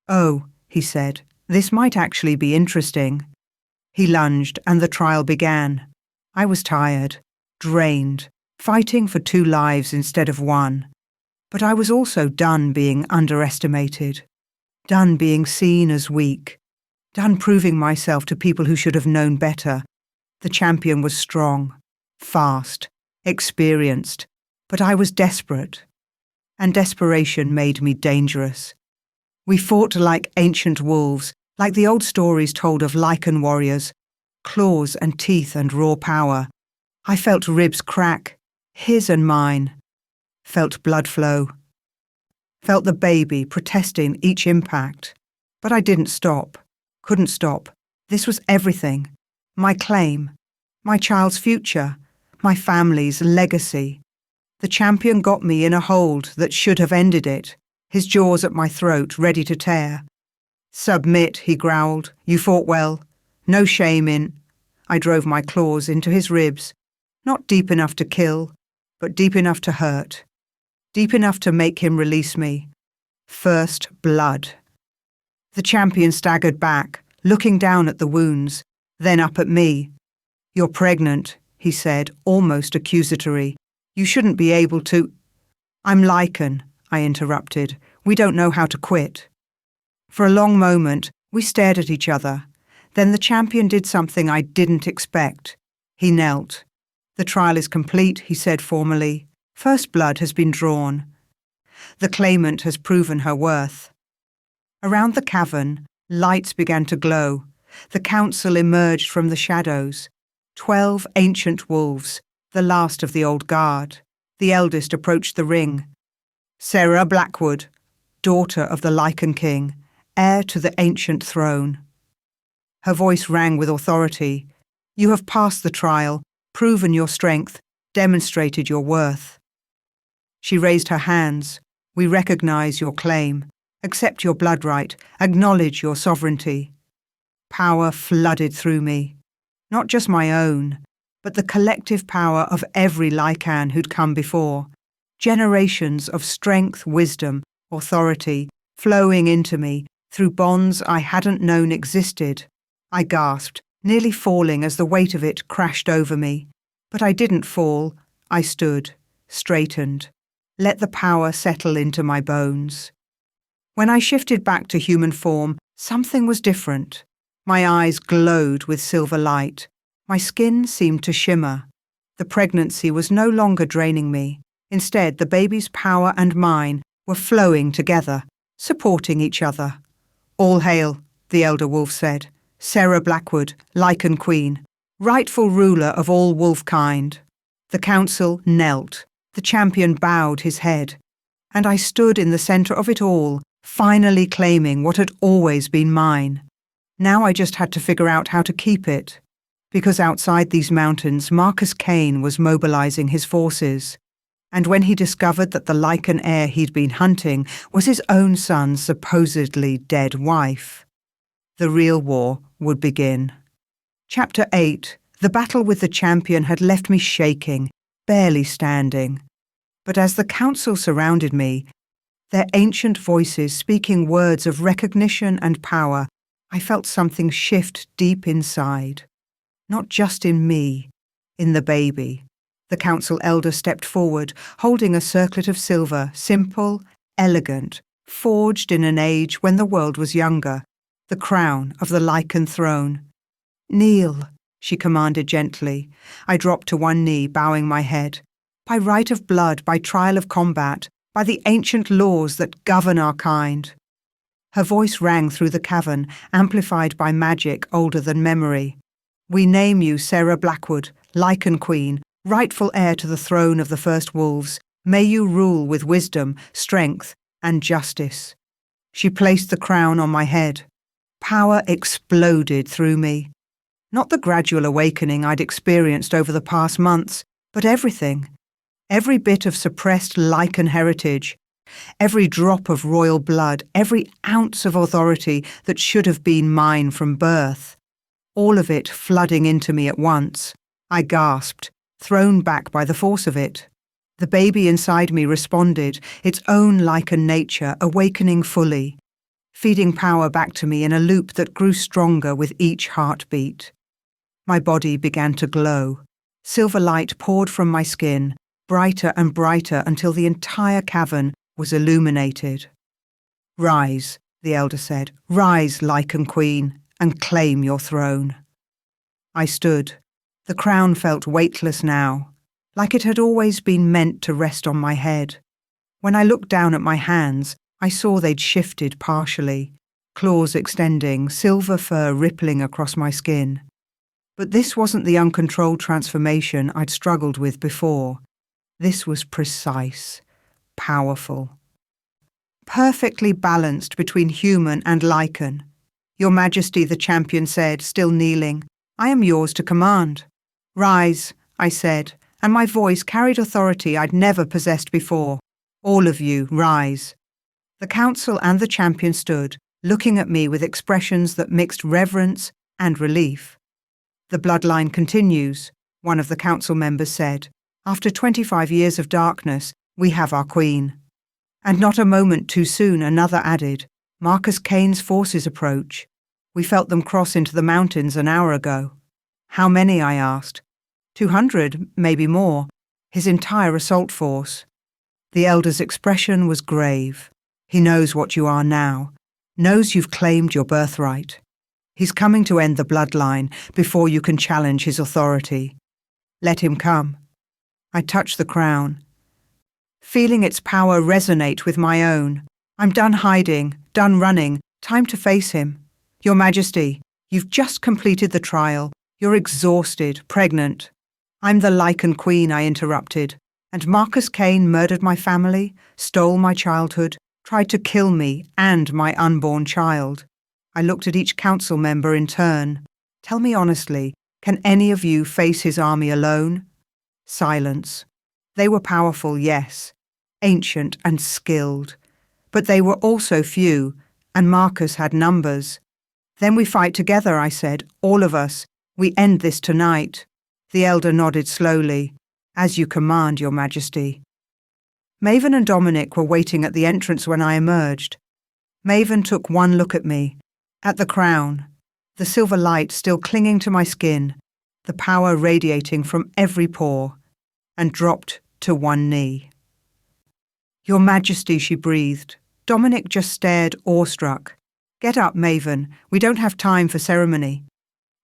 "Oh," he said, "this might actually be interesting." He lunged, and the trial began. I was tired, drained, fighting for 2 lives instead of 1. But I was also done being underestimated, done being seen as weak, done proving myself to people who should have known better. The champion was strong, fast, experienced, but I was desperate, and desperation made me dangerous. We fought like ancient wolves, like the old stories told of Lycan warriors, claws and teeth and raw power. I felt ribs crack, his and mine, felt blood flow, felt the baby protesting each impact. But I didn't stop, couldn't stop. This was everything. My claim, my child's future, my family's legacy. The champion got me in a hold that should have ended it, his jaws at my throat, ready to tear. "Submit," he growled. "You fought well. No shame in—" I drove my claws into his ribs, not deep enough to kill, but deep enough to hurt, deep enough to make him release me. First blood. The champion staggered back, looking down at the wounds, then up at me. "You're pregnant," he said, almost accusatory. "You shouldn't be able to—" "I'm Lycan," I interrupted. "We don't know how to quit." For a long moment, we stared at each other. Then the champion did something I didn't expect. He knelt. "The trial is complete," he said formally. "First blood has been drawn. The claimant has proven her worth." Around the cavern, lights began to glow. The council emerged from the shadows. 12 ancient wolves, the last of the old guard. The eldest approached the ring. "Sarah Blackwood, daughter of the Lycan King, heir to the ancient throne." Her voice rang with authority. "You have passed the trial, proven your strength, demonstrated your worth." She raised her hands. "We recognize your claim. Accept your blood right. Acknowledge your sovereignty." Power flooded through me. Not just my own, but the collective power of every Lycan who'd come before. Generations of strength, wisdom, authority flowing into me through bonds I hadn't known existed. I gasped, nearly falling as the weight of it crashed over me. But I didn't fall. I stood, straightened, let the power settle into my bones. When I shifted back to human form, something was different. My eyes glowed with silver light. My skin seemed to shimmer. The pregnancy was no longer draining me. Instead, the baby's power and mine were flowing together, supporting each other. "All hail," the elder wolf said. "Sarah Blackwood, Lycan Queen, rightful ruler of all wolfkind." The council knelt. The champion bowed his head. And I stood in the centre of it all, finally claiming what had always been mine. Now I just had to figure out how to keep it. Because outside these mountains, Marcus Kane was mobilizing his forces. And when he discovered that the Lycan Heir he'd been hunting was his own son's supposedly dead wife, the real war would begin. Chapter 8. The battle with the champion had left me shaking, barely standing. But as the council surrounded me, their ancient voices speaking words of recognition and power, I felt something shift deep inside. Not just in me, in the baby. The council elder stepped forward, holding a circlet of silver, simple, elegant, forged in an age when the world was younger, the crown of the Lycan throne. "Kneel," she commanded gently. I dropped to one knee, bowing my head. "By right of blood, by trial of combat, by the ancient laws that govern our kind." Her voice rang through the cavern, amplified by magic older than memory. "We name you Sarah Blackwood, Lycan Queen, rightful heir to the throne of the first wolves. May you rule with wisdom, strength, and justice." She placed the crown on my head. Power exploded through me. Not the gradual awakening I'd experienced over the past months, but everything. Every bit of suppressed Lycan heritage, every drop of royal blood, every ounce of authority that should have been mine from birth. All of it flooding into me at once. I gasped, thrown back by the force of it. The baby inside me responded, its own Lycan nature awakening fully, feeding power back to me in a loop that grew stronger with each heartbeat. My body began to glow. Silver light poured from my skin, brighter and brighter until the entire cavern was illuminated. "Rise," the elder said. "Rise, Lycan Queen, and claim your throne." I stood. The crown felt weightless now, like it had always been meant to rest on my head. When I looked down at my hands, I saw they'd shifted partially, claws extending, silver fur rippling across my skin. But this wasn't the uncontrolled transformation I'd struggled with before. This was precise, powerful, perfectly balanced between human and Lycan. "Your Majesty," the champion said, still kneeling, "I am yours to command." "Rise," I said, and my voice carried authority I'd never possessed before. "All of you, rise." The council and the champion stood, looking at me with expressions that mixed reverence and relief. "The bloodline continues," one of the council members said. "After 25 years of darkness, we have our queen." And not a moment too soon, another added, "Marcus Kane's forces approach. We felt them cross into the mountains an hour ago." "How many?" I asked. 200, maybe more. His entire assault force." The elder's expression was grave. "He knows what you are now, knows you've claimed your birthright. He's coming to end the bloodline before you can challenge his authority. Let him come." I touched the crown, feeling its power resonate with my own. "I'm done hiding, done running, time to face him." "Your Majesty, you've just completed the trial. You're exhausted, pregnant." "I'm the Lycan Queen," I interrupted. "And Marcus Kane murdered my family, stole my childhood, tried to kill me and my unborn child." I looked at each council member in turn. "Tell me honestly, can any of you face his army alone?" Silence. They were powerful, yes, ancient and skilled. But they were also few, and Marcus had numbers. "Then we fight together," I said, "all of us. We end this tonight." The elder nodded slowly. "As you command, Your Majesty." Maven and Dominic were waiting at the entrance when I emerged. Maven took one look at me, at the crown, the silver light still clinging to my skin, the power radiating from every pore, and dropped to one knee. "Your Majesty," she breathed. Dominic just stared, awestruck. "Get up, Maven. We don't have time for ceremony."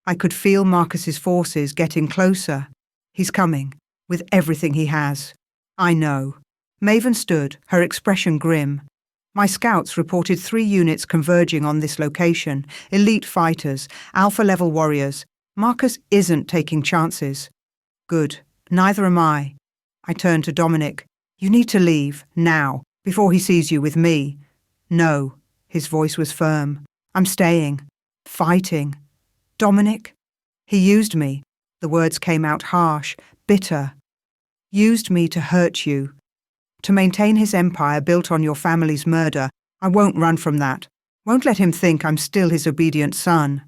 I could feel Marcus's forces getting closer. "He's coming, with everything he has." "I know." Maven stood, her expression grim. "My scouts reported 3 units converging on this location, elite fighters, alpha-level warriors. Marcus isn't taking chances." "Good. Neither am I." I turned to Dominic. "You need to leave, now, before he sees you with me." "No." His voice was firm. "I'm staying. Fighting." "Dominic?" "He used me." The words came out harsh, bitter. "Used me to hurt you. To maintain his empire built on your family's murder. I won't run from that. Won't let him think I'm still his obedient son.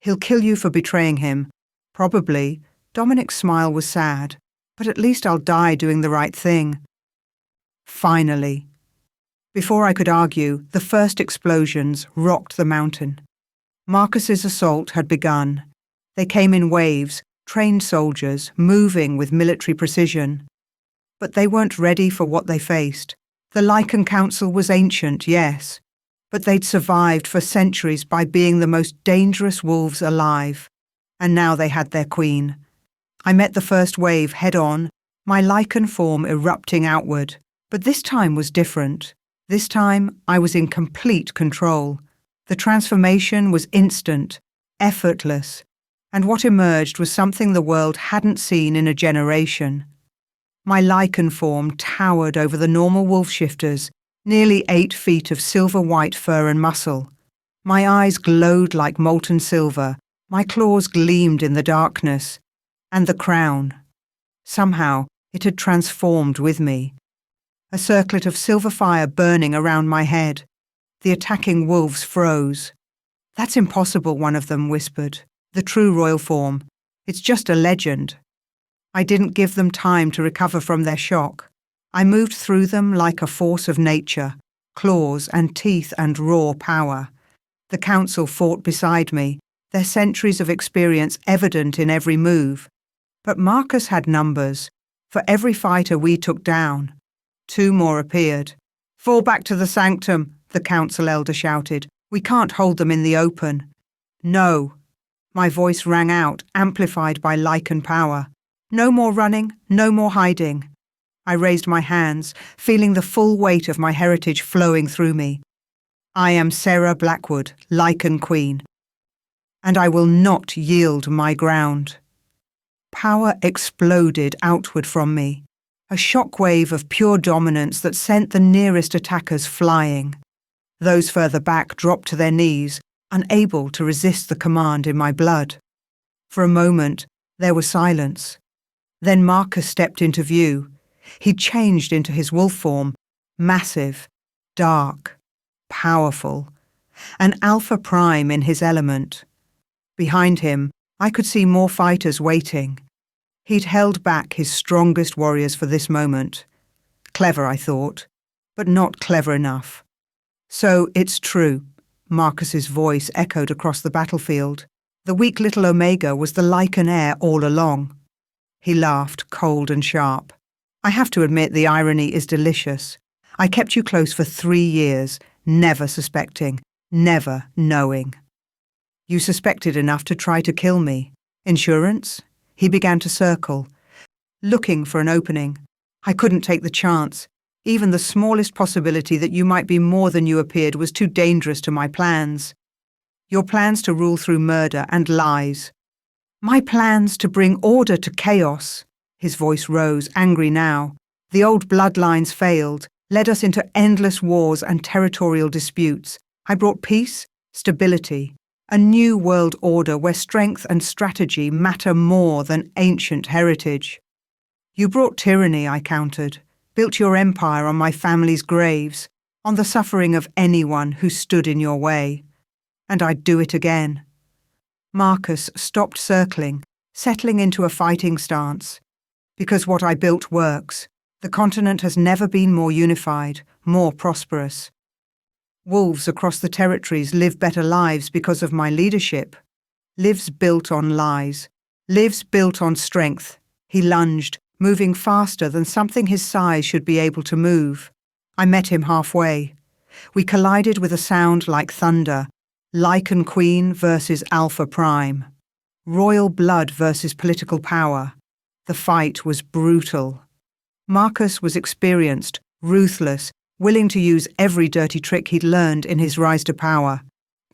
He'll kill you for betraying him. Probably." Dominic's smile was sad. "But at least I'll die doing the right thing." Finally. Before I could argue, the first explosions rocked the mountain. Marcus's assault had begun. They came in waves, trained soldiers, moving with military precision. But they weren't ready for what they faced. The Lycan Council was ancient, yes, but they'd survived for centuries by being the most dangerous wolves alive. And now they had their queen. I met the first wave head-on, my Lycan form erupting outward. But this time was different. This time I was in complete control. The transformation was instant, effortless, and what emerged was something the world hadn't seen in a generation. My Lycan form towered over the normal wolf shifters, nearly 8 feet of silver-white fur and muscle. My eyes glowed like molten silver, my claws gleamed in the darkness. And the crown. Somehow it had transformed with me. A circlet of silver fire burning around my head. The attacking wolves froze. "That's impossible," one of them whispered. "The true royal form. It's just a legend." I didn't give them time to recover from their shock. I moved through them like a force of nature, claws and teeth and raw power. The council fought beside me, their centuries of experience evident in every move. But Marcus had numbers, For every fighter we took down, 2 more appeared. "Fall back to the sanctum," the council elder shouted. "We can't hold them in the open." "No." My voice rang out, amplified by Lycan power. "No more running, no more hiding." I raised my hands, feeling the full weight of my heritage flowing through me. "I am Sarah Blackwood, Lycan Queen, and I will not yield my ground." Power exploded outward from me, a shockwave of pure dominance that sent the nearest attackers flying. Those further back dropped to their knees, unable to resist the command in my blood. For a moment, there was silence. Then Marcus stepped into view. He changed into his wolf form, massive, dark, powerful, an alpha prime in his element. Behind him, I could see more fighters waiting. He'd held back his strongest warriors for this moment. Clever, I thought, but not clever enough. "So it's true," Marcus's voice echoed across the battlefield. "The weak little Omega was the Lycan Heir all along." He laughed, cold and sharp. "I have to admit the irony is delicious. I kept you close for 3 years, never suspecting, never knowing. You suspected enough to try to kill me. Insurance?" He began to circle, looking for an opening. I couldn't take the chance. Even the smallest possibility that you might be more than you appeared was too dangerous to my plans. "Your plans to rule through murder and lies. My plans to bring order to chaos." His voice rose, angry now. "The old bloodlines failed, led us into endless wars and territorial disputes. I brought peace, stability, a new world order where strength and strategy matter more than ancient heritage. You brought tyranny," I countered, "built your empire on my family's graves, on the suffering of anyone who stood in your way. And I'd do it again." Marcus stopped circling, settling into a fighting stance. "Because what I built works. The continent has never been more unified, more prosperous. Wolves across the territories live better lives because of my leadership. Lives built on lies. Lives built on strength." He lunged, moving faster than something his size should be able to move. I met him halfway. We collided with a sound like thunder. Lycan Queen versus Alpha Prime. Royal blood versus political power. The fight was brutal. Marcus was experienced, ruthless, willing to use every dirty trick he'd learned in his rise to power.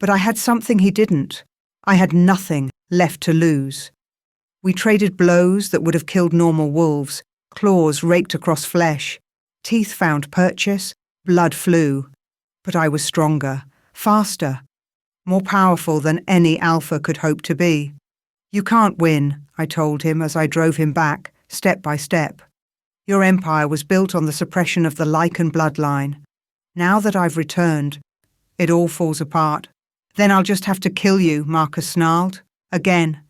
But I had something he didn't. I had nothing left to lose. We traded blows that would have killed normal wolves, claws raked across flesh. Teeth found purchase, blood flew. But I was stronger, faster, more powerful than any alpha could hope to be. "You can't win," I told him as I drove him back, step by step. "Your empire was built on the suppression of the Lycan bloodline. Now that I've returned, it all falls apart." "Then I'll just have to kill you," Marcus snarled. Again.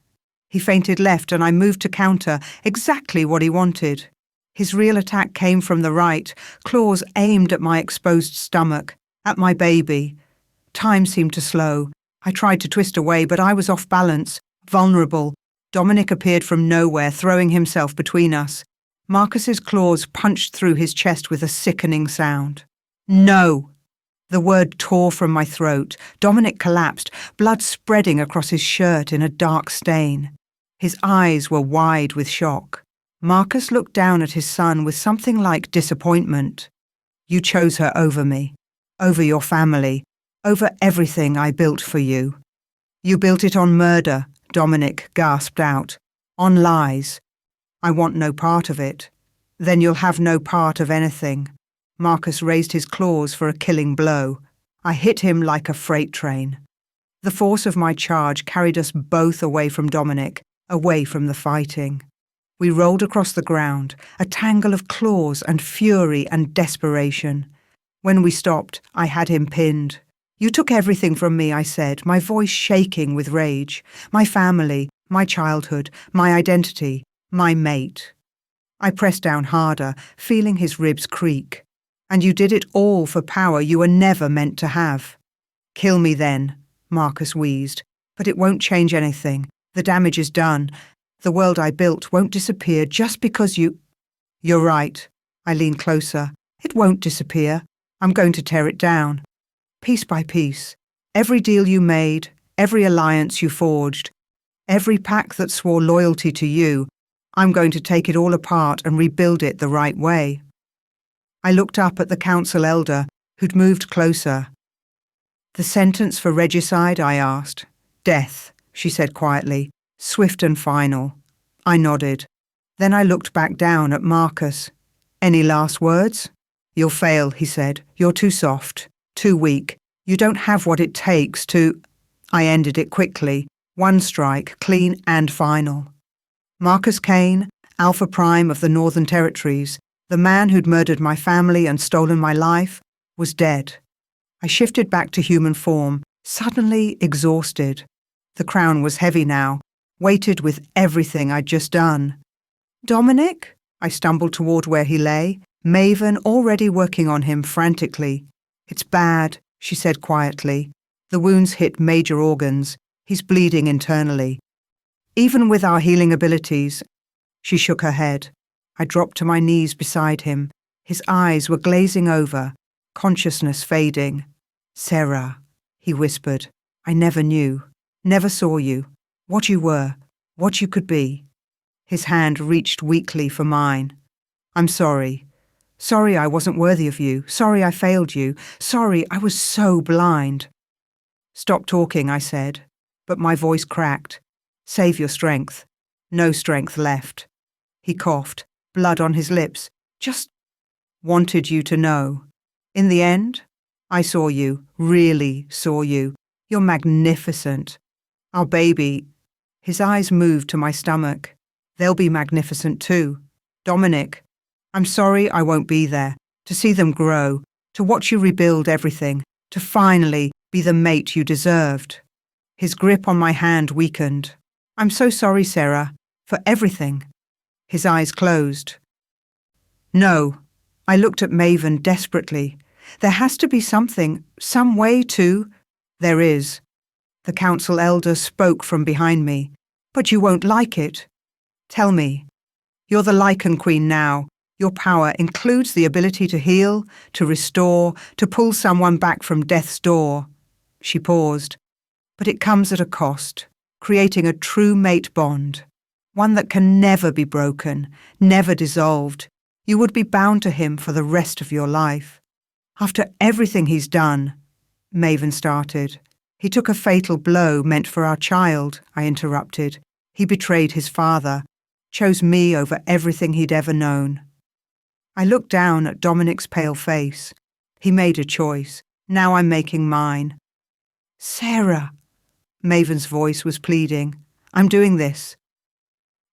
He feinted left and I moved to counter, exactly what he wanted. His real attack came from the right, claws aimed at my exposed stomach, at my baby. Time seemed to slow. I tried to twist away, but I was off balance, vulnerable. Dominic appeared from nowhere, throwing himself between us. Marcus's claws punched through his chest with a sickening sound. "No!" The word tore from my throat. Dominic collapsed, blood spreading across his shirt in a dark stain. His eyes were wide with shock. Marcus looked down at his son with something like disappointment. "You chose her over me, over your family, over everything I built for you." "You built it on murder," Dominic gasped out. "On lies. I want no part of it." "Then you'll have no part of anything." Marcus raised his claws for a killing blow. I hit him like a freight train. The force of my charge carried us both away from Dominic, away from the fighting. We rolled across the ground, a tangle of claws and fury and desperation. When we stopped, I had him pinned. "You took everything from me," I said, my voice shaking with rage. "My family, my childhood, my identity, my mate." I pressed down harder, feeling his ribs creak. "And you did it all for power you were never meant to have." "Kill me then," Marcus wheezed. "But it won't change anything. The damage is done. The world I built won't disappear just because you—" You're right. I lean closer. It won't disappear. I'm going to tear it down. Piece by piece. Every deal you made, every alliance you forged, every pact that swore loyalty to you, I'm going to take it all apart and rebuild it the right way. I looked up at the council elder, who'd moved closer. The sentence for regicide, I asked. Death, she said quietly, swift and final. I nodded. Then I looked back down at Marcus. Any last words? You'll fail, he said. You're too soft, too weak. You don't have what it takes to... I ended it quickly. One strike, clean and final. Marcus Kane, Alpha Prime of the Northern Territories, the man who'd murdered my family and stolen my life, was dead. I shifted back to human form, suddenly exhausted. The crown was heavy now, weighted with everything I'd just done. Dominic? I stumbled toward where he lay, Maven already working on him frantically. It's bad, she said quietly. The wounds hit major organs. He's bleeding internally. Even with our healing abilities, she shook her head. I dropped to my knees beside him. His eyes were glazing over, consciousness fading. Sarah, he whispered, I never knew, never saw you, what you were, what you could be. His hand reached weakly for mine. I'm sorry. Sorry I wasn't worthy of you. Sorry I failed you. Sorry I was so blind. Stop talking, I said, but my voice cracked. Save your strength. No strength left. He coughed, blood on his lips. Just wanted you to know. In the end, I saw you, really saw you. You're magnificent. Our baby... His eyes moved to my stomach. They'll be magnificent too. Dominic, I'm sorry I won't be there, to see them grow, to watch you rebuild everything, to finally be the mate you deserved. His grip on my hand weakened. I'm so sorry, Sarah, for everything. His eyes closed. No. I looked at Maven desperately. There has to be something, some way to... There is. The council elder spoke from behind me. But you won't like it. Tell me. You're the Lycan Queen now. Your power includes the ability to heal, to restore, to pull someone back from death's door. She paused. But it comes at a cost, creating a true mate bond. One that can never be broken, never dissolved. You would be bound to him for the rest of your life. After everything he's done, Maven started. He took a fatal blow meant for our child, I interrupted. He betrayed his father, chose me over everything he'd ever known. I looked down at Dominic's pale face. He made a choice. Now I'm making mine. Sarah, Maven's voice was pleading. I'm doing this.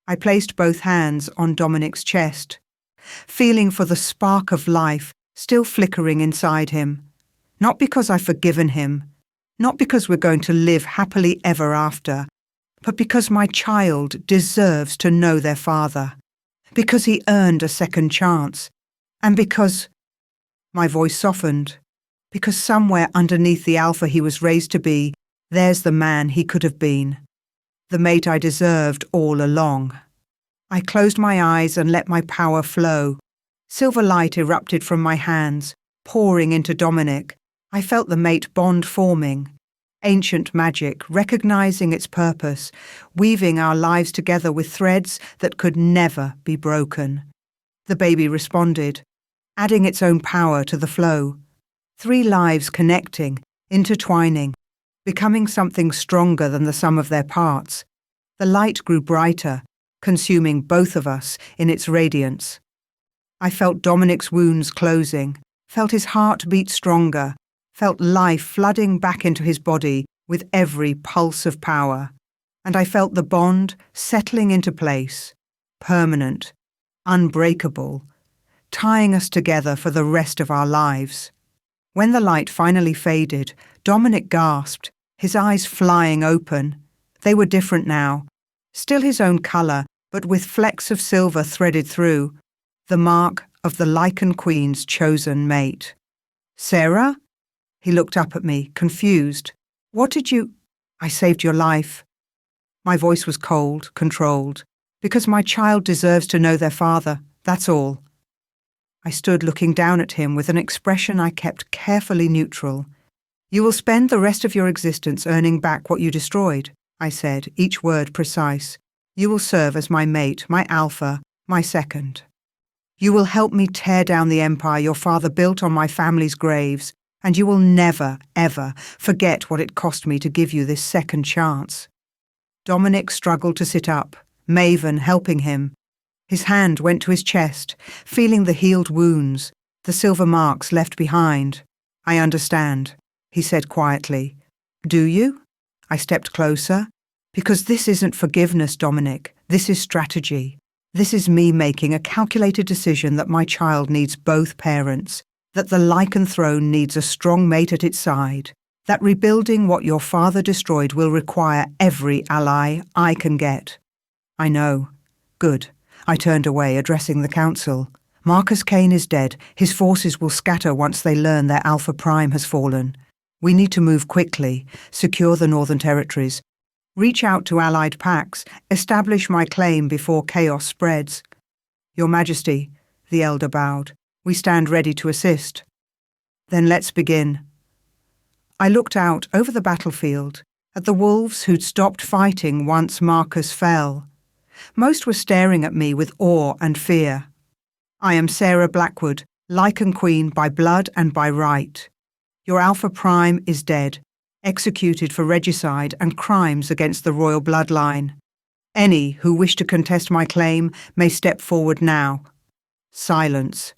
I placed both hands on Dominic's chest, feeling for the spark of life still flickering inside him. Not because I've forgiven him, not because we're going to live happily ever after, but because my child deserves to know their father, because he earned a second chance, and because... My voice softened, because somewhere underneath the alpha he was raised to be, there's the man he could have been, the mate I deserved all along. I closed my eyes and let my power flow. Silver light erupted from my hands, pouring into Dominic. I felt the mate bond forming. Ancient magic, recognizing its purpose, weaving our lives together with threads that could never be broken. The baby responded, adding its own power to the flow. 3 lives connecting, intertwining, becoming something stronger than the sum of their parts. The light grew brighter, consuming both of us in its radiance. I felt Dominic's wounds closing, felt his heart beat stronger, felt life flooding back into his body with every pulse of power. And I felt the bond settling into place, permanent, unbreakable, tying us together for the rest of our lives. When the light finally faded, Dominic gasped, his eyes flying open. They were different now, still his own colour, but with flecks of silver threaded through, the mark of the Lycan Queen's chosen mate. Sarah? He looked up at me, confused. What did you... I saved your life. My voice was cold, controlled, because my child deserves to know their father, That's all. I stood looking down at him with an expression I kept carefully neutral. You will spend the rest of your existence earning back what you destroyed, I said, each word precise. You will serve as my mate, my alpha, my second. You will help me tear down the empire your father built on my family's graves, and you will never, ever forget what it cost me to give you this second chance. Dominic struggled to sit up, Maven helping him. His hand went to his chest, feeling the healed wounds, the silver marks left behind. I understand, he said quietly. Do you? I stepped closer. Because this isn't forgiveness, Dominic. This is strategy. This is me making a calculated decision that my child needs both parents, that the Lycan throne needs a strong mate at its side, that rebuilding what your father destroyed will require every ally I can get. I know. Good. I turned away, addressing the council. Marcus Kane is dead. His forces will scatter once they learn their Alpha Prime has fallen. We need to move quickly, secure the Northern Territories, reach out to allied pacts, establish my claim before chaos spreads. Your Majesty, the elder bowed, we stand ready to assist. Then let's begin. I looked out over the battlefield at the wolves who'd stopped fighting once Marcus fell. Most were staring at me with awe and fear. I am Sarah Blackwood, Lycan Queen by blood and by right. Your Alpha Prime is dead, executed for regicide and crimes against the royal bloodline. Any who wish to contest my claim may step forward now. Silence.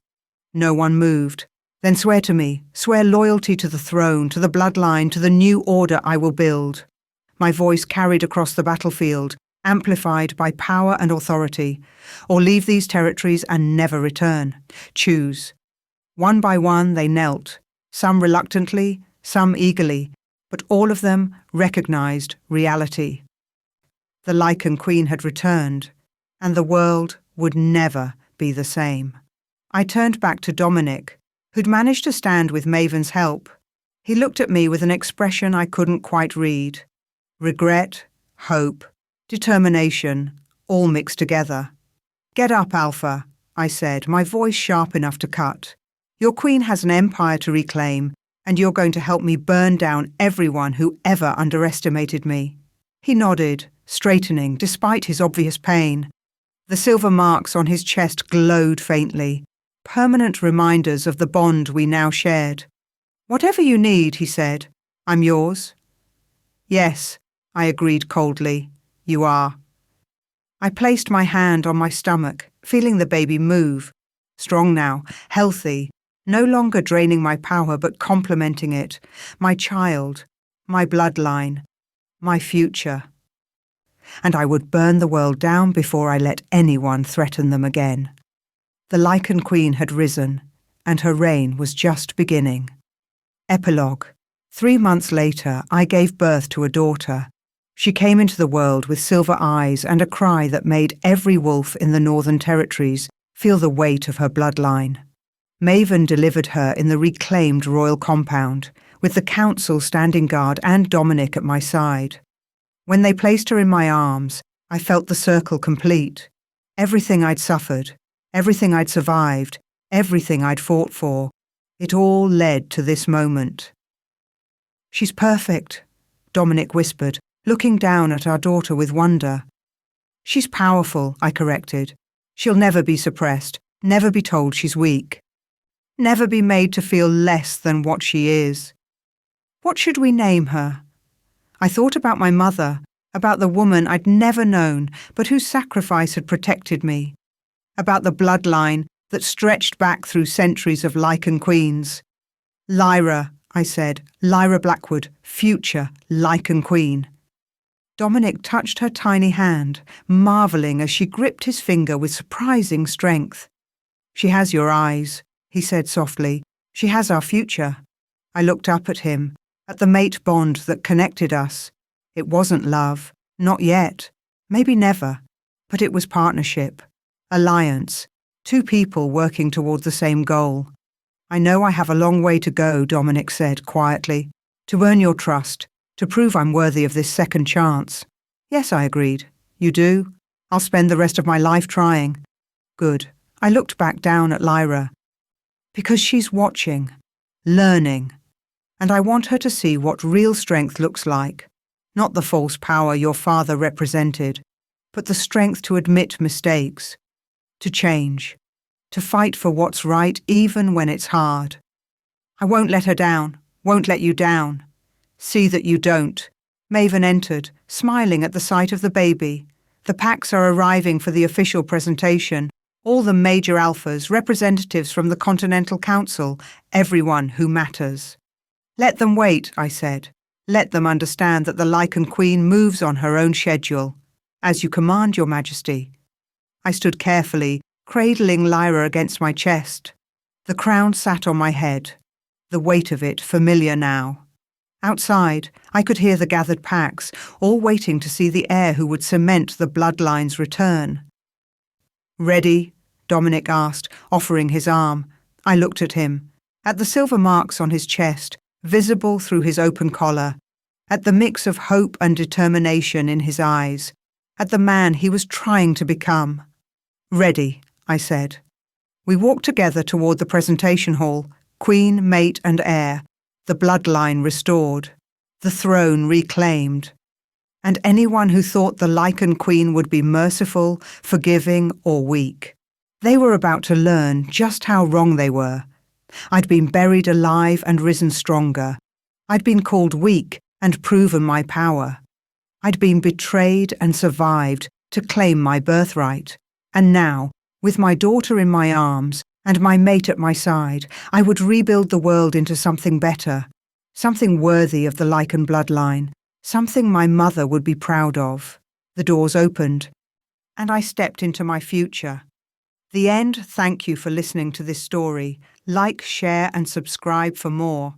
No one moved. Then swear to me, swear loyalty to the throne, to the bloodline, to the new order I will build. My voice carried across the battlefield, amplified by power and authority. Or leave these territories and never return. Choose. One by one they knelt, some reluctantly, some eagerly, but all of them recognized reality. The Lycan Queen had returned, and the world would never be the same. I turned back to Dominic, who'd managed to stand with Maven's help. He looked at me with an expression I couldn't quite read. Regret, hope, determination, all mixed together. Get up, Alpha, I said, my voice sharp enough to cut. Your queen has an empire to reclaim, and you're going to help me burn down everyone who ever underestimated me. He nodded, straightening despite his obvious pain. The silver marks on his chest glowed faintly, permanent reminders of the bond we now shared. Whatever you need, he said. I'm yours. Yes, I agreed coldly. You are. I placed my hand on my stomach, feeling the baby move. Strong now, healthy, no longer draining my power but complementing it. My child, my bloodline, my future. And I would burn the world down before I let anyone threaten them again. The Lycan Queen had risen, and her reign was just beginning. Epilogue. 3 months later, I gave birth to a daughter. She came into the world with silver eyes and a cry that made every wolf in the Northern Territories feel the weight of her bloodline. Maven delivered her in the reclaimed royal compound, with the council standing guard and Dominic at my side. When they placed her in my arms, I felt the circle complete. Everything I'd suffered, everything I'd survived, everything I'd fought for, it all led to this moment. She's perfect, Dominic whispered, looking down at our daughter with wonder. She's powerful, I corrected. She'll never be suppressed, never be told she's weak. Never be made to feel less than what she is. What should we name her? I thought about my mother, about the woman I'd never known, but whose sacrifice had protected me, about the bloodline that stretched back through centuries of Lycan queens. Lyra, I said, Lyra Blackwood, future Lycan Queen. Dominic touched her tiny hand, marvelling as she gripped his finger with surprising strength. She has your eyes, he said softly. She has our future. I looked up at him, at the mate bond that connected us. It wasn't love, not yet, maybe never, but it was partnership, alliance, two people working toward the same goal. I know I have a long way to go, Dominic said quietly, to earn your trust, to prove I'm worthy of this second chance. Yes, I agreed. You do? I'll spend the rest of my life trying. Good, I looked back down at Lyra, because she's watching, learning, and I want her to see what real strength looks like, not the false power your father represented, but the strength to admit mistakes, to change, to fight for what's right even when it's hard. I won't let her down, won't let you down. See that you don't. Maven entered, smiling at the sight of the baby. The packs are arriving for the official presentation. All the major alphas, representatives from the Continental Council, everyone who matters. Let them wait, I said. Let them understand that the Lycan Queen moves on her own schedule. As you command, Your Majesty. I stood carefully, cradling Lyra against my chest. The crown sat on my head, the weight of it familiar now. Outside, I could hear the gathered packs, all waiting to see the heir who would cement the bloodline's return. Ready? Dominic asked, offering his arm. I looked at him, at the silver marks on his chest, visible through his open collar, at the mix of hope and determination in his eyes, at the man he was trying to become. Ready, I said. We walked together toward the presentation hall, queen, mate and heir, the bloodline restored, the throne reclaimed. And anyone who thought the Lycan Queen would be merciful, forgiving or weak. They were about to learn just how wrong they were. I'd been buried alive and risen stronger. I'd been called weak and proven my power. I'd been betrayed and survived to claim my birthright. And now, with my daughter in my arms and my mate at my side, I would rebuild the world into something better, something worthy of the Lycan bloodline, something my mother would be proud of. The doors opened, and I stepped into my future. The end. Thank you for listening to this story. Like, share, and subscribe for more.